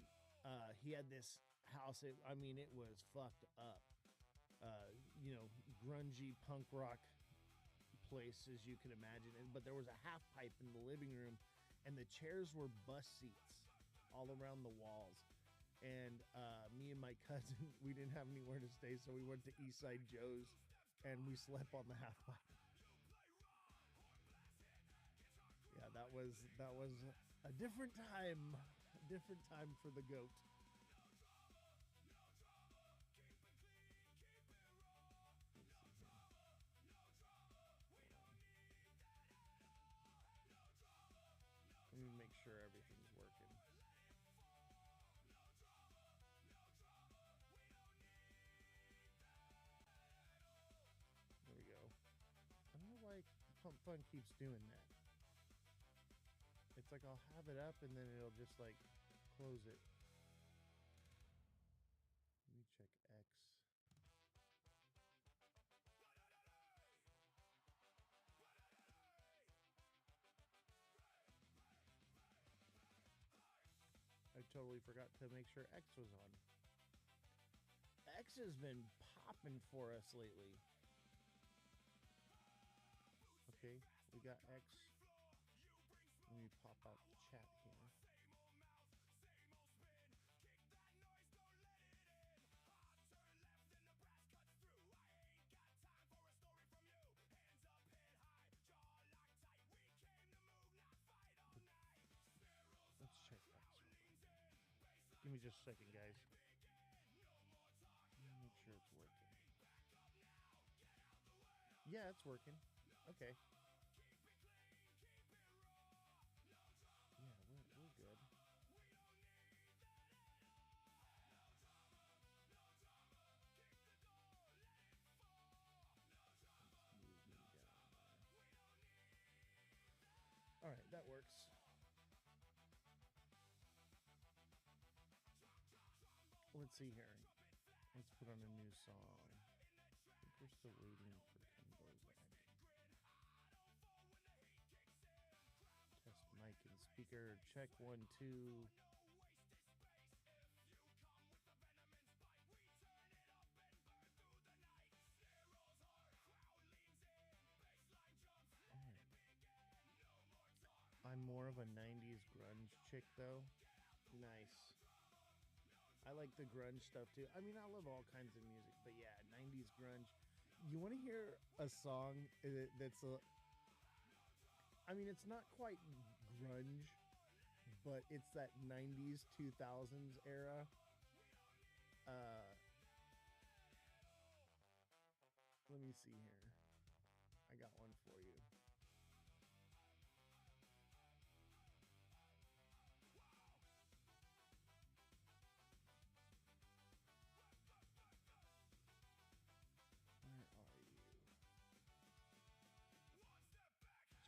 he had this house. I mean, it was fucked up. You know, grungy punk rock place as you can imagine. But there was a half pipe in the living room, and the chairs were bus seats all around the walls. And me and my cousin, we didn't have anywhere to stay, so we went to Eastside Joe's, and we slept on the half pipe. Yeah, that was a different time for the goat. Let me make sure everything's working. There we go. I don't know why Pump Fun keeps doing that. It's like I'll have it up and then it'll just like close it. Let me check X. I totally forgot to make sure X was on. X has been popping for us lately. Okay, we got X. Let me pop out the chat here. Let's check X. Give me just a second, guys. Make sure it's working. Yeah, it's working. Okay. Yeah, we're good. Let's move me down there. All right, that works. Let's see here. Let's put on a new song. I think we're still waiting for Kimbozak. Test mic and speaker. Check 1, 2. All right. I'm more of a 90s grunge chick, though. Nice. I like the grunge stuff too. I mean, I love all kinds of music, but yeah, 90s grunge. You want to hear a song that's a. I mean, it's not quite grunge, but it's that 90s 2000s era. Let me see here. I got one for you. Where are you?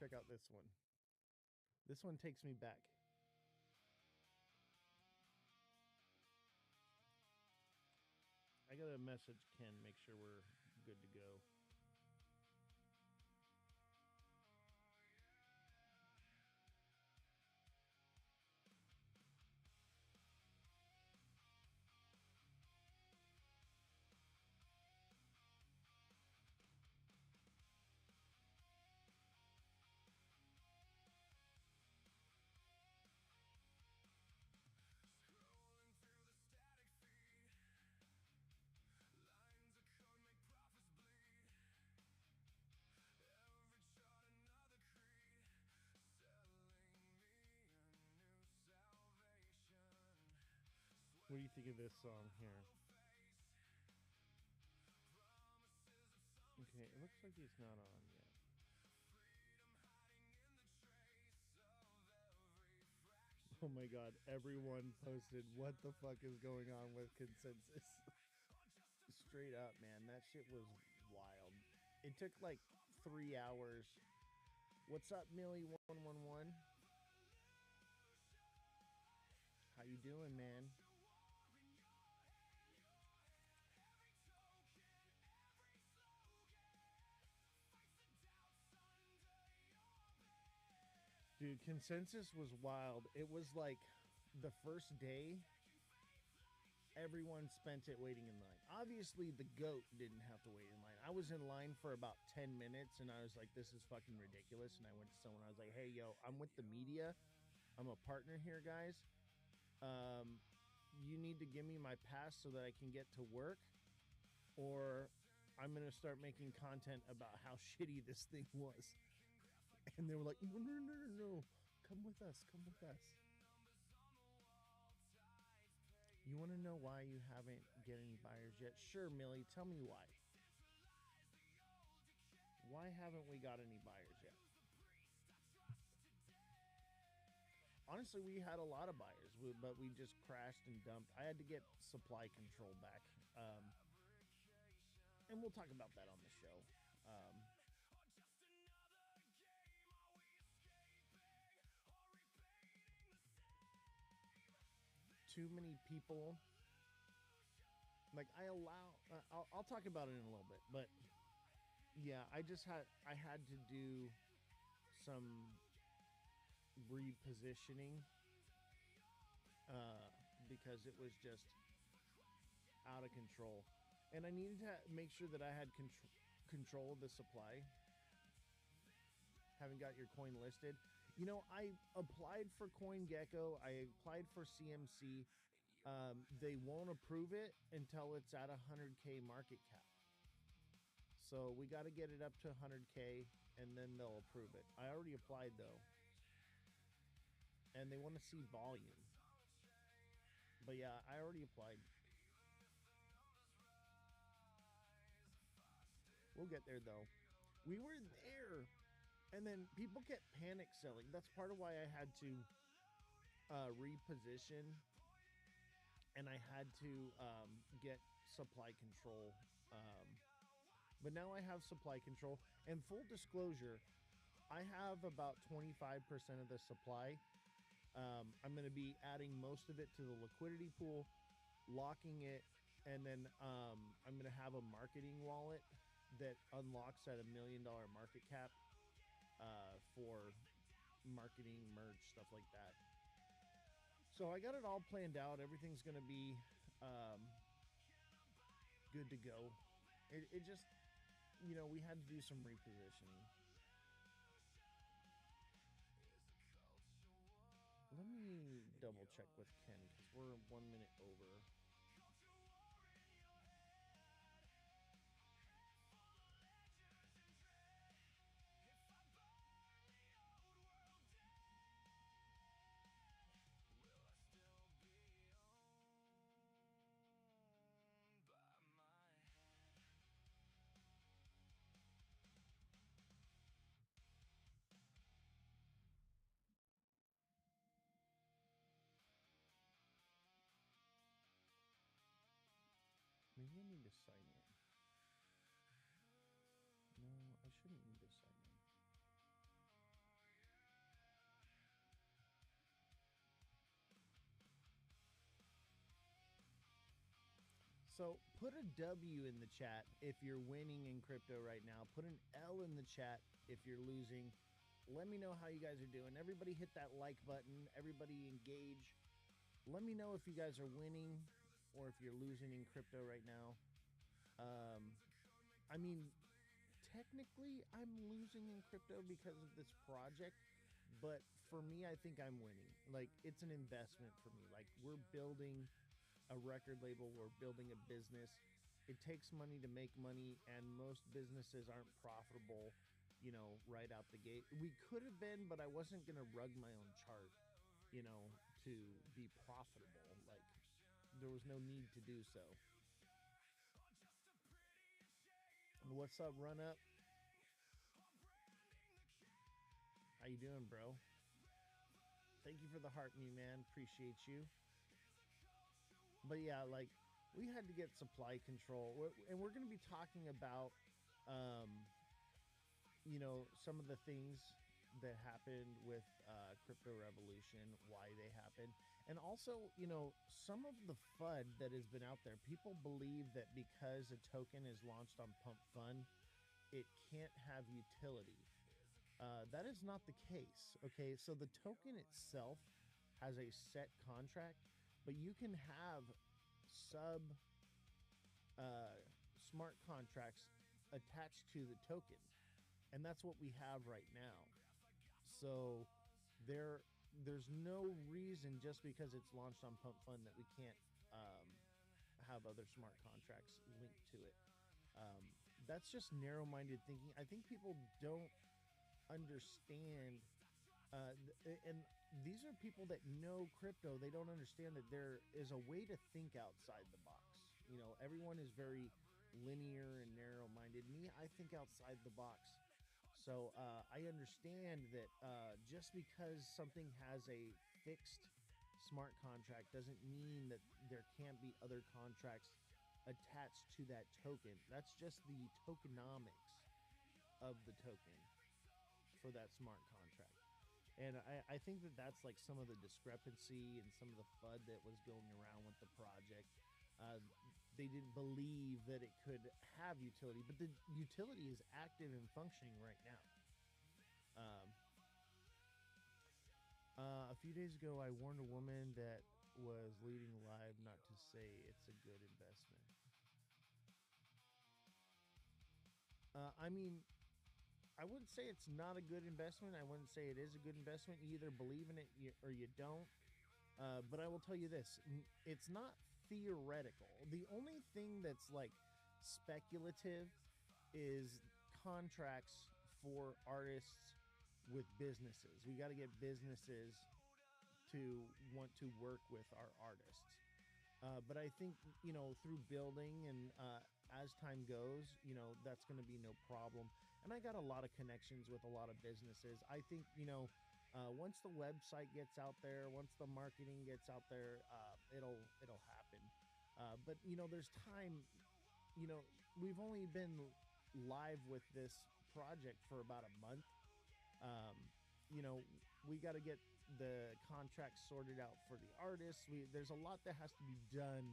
Check out this one. This one takes me back. I gotta message Ken, make sure we're good to go. What do you think of this song here? Okay, it looks like he's not on yet. Oh my god, everyone posted what the fuck is going on with Consensus. Straight up, man, that shit was wild. It took like 3 hours. What's up, Millie111? How you doing, man? Dude, Consensus was wild. It was like the first day, everyone spent it waiting in line. Obviously, the GOAT didn't have to wait in line. I was in line for about 10 minutes, and I was like, this is fucking ridiculous. And I went to someone, I was like, hey, yo, I'm with the media. I'm a partner here, guys. You need to give me my pass so that I can get to work, or I'm going to start making content about how shitty this thing was. And they were like, no, no, no, no, no. Come with us. Come with us. You want to know why you haven't get any buyers yet? Sure, Millie. Tell me why. Why haven't we got any buyers yet? Honestly, we had a lot of buyers, but we just crashed and dumped. I had to get supply control back. And we'll talk about that on the show. Too many people. Like I'll talk about it in a little bit, but yeah, I had to do some repositioning because it was just out of control, and I needed to make sure that I had control of the supply. Haven't got your coin listed. You know, I applied for CoinGecko. I applied for CMC. They won't approve it until it's at 100K market cap. So we got to get it up to 100K, and then they'll approve it. I already applied, though. And they want to see volume. But yeah, I already applied. We'll get there, though. We were there, and then people kept panic selling. That's part of why I had to reposition, and I had to get supply control. But now I have supply control, and full disclosure, I have about 25% of the supply. I'm going to be adding most of it to the liquidity pool, locking it, and then I'm going to have a marketing wallet that unlocks at $1 million market cap for marketing, merch, stuff like that. So I got it all planned out. Everything's going to be good to go. It just, we had to do some repositioning. Let me double check with Ken because we're 1 minute over. Maybe I need to sign in. No, I shouldn't need to sign in. So put a W in the chat if you're winning in crypto right now. Put an L in the chat if you're losing. Let me know how you guys are doing. Everybody hit that like button. Everybody engage. Let me know if you guys are winning or if you're losing in crypto right now. I mean, technically, I'm losing in crypto because of this project, but for me, I think I'm winning. Like, it's an investment for me. Like, we're building a record label, we're building a business. It takes money to make money, and most businesses aren't profitable, right out the gate. We could have been, but I wasn't going to rug my own chart, to be profitable. Like, there was no need to do so. What's up, Run Up? How you doing, bro? Thank you for the heart, me man. Appreciate you. But yeah, like, we had to get supply control, and we're going to be talking about, some of the things that happened with crypto revolution, why they happened, and also, some of the FUD that has been out there. People believe that because a token is launched on Pump Fund, it can't have utility. That is not the case. Okay, so the token itself has a set contract, but you can have sub smart contracts attached to the token, and that's what we have right now. So there's no reason, just because it's launched on Pump Fund, that we can't have other smart contracts linked to it. That's just narrow-minded thinking. I think people don't understand, and these are people that know crypto. They don't understand that there is a way to think outside the box. Everyone is very linear and narrow-minded. Me, I think outside the box. So I understand that just because something has a fixed smart contract doesn't mean that there can't be other contracts attached to that token. That's just the tokenomics of the token for that smart contract. And I think that that's like some of the discrepancy and some of the FUD that was going around with the project. They didn't believe that it could have utility, but the utility is active and functioning right now. A few days ago, I warned a woman that was leading live not to say it's a good investment. I mean, I wouldn't say it's not a good investment. I wouldn't say it is a good investment. You either believe in it or you don't. But I will tell you this, it's not theoretical. The only thing that's like speculative is contracts for artists with businesses. We got to get businesses to want to work with our artists. But I think, through building and as time goes, that's going to be no problem. and I got a lot of connections with a lot of businesses. I think, once the website gets out there, once the marketing gets out there, it'll happen. But there's time. We've only been live with this project for about a month. Um, we got to get the contracts sorted out for the artists. There's a lot that has to be done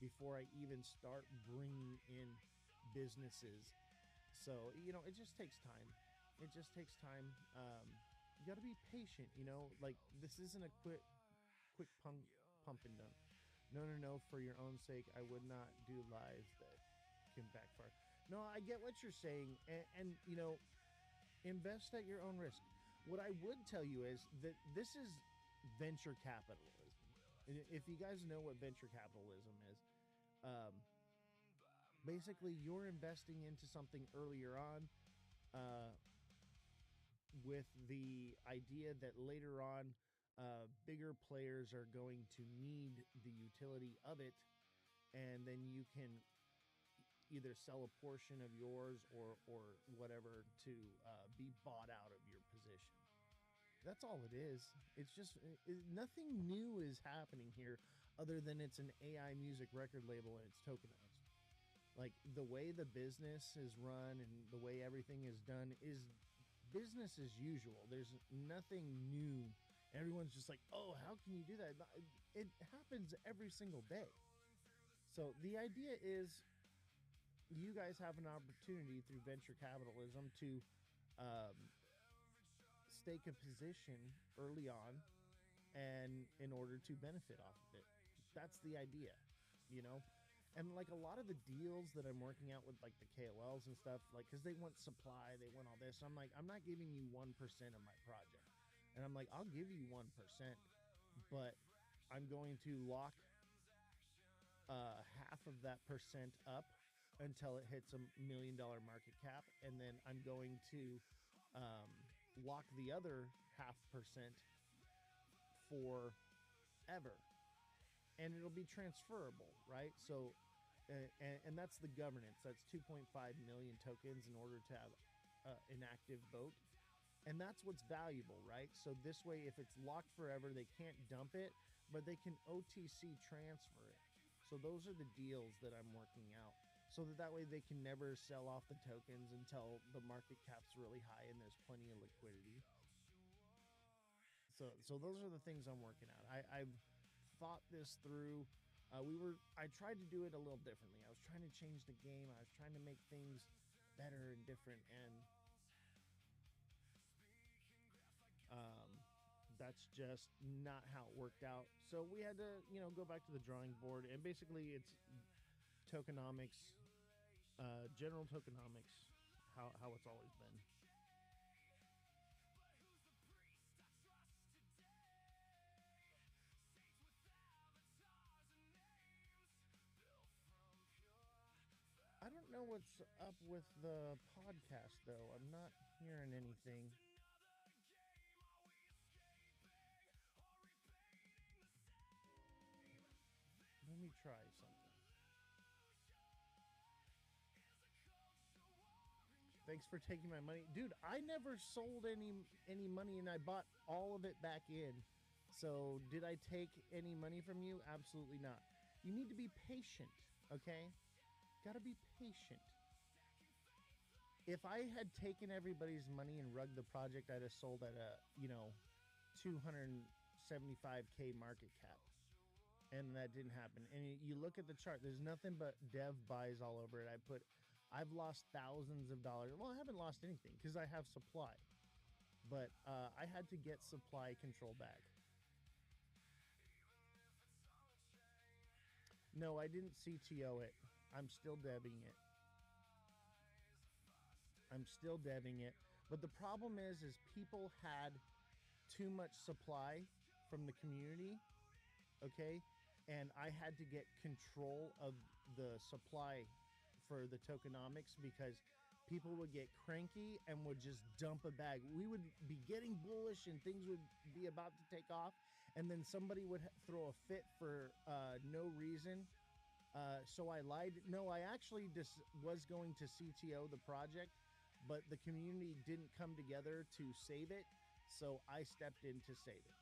before I even start bringing in businesses. So it just takes time. It just takes time. You got to be patient. Like this isn't a quick pump and dump. No. For your own sake, I would not do lives that can backfire. No, I get what you're saying, and invest at your own risk. What I would tell you is that this is venture capitalism. If you guys know what venture capitalism is, um, basically you're investing into something earlier on, uh, with the idea that later on, bigger players are going to need the utility of it, and then you can either sell a portion of yours or whatever to be bought out of your position. That's all it is. It's just nothing new is happening here, other than it's an AI music record label and it's tokenized. Like the way the business is run and the way everything is done is business as usual. There's nothing new. Everyone's just like, oh, how can you do that? It happens every single day. So the idea is you guys have an opportunity through venture capitalism to um, stake a position early on, and in order to benefit off of it. That's the idea, you know? And like a lot of the deals that I'm working out with like the KOLs and stuff, like, cause they want supply, they want all this. So I'm like, I'm not giving you 1% of my project. And I'm like, I'll give you 1%, but I'm going to lock half of that percent up until it hits $1 million market cap. And then I'm going to lock the other half percent forever, and it'll be transferable, right? So and that's the governance. That's 2.5 million tokens in order to have an active vote, and that's what's valuable, right? So this way, if it's locked forever, they can't dump it, but they can OTC transfer it. So those are the deals that I'm working out, so that way they can never sell off the tokens until the market cap's really high and there's plenty of liquidity. So those are the things I'm working out. I've thought this through. I tried to do it a little differently. I was trying to change the game. I was trying to make things better and different, and that's just not how it worked out. So we had to, go back to the drawing board, and basically it's tokenomics, general tokenomics, how it's always been. I don't know what's up with the podcast, though. I'm not hearing anything. Let me try something. Thanks for taking my money. Dude, I never sold any money, and I bought all of it back in. So, did I take any money from you? Absolutely not. You need to be patient, okay? Got to be patient. If I had taken everybody's money and rugged the project, I'd have sold at a, 275K market cap. And that didn't happen. And you look at the chart, there's nothing but dev buys all over it. I've lost thousands of dollars. Well, I haven't lost anything because I have supply. But I had to get supply control back. No, I didn't CTO it. I'm still debbing it. But the problem is people had too much supply from the community, okay? And I had to get control of the supply for the tokenomics, because people would get cranky and would just dump a bag. We would be getting bullish and things would be about to take off, and then somebody would throw a fit for no reason. So I lied. No, I actually just was going to CTO the project, but the community didn't come together to save it, so I stepped in to save it.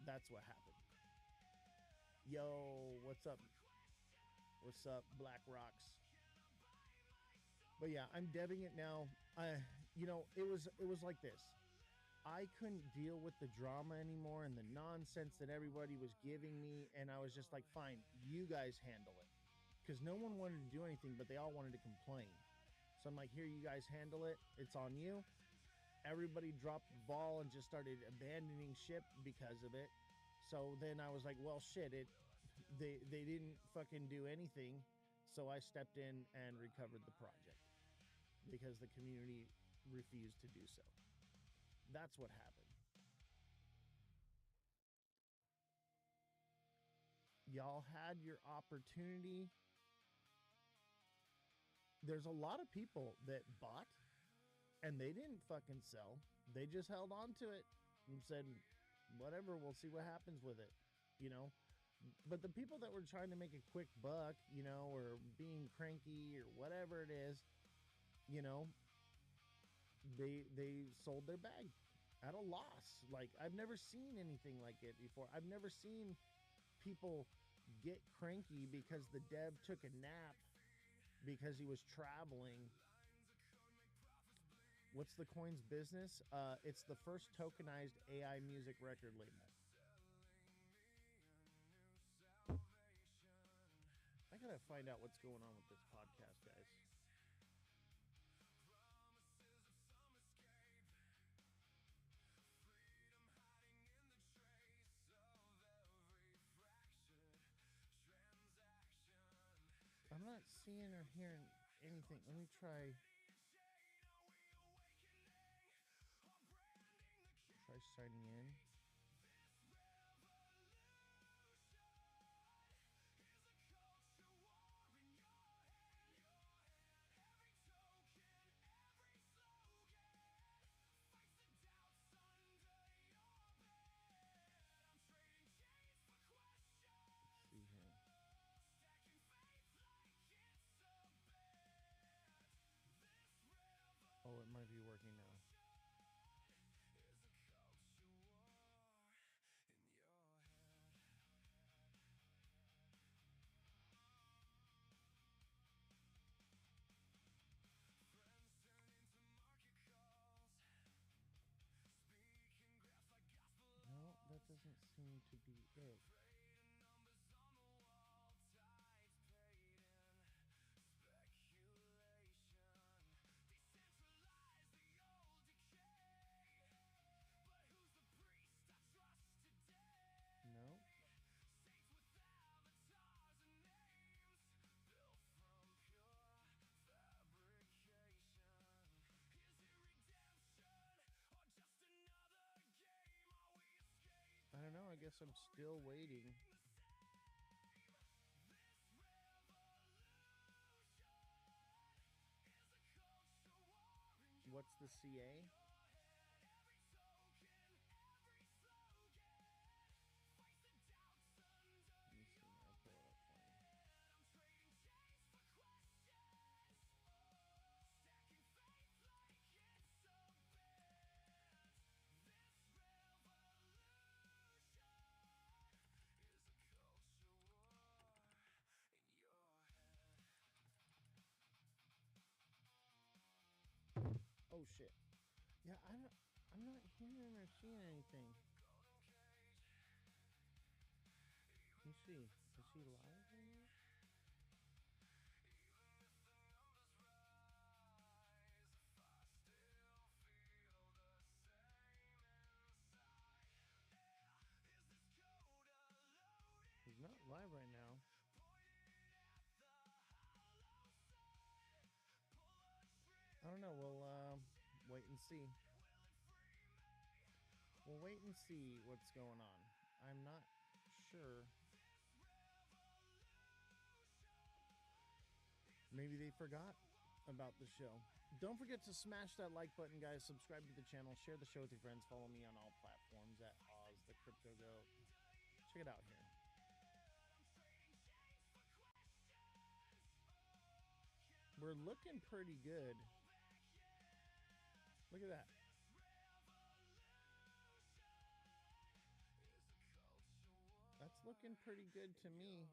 That's what happened. Yo, what's up? What's up, Black Rocks? But yeah, I'm debbing it now. It was like this. I couldn't deal with the drama anymore and the nonsense that everybody was giving me, and I was just like, fine, you guys handle it. Because no one wanted to do anything, but they all wanted to complain. So I'm like, here, you guys handle it. It's on you. Everybody dropped the ball and just started abandoning ship because of it. So then I was like, well, shit, they didn't fucking do anything. So I stepped in and recovered the project because the community refused to do so. That's what happened. Y'all had your opportunity. There's a lot of people that bought and they didn't fucking sell. They just held on to it and said, whatever, we'll see what happens with it, you know? But the people that were trying to make a quick buck, or being cranky or whatever it is, they sold their bag at a loss. Like, I've never seen anything like it before. I've never seen people get cranky because the dev took a nap because he was traveling. What's the coin's business? It's the first tokenized AI music record label. I gotta find out what's going on with this podcast, guys. I'm not seeing or hearing anything. Let me try. Try signing in. Oh, it might be working now. No, that doesn't seem to be it. No. I don't know. I guess I'm still waiting. What's the CA? Let me see. I'll pull it up for you. Oh shit. Yeah, I'm not hearing or seeing anything. Let me see. Is he live right now? He's not live right now. I don't know. We'll wait and see. We'll wait and see what's going on. I'm not sure. Maybe they forgot about the show. Don't forget to smash that like button, guys. Subscribe to the channel. Share the show with your friends. Follow me on all platforms at Ozthecryptogoat. Check it out here. We're looking pretty good. Look at that. That's looking pretty good to me.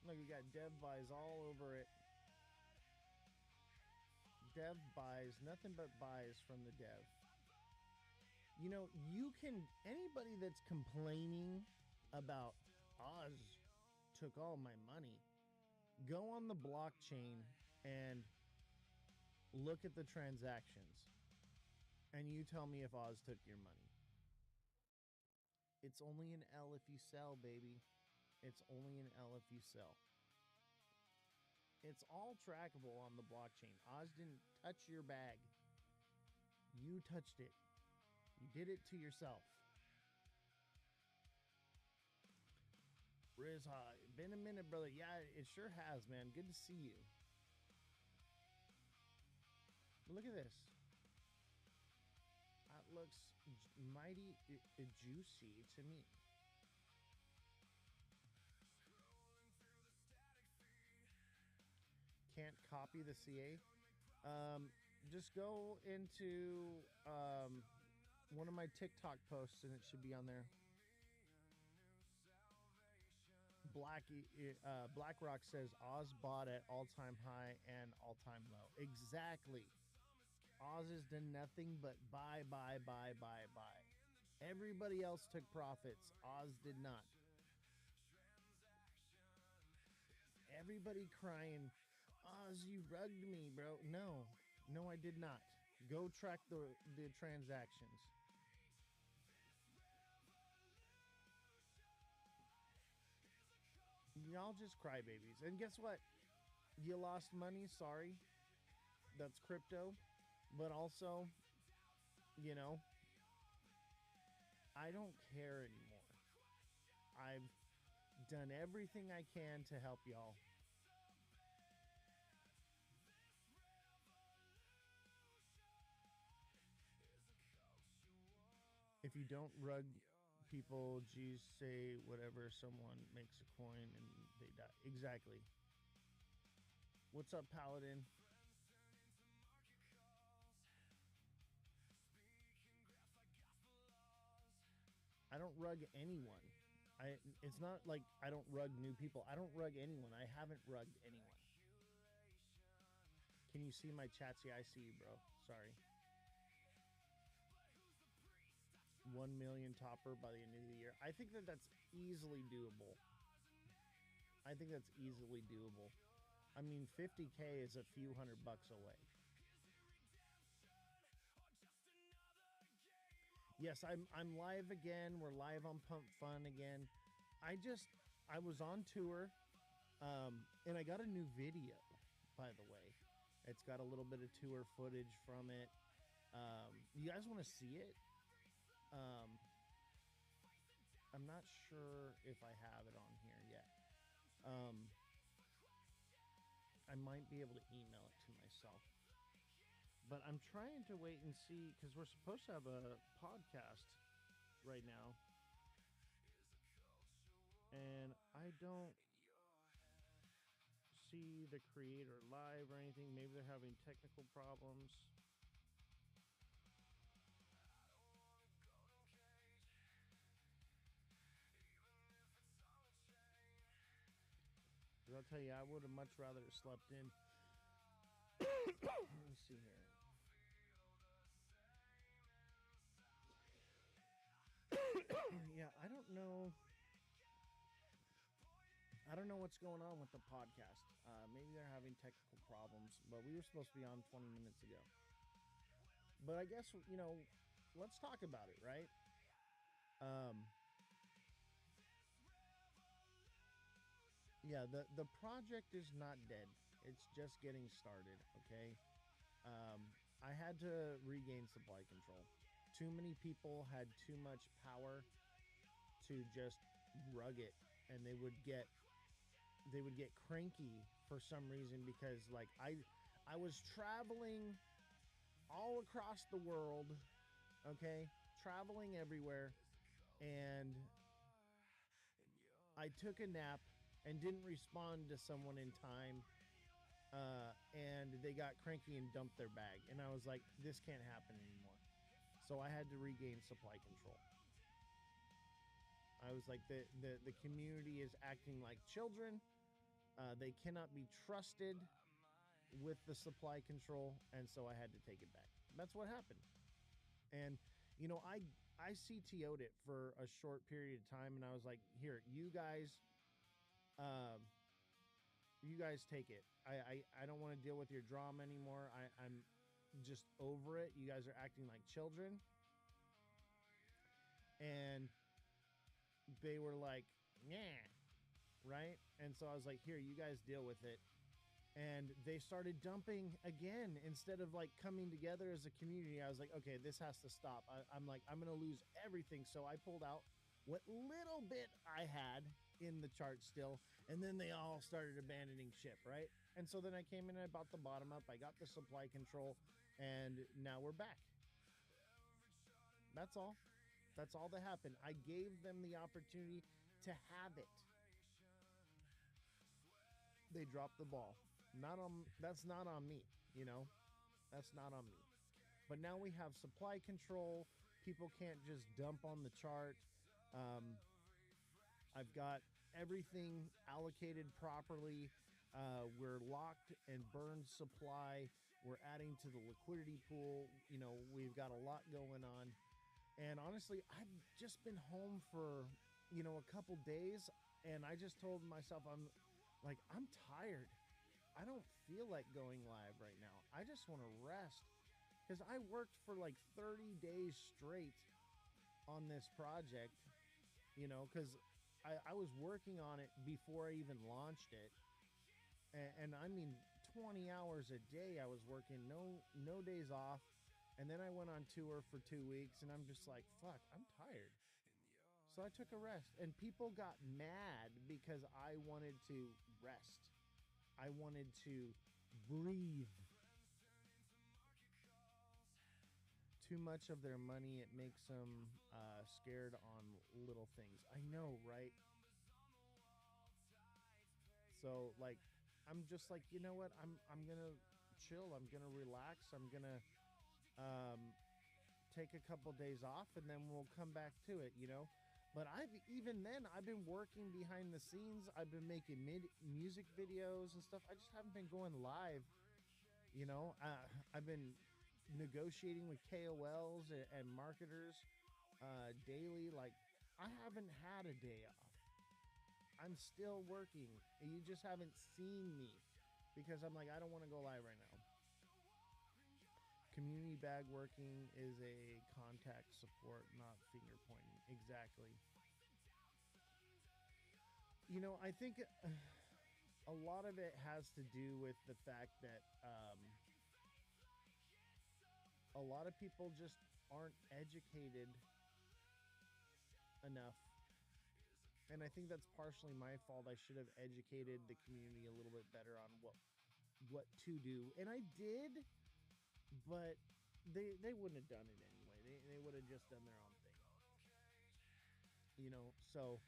Look, we got dev buys all over it. Dev buys, nothing but buys from the dev. You know, you can, anybody that's complaining about Oz took all my money, go on the blockchain and look at the transactions, and you tell me if Oz took your money. It's only an L if you sell, baby. It's only an L if you sell. It's all trackable on the blockchain. Oz didn't touch your bag. You touched it. You did it to yourself. Riz, been a minute, brother. Yeah, it sure has, man. Good to see you. Look at this. That looks mighty juicy to me. Can't copy the CA. Just go into one of my TikTok posts and it should be on there. BlackRock says Oz bought at all-time high and all-time low. Exactly. Oz has done nothing but buy. Everybody else took profits. Oz did not. Everybody crying, Oz, you rugged me, bro. No, I did not. Go track the transactions. Y'all just crybabies. And guess what? You lost money. Sorry. That's crypto. But also, you know, I don't care anymore. I've done everything I can to help y'all. If you don't rug people, geez, say whatever, someone makes a coin and they die. Exactly. What's up, Paladin? I don't rug anyone. It's not like I don't rug new people. I don't rug anyone. I haven't rugged anyone. Can you see my chats? Yeah, I see you, bro. Sorry. 1 million topper by the end of the year. I think that's easily doable. I think that's easily doable. I mean, 50K is a few $100 away. Yes, I'm live again. We're live on Pump Fun again. I was on tour, and I got a new video, by the way. It's got a little bit of tour footage from it. You guys want to see it? I'm not sure if I have it on here yet. I might be able to email it to myself. But I'm trying to wait and see, because we're supposed to have a podcast right now. And I don't see the creator live or anything. Maybe they're having technical problems. I'll tell you, I would have much rather slept in. Let me see here. Yeah, I don't know what's going on with the podcast. Maybe they're having technical problems, but we were supposed to be on 20 minutes ago. But I guess, let's talk about it, right? Yeah, the project is not dead. It's just getting started, okay? I had to regain supply control. Too many people had too much power to just rug it, and they would get cranky for some reason, because like I was traveling all across the world, okay? Traveling everywhere, and I took a nap and didn't respond to someone in time, and they got cranky and dumped their bag. And I was like, this can't happen anymore. So I had to regain supply control. I was like, the community is acting like children. They cannot be trusted with the supply control, and so I had to take it back. That's what happened. And I CTO'd it for a short period of time, and I was like, here, you guys take it. I don't want to deal with your drama anymore. I'm just over it. You guys are acting like children. And they were like, yeah, right? And so I was like, here, you guys deal with it. And they started dumping again instead of like coming together as a community. I was like, okay, this has to stop. I'm like, I'm going to lose everything. So I pulled out what little bit I had in the chart still. And then they all started abandoning ship, right? And so then I came in and I bought the bottom up. I got the supply control, and now we're back. That's all. That's all that happened. I gave them the opportunity to have it. They dropped the ball. That's not on me, That's not on me. But now we have supply control. People can't just dump on the chart. I've got everything allocated properly. We're locked and burned supply. We're adding to the liquidity pool. We've got a lot going on. And honestly, I've just been home for, a couple days. And I just told myself, I'm tired. I don't feel like going live right now. I just want to rest. Because I worked for like 30 days straight on this project, because I was working on it before I even launched it. And I mean, 20 hours a day I was working, no days off. And then I went on tour for 2 weeks, and I'm just like, fuck, I'm tired. So I took a rest. And people got mad because I wanted to rest. I wanted to breathe. Too much of their money, it makes them scared on little things. I know, right? So, like, I'm just like, you know what? I'm gonna chill. I'm gonna relax. I'm gonna take a couple days off, and then we'll come back to it, But I've been working behind the scenes. I've been making music videos and stuff. I just haven't been going live. I've been negotiating with KOLs and marketers daily. Like, I haven't had a day off. I'm still working. You just haven't seen me because I'm like, I don't want to go live right now. Community bag working is a contact support, not finger pointing. Exactly. I think a lot of it has to do with the fact that a lot of people just aren't educated enough. And I think that's partially my fault. I should have educated the community a little bit better on what to do. And I did, but they wouldn't have done it anyway. They would have just done their own thing. So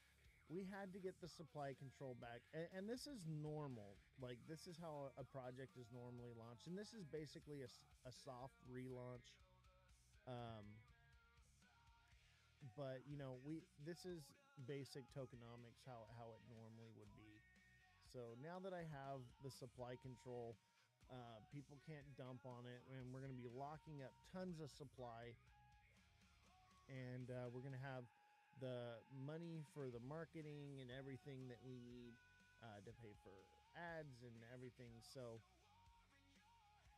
we had to get the supply control back. And this is normal. Like, this is how a project is normally launched. And this is basically a soft relaunch. But this is basic tokenomics, how it normally would be. So now that I have the supply control, people can't dump on it, and we're going to be locking up tons of supply, and we're going to have the money for the marketing and everything that we need to pay for ads and everything. So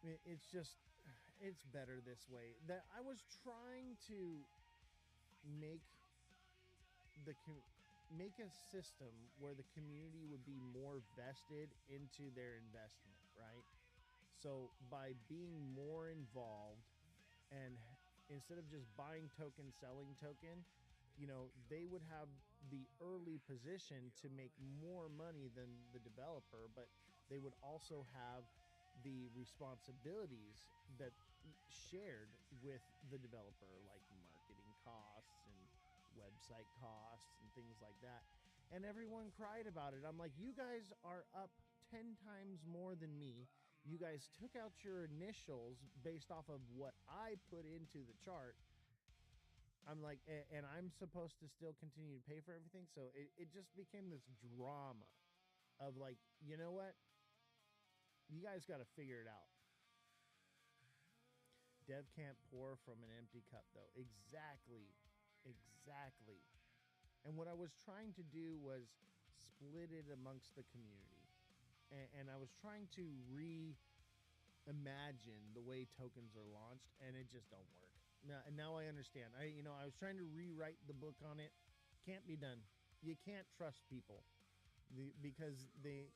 it's better this way. That I was trying to make a system where the community would be more vested into their investment, right? So by being more involved, and instead of just buying token, selling token, they would have the early position to make more money than the developer, but they would also have the responsibilities that shared with the developer, like marketing costs and website costs and things like that. And everyone cried about it. I'm like, you guys are up 10 times more than me. You guys took out your initials based off of what I put into the chart. I'm like, and I'm supposed to still continue to pay for everything. So it just became this drama of like, you know what? You guys got to figure it out. Dev can't pour from an empty cup, though. Exactly. And what I was trying to do was split it amongst the community. And I was trying to reimagine the way tokens are launched, and it just don't work. Now I understand. I was trying to rewrite the book on it. Can't be done. You can't trust people because they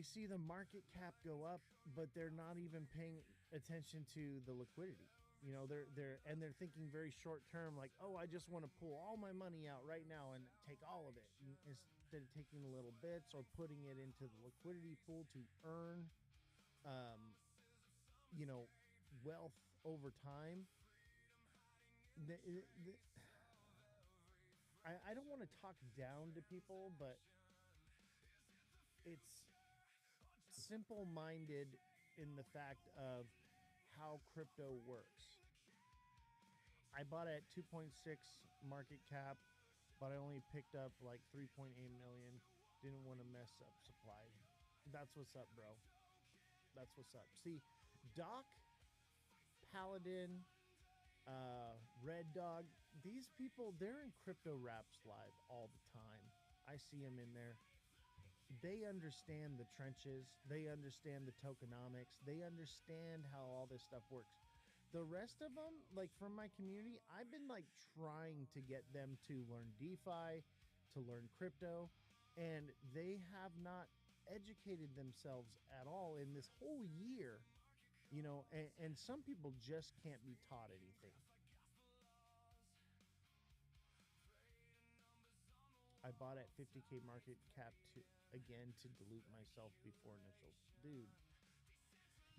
see the market cap go up, but they're not even paying attention to the liquidity. They're thinking very short term, like, oh, I just want to pull all my money out right now and take all of it, instead of taking little bits or putting it into the liquidity pool to earn, wealth over time. I don't want to talk down to people, but it's simple-minded in the fact of how crypto works. I bought at 2.6 market cap, but I only picked up like 3.8 million. Didn't want to mess up supply. That's what's up, bro. That's what's up. See, Doc, Paladin, Red Dog, these people, they're in Crypto Raps Live all the time. I see them in there. They understand the trenches. They understand the tokenomics. They understand how all this stuff works. The rest of them, like from my community, I've been like trying to get them to learn DeFi, to learn crypto, and they have not educated themselves at all in this whole year, and some people just can't be taught anything. I bought at 50K market cap to dilute myself before initials. Dude,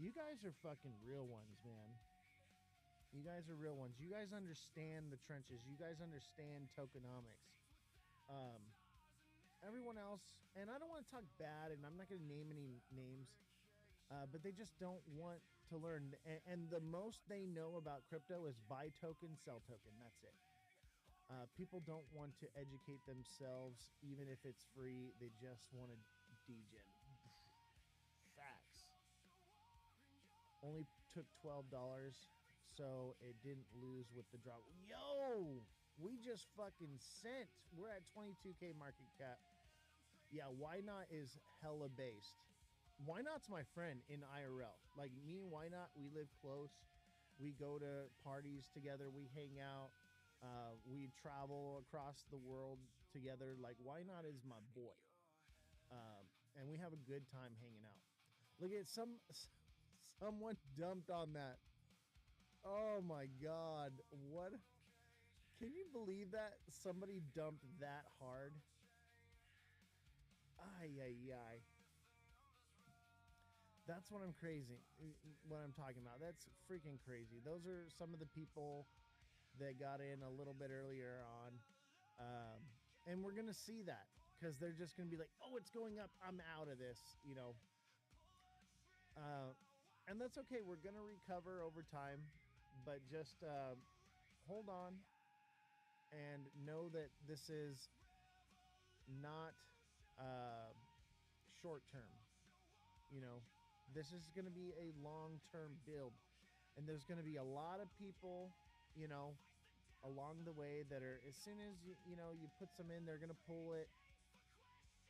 you guys are fucking real ones, man. You guys are real ones. You guys understand the trenches. You guys understand tokenomics. Everyone else, and I don't want to talk bad, and I'm not going to name any names, but they just don't want to learn. And the most they know about crypto is buy token, sell token. That's it. People don't want to educate themselves, even if it's free. They just want to degen. Facts. Only took $12, so it didn't lose with the drop. Yo, we just fucking sent. We're at 22K market cap. Yeah, Why Not is hella based. Why Not's my friend in IRL. Like me and Why Not, we live close. We go to parties together. We hang out. We travel across the world together. Like, Why Not is my boy. And we have a good time hanging out. Look at someone dumped on that. Oh my God. What? Can you believe that? Somebody dumped that hard? Ay, ay, ay. That's what I'm talking about. That's freaking crazy. Those are some of the people that got in a little bit earlier on. And we're going to see that because they're just going to be like, oh, it's going up. I'm out of this, and that's okay. We're going to recover over time, but just hold on and know that this is not short term. This is going to be a long-term build, and there's going to be a lot of people, along the way that are, as soon as you put some in, they're going to pull it.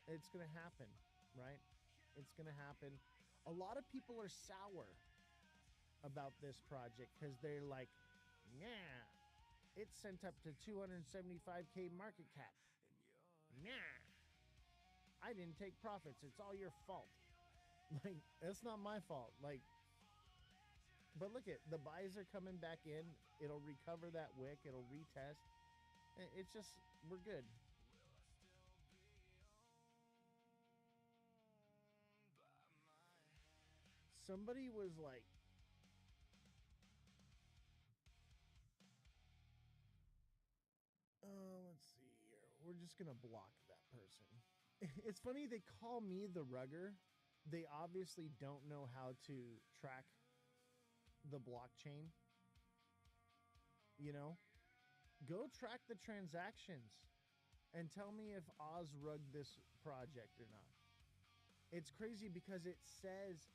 It's going to happen, right? It's going to happen. A lot of people are sour about this project because they're like, nah, it's sent up to 275K market cap. Nah, I didn't take profits. It's all your fault. Like, that's not my fault. Like, but look at the buys are coming back in. It'll recover that wick. It'll retest. It's just, we're good. Somebody was like, let's see here. We're just going to block that person. it's funny they call me the rugger. They obviously don't know how to track the blockchain. You know, go track the transactions and tell me if Oz rugged this project or not. It's crazy because it says,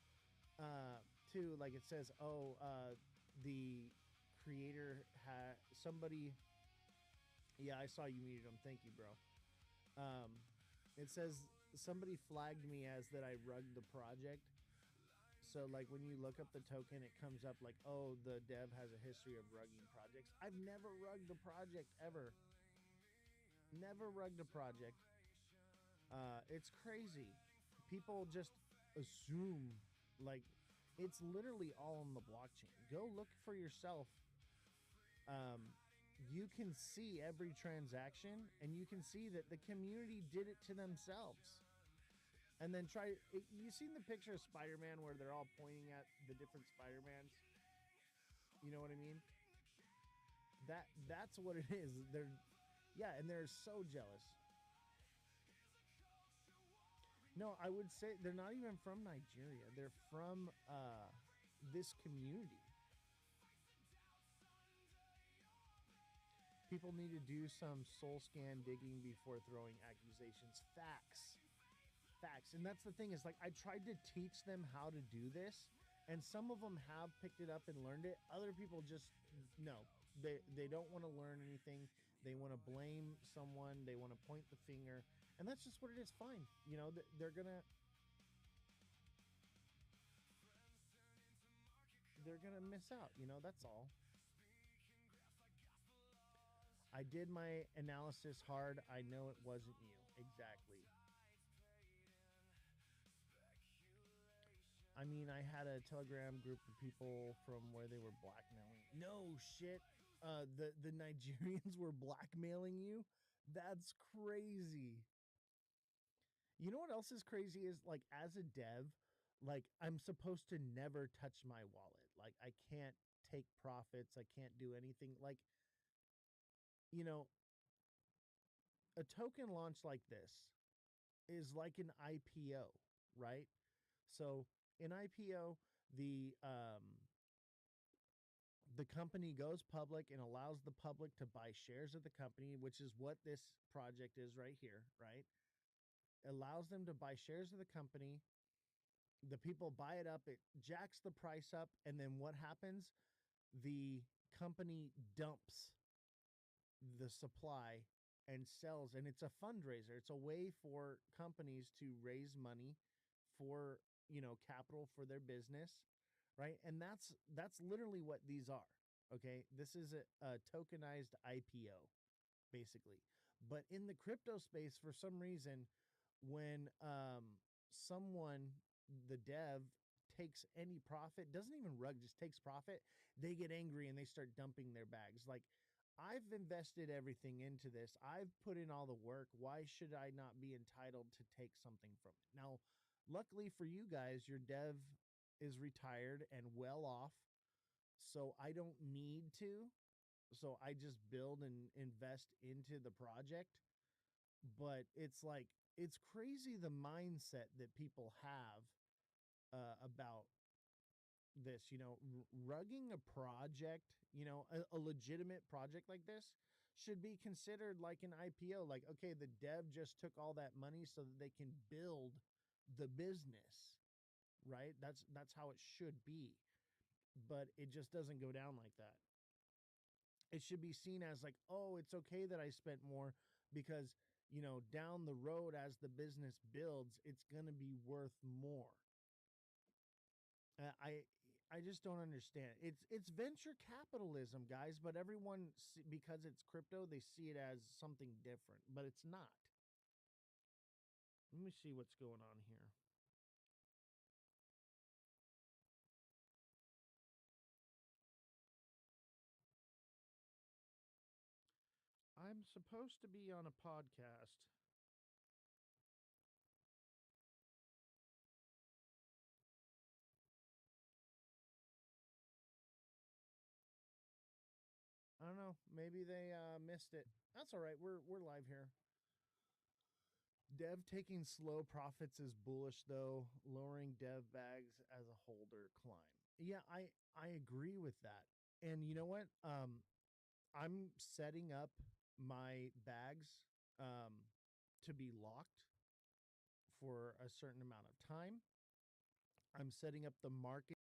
too, like it says, oh, the creator had somebody. Yeah, I saw you muted him. Thank you, bro. It says somebody flagged me as that I rugged the project. So, like, when you look up the token, it comes up like, oh, the dev has a history of rugging projects. I've never rugged a project ever. Never rugged a project. It's crazy. People just assume, like, it's literally all on the blockchain. Go look for yourself. You can see every transaction, and you can see that the community did it to themselves. And then you seen the picture of Spider-Man where they're all pointing at the different Spider-Mans? You know what I mean? That's what it is. And they're so jealous. No, I would say they're not even from Nigeria. They're from this community. People need to do some soul scan digging before throwing accusations. Facts. And that's the thing, is like, I tried to teach them how to do this, and some of them have picked it up and learned it. Other people just no. They don't want to learn anything. They want to blame someone. They want to point the finger, and that's just what it is. Fine, you know, they're gonna miss out. You know, that's all. I did my analysis hard. I know it wasn't you. Exactly. I mean, I had a Telegram group of people from where they were blackmailing. No shit. The Nigerians were blackmailing you? That's crazy. You know what else is crazy is, like, as a dev, like, I'm supposed to never touch my wallet. Like, I can't take profits. I can't do anything. Like, you know, a token launch like this is like an IPO, right? So, in IPO, the company goes public and allows the public to buy shares of the company, which is what this project is right here, right? Allows them to buy shares of the company. The people buy it up, it jacks the price up, and then what happens? The company dumps the supply and sells, and it's a fundraiser. It's a way for companies to raise money for, capital for their business, right? And that's literally what these are. Okay, this is a tokenized IPO, basically. But in the crypto space, for some reason, when someone, the dev, takes any profit, doesn't even rug, just takes profit, they get angry and they start dumping their bags. Like, I've invested everything into this. I've put in all the work. Why should I not be entitled to take something from it? Now, luckily for you guys, your dev is retired and well off, so I don't need to. So I just build and invest into the project. But it's like, it's crazy the mindset that people have about this, rugging a project, a legitimate project like this should be considered like an IPO. Like, okay, the dev just took all that money so that they can build the business, right? That's how it should be. But it just doesn't go down like that. It should be seen as like, oh, it's okay that I spent more because, down the road as the business builds, it's going to be worth more. Uh, I I just don't understand. It's venture capitalism, guys, but everyone, because it's crypto, they see it as something different, but it's not. Let me see what's going on here. I'm supposed to be on a podcast. I don't know. Maybe they missed it. That's all right. We're live here. Dev taking slow profits is bullish though. Lowering dev bags as a holder climb. Yeah, I agree with that. And you know what? I'm setting up my bags to be locked for a certain amount of time. I'm setting up the market